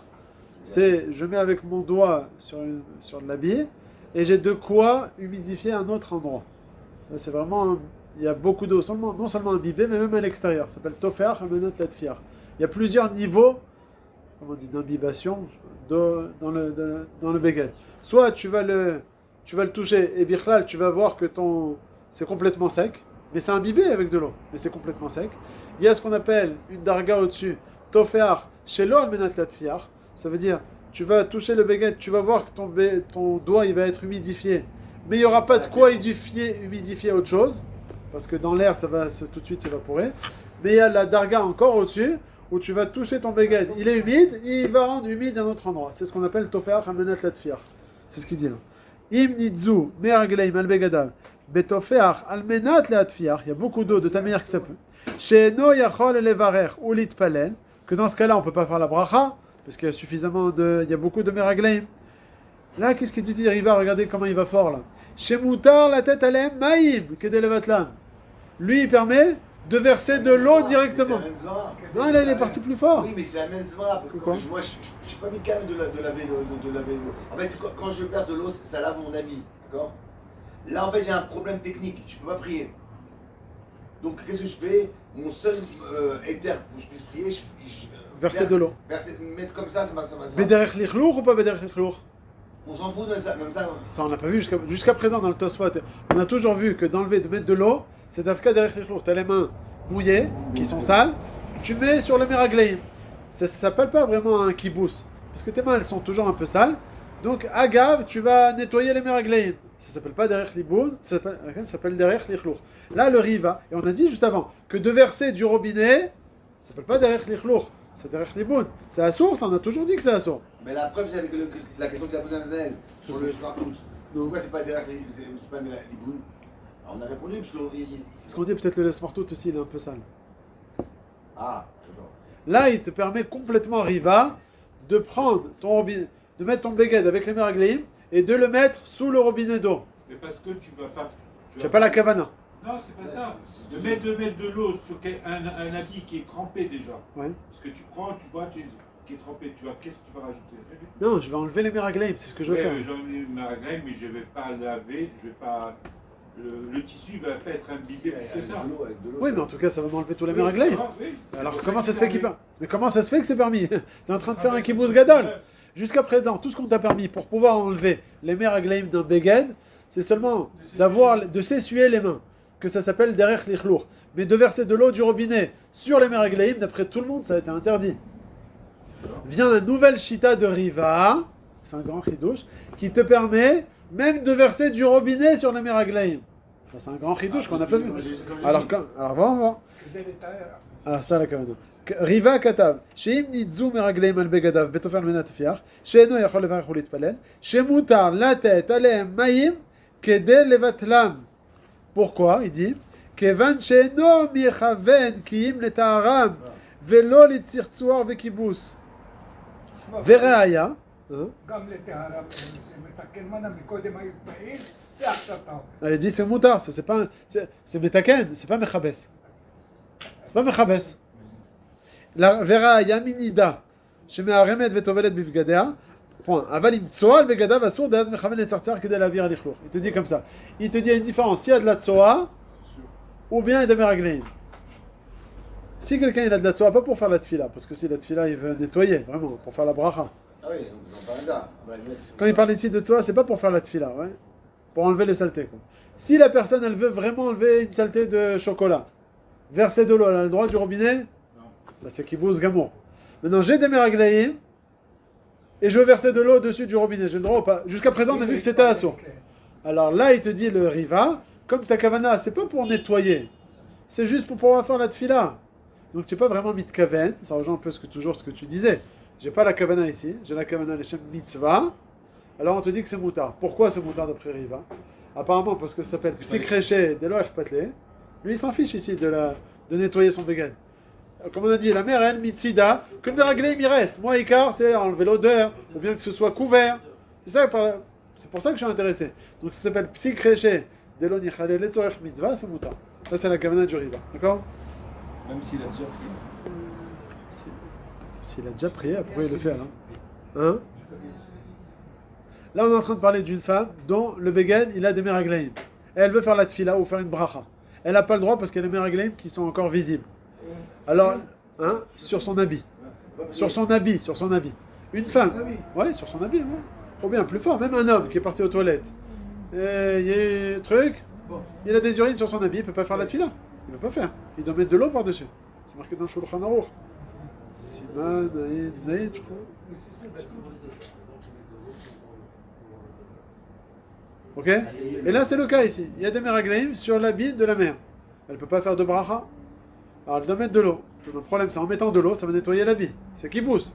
C'est je mets avec mon doigt sur l'habit et j'ai de quoi humidifier un autre endroit. Ça, c'est vraiment, il y a beaucoup d'eau, non seulement imbibée, mais même à l'extérieur. Ça s'appelle Tofer Amenot Latfiar. Il y a plusieurs niveaux, comment on dit, d'imbibation dans le beged. Soit tu vas le toucher et bichlal, tu vas voir que c'est complètement sec, mais c'est imbibé avec de l'eau, mais c'est complètement sec. Il y a ce qu'on appelle une darga au-dessus, Tofer Shelo Amenot Latfiar. Ça veut dire, tu vas toucher le beged, tu vas voir que ton doigt il va être humidifié, mais il n'y aura pas de quoi humidifier autre chose, parce que dans l'air ça va tout de suite s'évaporer. Mais il y a la darga encore au-dessus, où tu vas toucher ton beged, il est humide, il va rendre humide un autre endroit. C'est ce qu'on appelle tofer amenat latfiar. C'est ce qu'il dit là. Im nitzu meragleim al begadav betofer almenat latfiar. Il y a beaucoup d'eau de ta manière que ça peut. She'eno yachol levarer ou litpalel, que dans ce cas-là on peut pas faire la bracha. Parce qu'il y a il y a beaucoup de meraglaim. Là, qu'est-ce que tu dis, Riva? Regardez comment il va fort là. Shemoutar la tête alem maïm kedelevatlam. Lui, il permet de verser de l'eau directement. Non, là, il est parti plus fort. Oui, mais c'est la même zvara. Moi, je suis pas mis quand même de laver l'eau. En fait, quand je verse de l'eau, ça lave mon habit, d'accord? Là, en fait, j'ai un problème technique. Je peux pas prier. Donc, qu'est-ce que je fais? Mon seul éther pour que je puisse prier, verser de l'eau. Mettre comme ça va. Bederech lichlour ou pas bederech lichlour? On s'en fout de ça, même ça. Ça, on n'a pas vu jusqu'à présent dans le Tosfot. On a toujours vu que de mettre de l'eau, c'est d'afka derech lichlour. Tu as les mains mouillées, qui sont sales, tu mets sur le meragleim. Ça ne s'appelle pas vraiment un kibous, parce que tes mains, elles sont toujours un peu sales. Donc, agav, tu vas nettoyer les meragleim. Ça ne s'appelle pas derech liboun, ça s'appelle derech lichlour. Là, le riva, et on a dit juste avant, que de verser du robinet, ça ne s'appelle pas derech lichlour. C'est derech liboun. C'est à source, on a toujours dit que c'est à source. Mais la preuve, c'est avec la question qu'il a posée à Nadal sur le smartphone. Pourquoi c'est pas derech liboun? On a répondu, parce qu'on dit peut-être le smartout aussi, il est un peu sale. Ah, d'accord. Là, il te permet complètement, Riva, de prendre ton robinet, de mettre ton beged avec les meragleim et de le mettre sous le robinet d'eau. Mais parce que tu vas pas. Tu n'as pas la kavana. Non, c'est pas ça. De mettre de l'eau sur un habit qui est trempé déjà. Ouais. Parce que tu prends, tu vois, qui est trempé. Qu'est-ce que tu vas rajouter? Non, je vais enlever les meragleim, c'est ce que je veux faire. Je vais enlever les meragleim, mais je vais pas laver, je vais pas. Le tissu va pas être imbibé plus que ça. Oui, mais en tout cas, ça va m'enlever tous les meragleim. Oui. Alors, comment ça se fait qu'il peut? Mais comment ça se fait que c'est permis? Tu es en train de faire un kibbutz gadol. Jusqu'à présent, tout ce qu'on t'a permis pour pouvoir enlever les meragleim d'un beged, c'est seulement de s'essuyer les mains. Que ça s'appelle derech lichlour. Mais de verser de l'eau du robinet sur les meragleim, d'après tout le monde, ça a été interdit. Vient la nouvelle shita de Riva, c'est un grand chidouche, qui te permet même de verser du robinet sur les meragleim. C'est un grand chidouche qu'on n'a pas vu. Alors, on va. Alors, ça la kavana. Riva katav, sheim nitzu meragleim al begadav betofer menat fiach, she'eno yachol levarech ulitpalel, shemutar latet alehem mayim kedel levatlam. Pourquoi? Il dit Kevan she'eno michaven kiim letaharam velo litzirtzuar vekibus. Vereaya. Il dit c'est moutar, c'est pas c'est metaken, c'est pas mechabes. C'est pas mechabes. La vereaya minida shemeharemet vetovelet bivgadea. Point. Aval im tsoa al begadav asur daz mechaven letzartzar kedel lavir alichlour. Il te dit comme ça. Il te dit il y a une différence. S'il y a de la tsoa ou bien de meragleim. Si quelqu'un il a de la tzoa, pas pour faire la tfila, parce que si la tfila il veut nettoyer, vraiment, pour faire la bracha. Ah oui, donc dans pas un gars. Quand il parle ici de tzoa, c'est pas pour faire la tfila, ouais. Pour enlever les saletés, quoi. Si la personne elle veut vraiment enlever une saleté de chocolat, verser de l'eau, elle a le droit du robinet? Non. Bah, c'est kibbutz gamour. Maintenant j'ai des meraglaïm et je veux verser de l'eau dessus du robinet, j'ai le droit ou pas? Jusqu'à présent on a vu que c'était assourd. Alors là il te dit le riva, comme ta kavana, c'est pas pour nettoyer, c'est juste pour pouvoir faire la tfila. Donc tu n'es pas vraiment mitkaven, ça rejoint un peu toujours ce que tu disais. J'ai pas la kavana ici, j'ai la kavana l'Eshem mitzvah. Alors on te dit que c'est moutard. Pourquoi c'est moutard d'après Riva? Apparemment parce que ça s'appelle psikreché de l'oeuf-patlé. Lui il s'en fiche ici de nettoyer son bégan. Comme on a dit, la mère elle, mitzida, que le meragleim il reste. Moi, Icar, c'est enlever l'odeur, ou bien que ce soit couvert. C'est pour ça que je suis intéressé. Donc ça s'appelle psikreché de l'onichale letzorech mitzvah, c'est moutard. Ça c'est la kavana du Riva. D'accord? Même s'il a déjà prié. S'il a déjà prié, pourquoi il le fait alors? Hein? Là, on est en train de parler d'une femme dont le bégan, il a des meraglaim. Elle veut faire la tfila ou faire une bracha. Elle n'a pas le droit parce qu'elle a des meraglaim qui sont encore visibles. Alors, hein, sur son habit. Sur son habit. Une femme. Ouais, sur son habit, ouais. Trop bien, plus fort. Même un homme qui est parti aux toilettes. Il y a un truc, il a des urines sur son habit, il ne peut pas faire la tfila. Il ne peut pas faire. Il doit mettre de l'eau par-dessus. C'est marqué dans le Shulchan Aruch. Siman, Aïd, Zaïd, je crois. Ok? Et là, c'est le cas ici. Il y a des meraglaim sur l'habit de la mère. Elle ne peut pas faire de bracha. Alors, elle doit mettre de l'eau. Le problème, c'est en mettant de l'eau, ça va nettoyer l'habit. C'est kibbutz.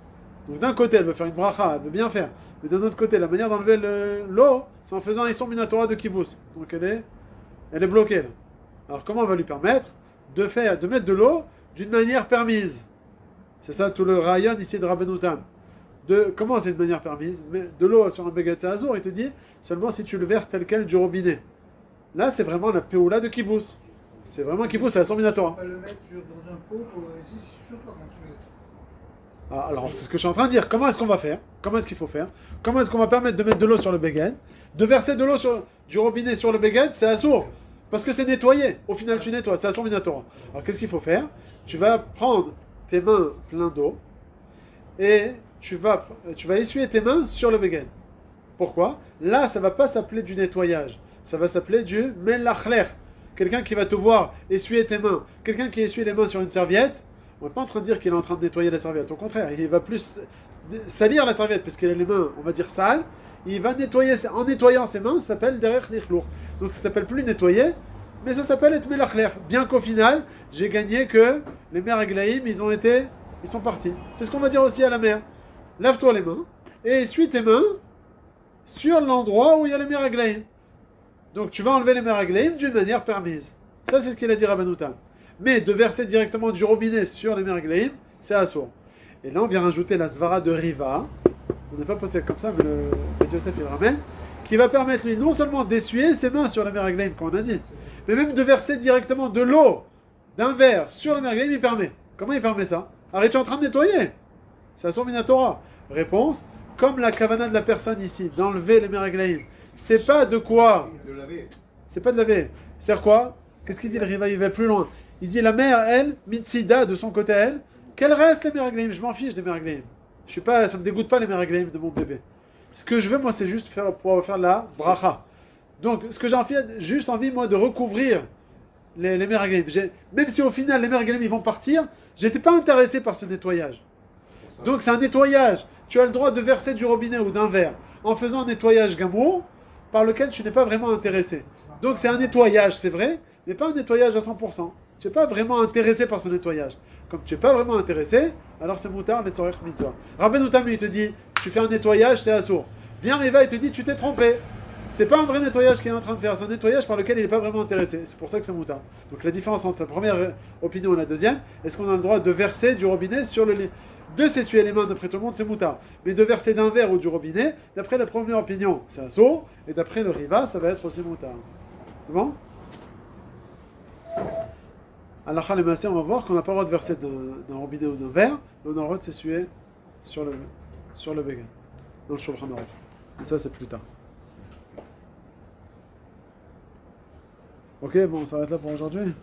Donc, d'un côté, elle veut faire une bracha, elle veut bien faire. Mais d'un autre côté, la manière d'enlever l'eau, c'est en faisant un isson minatora de kibbutz. Donc, elle est bloquée là. Alors, comment on va lui permettre de mettre de l'eau d'une manière permise? C'est ça tout le rayon ici de Rabbeinu Tam. Comment c'est une manière permise? De l'eau sur un bégat azur, il te dit seulement si tu le verses tel quel du robinet. Là, c'est vraiment la péoula de kibbutz. C'est vraiment kibbutz, c'est la sombinatoire. On va le mettre dans un pot pour c'est chaud quand tu veux. Alors, c'est ce que je suis en train de dire. Comment est-ce qu'on va faire? Comment est-ce qu'il faut faire? Comment est-ce qu'on va permettre de mettre de l'eau sur le bégat? De verser de l'eau du robinet sur le bégat, c'est assour. Parce que c'est nettoyé. Au final, tu nettoies. C'est la sombinatoire. Alors, qu'est-ce qu'il faut faire? Tu vas prendre tes mains pleines d'eau et tu vas essuyer tes mains sur le bégan. Pourquoi? Là, ça ne va pas s'appeler du nettoyage. Ça va s'appeler du melachler. Quelqu'un qui va te voir essuyer tes mains. Quelqu'un qui essuie les mains sur une serviette, on n'est pas en train de dire qu'il est en train de nettoyer la serviette. Au contraire, il va plus salir la serviette parce qu'il a les mains, on va dire, sales. Il va nettoyer, en nettoyant ses mains, ça s'appelle derech lichlour. Donc ça s'appelle plus nettoyer, mais ça s'appelle être melachler. Bien qu'au final, j'ai gagné que les meraglaïm, ils sont partis. C'est ce qu'on va dire aussi à la mère. Lave-toi les mains et essuie tes mains sur l'endroit où il y a les meraglaïm. Donc tu vas enlever les meraglaïm d'une manière permise. Ça, c'est ce qu'il a dit Rabbeinu Tam. Mais de verser directement du robinet sur les meraglaïm, c'est assourd. Et là, on vient rajouter la svara de Riva. On n'est pas posé comme ça, mais le Beth Yosef, il le ramène. Qui va permettre, lui, non seulement d'essuyer ses mains sur les meraglaïm, comme on a dit, mais même de verser directement de l'eau d'un verre sur les meraglaïm, il permet. Comment il permet ça? Arrête, tu es en train de nettoyer. C'est assourd minatora. Réponse, comme la kavana de la personne ici, d'enlever les meraglaïm, c'est pas de quoi? De laver. C'est pas de laver. C'est quoi? Qu'est-ce qu'il dit le Riva? Il va plus loin. Il dit la mère, elle, mitzida, de son côté, elle, qu'elle reste les meraglaïm. Je m'en fiche des meraglaïm. Ça me dégoûte pas les meraglaïm de mon bébé. Ce que je veux, moi, c'est juste pouvoir faire la bracha. Donc, ce que j'ai juste envie, moi, de recouvrir les meraglaïm. Même si au final, les meraglaïm, ils vont partir, j'étais pas intéressé par ce nettoyage. Donc, c'est un nettoyage. Tu as le droit de verser du robinet ou d'un verre en faisant un nettoyage gamour par lequel tu n'es pas vraiment intéressé. Donc, c'est un nettoyage, c'est vrai, mais pas un nettoyage à 100%. Tu n'es pas vraiment intéressé par ce nettoyage. Comme tu n'es pas vraiment intéressé, alors c'est moutard, letzorech mitzvah. Rabbeinu Tam, il te dit, tu fais un nettoyage, c'est assourd. Viens Riva, il te dit, tu t'es trompé. C'est pas un vrai nettoyage qu'il est en train de faire, c'est un nettoyage par lequel il n'est pas vraiment intéressé. C'est pour ça que c'est moutard. Donc la différence entre la première opinion et la deuxième, est-ce qu'on a le droit de verser du robinet sur le lit? De s'essuyer les mains d'après tout le monde, c'est moutard. Mais de verser d'un verre ou du robinet, d'après la première opinion, c'est assourd. Et d'après le Riva, ça va être aussi moutard. C'est bon? Alors, on va voir qu'on n'a pas le droit de verser d'un robinet ou d'un verre, mais on a le droit de s'essuyer sur le béguin, dans le Shulchan Aruch. Et ça, c'est plus tard. Ok, bon, on s'arrête là pour aujourd'hui.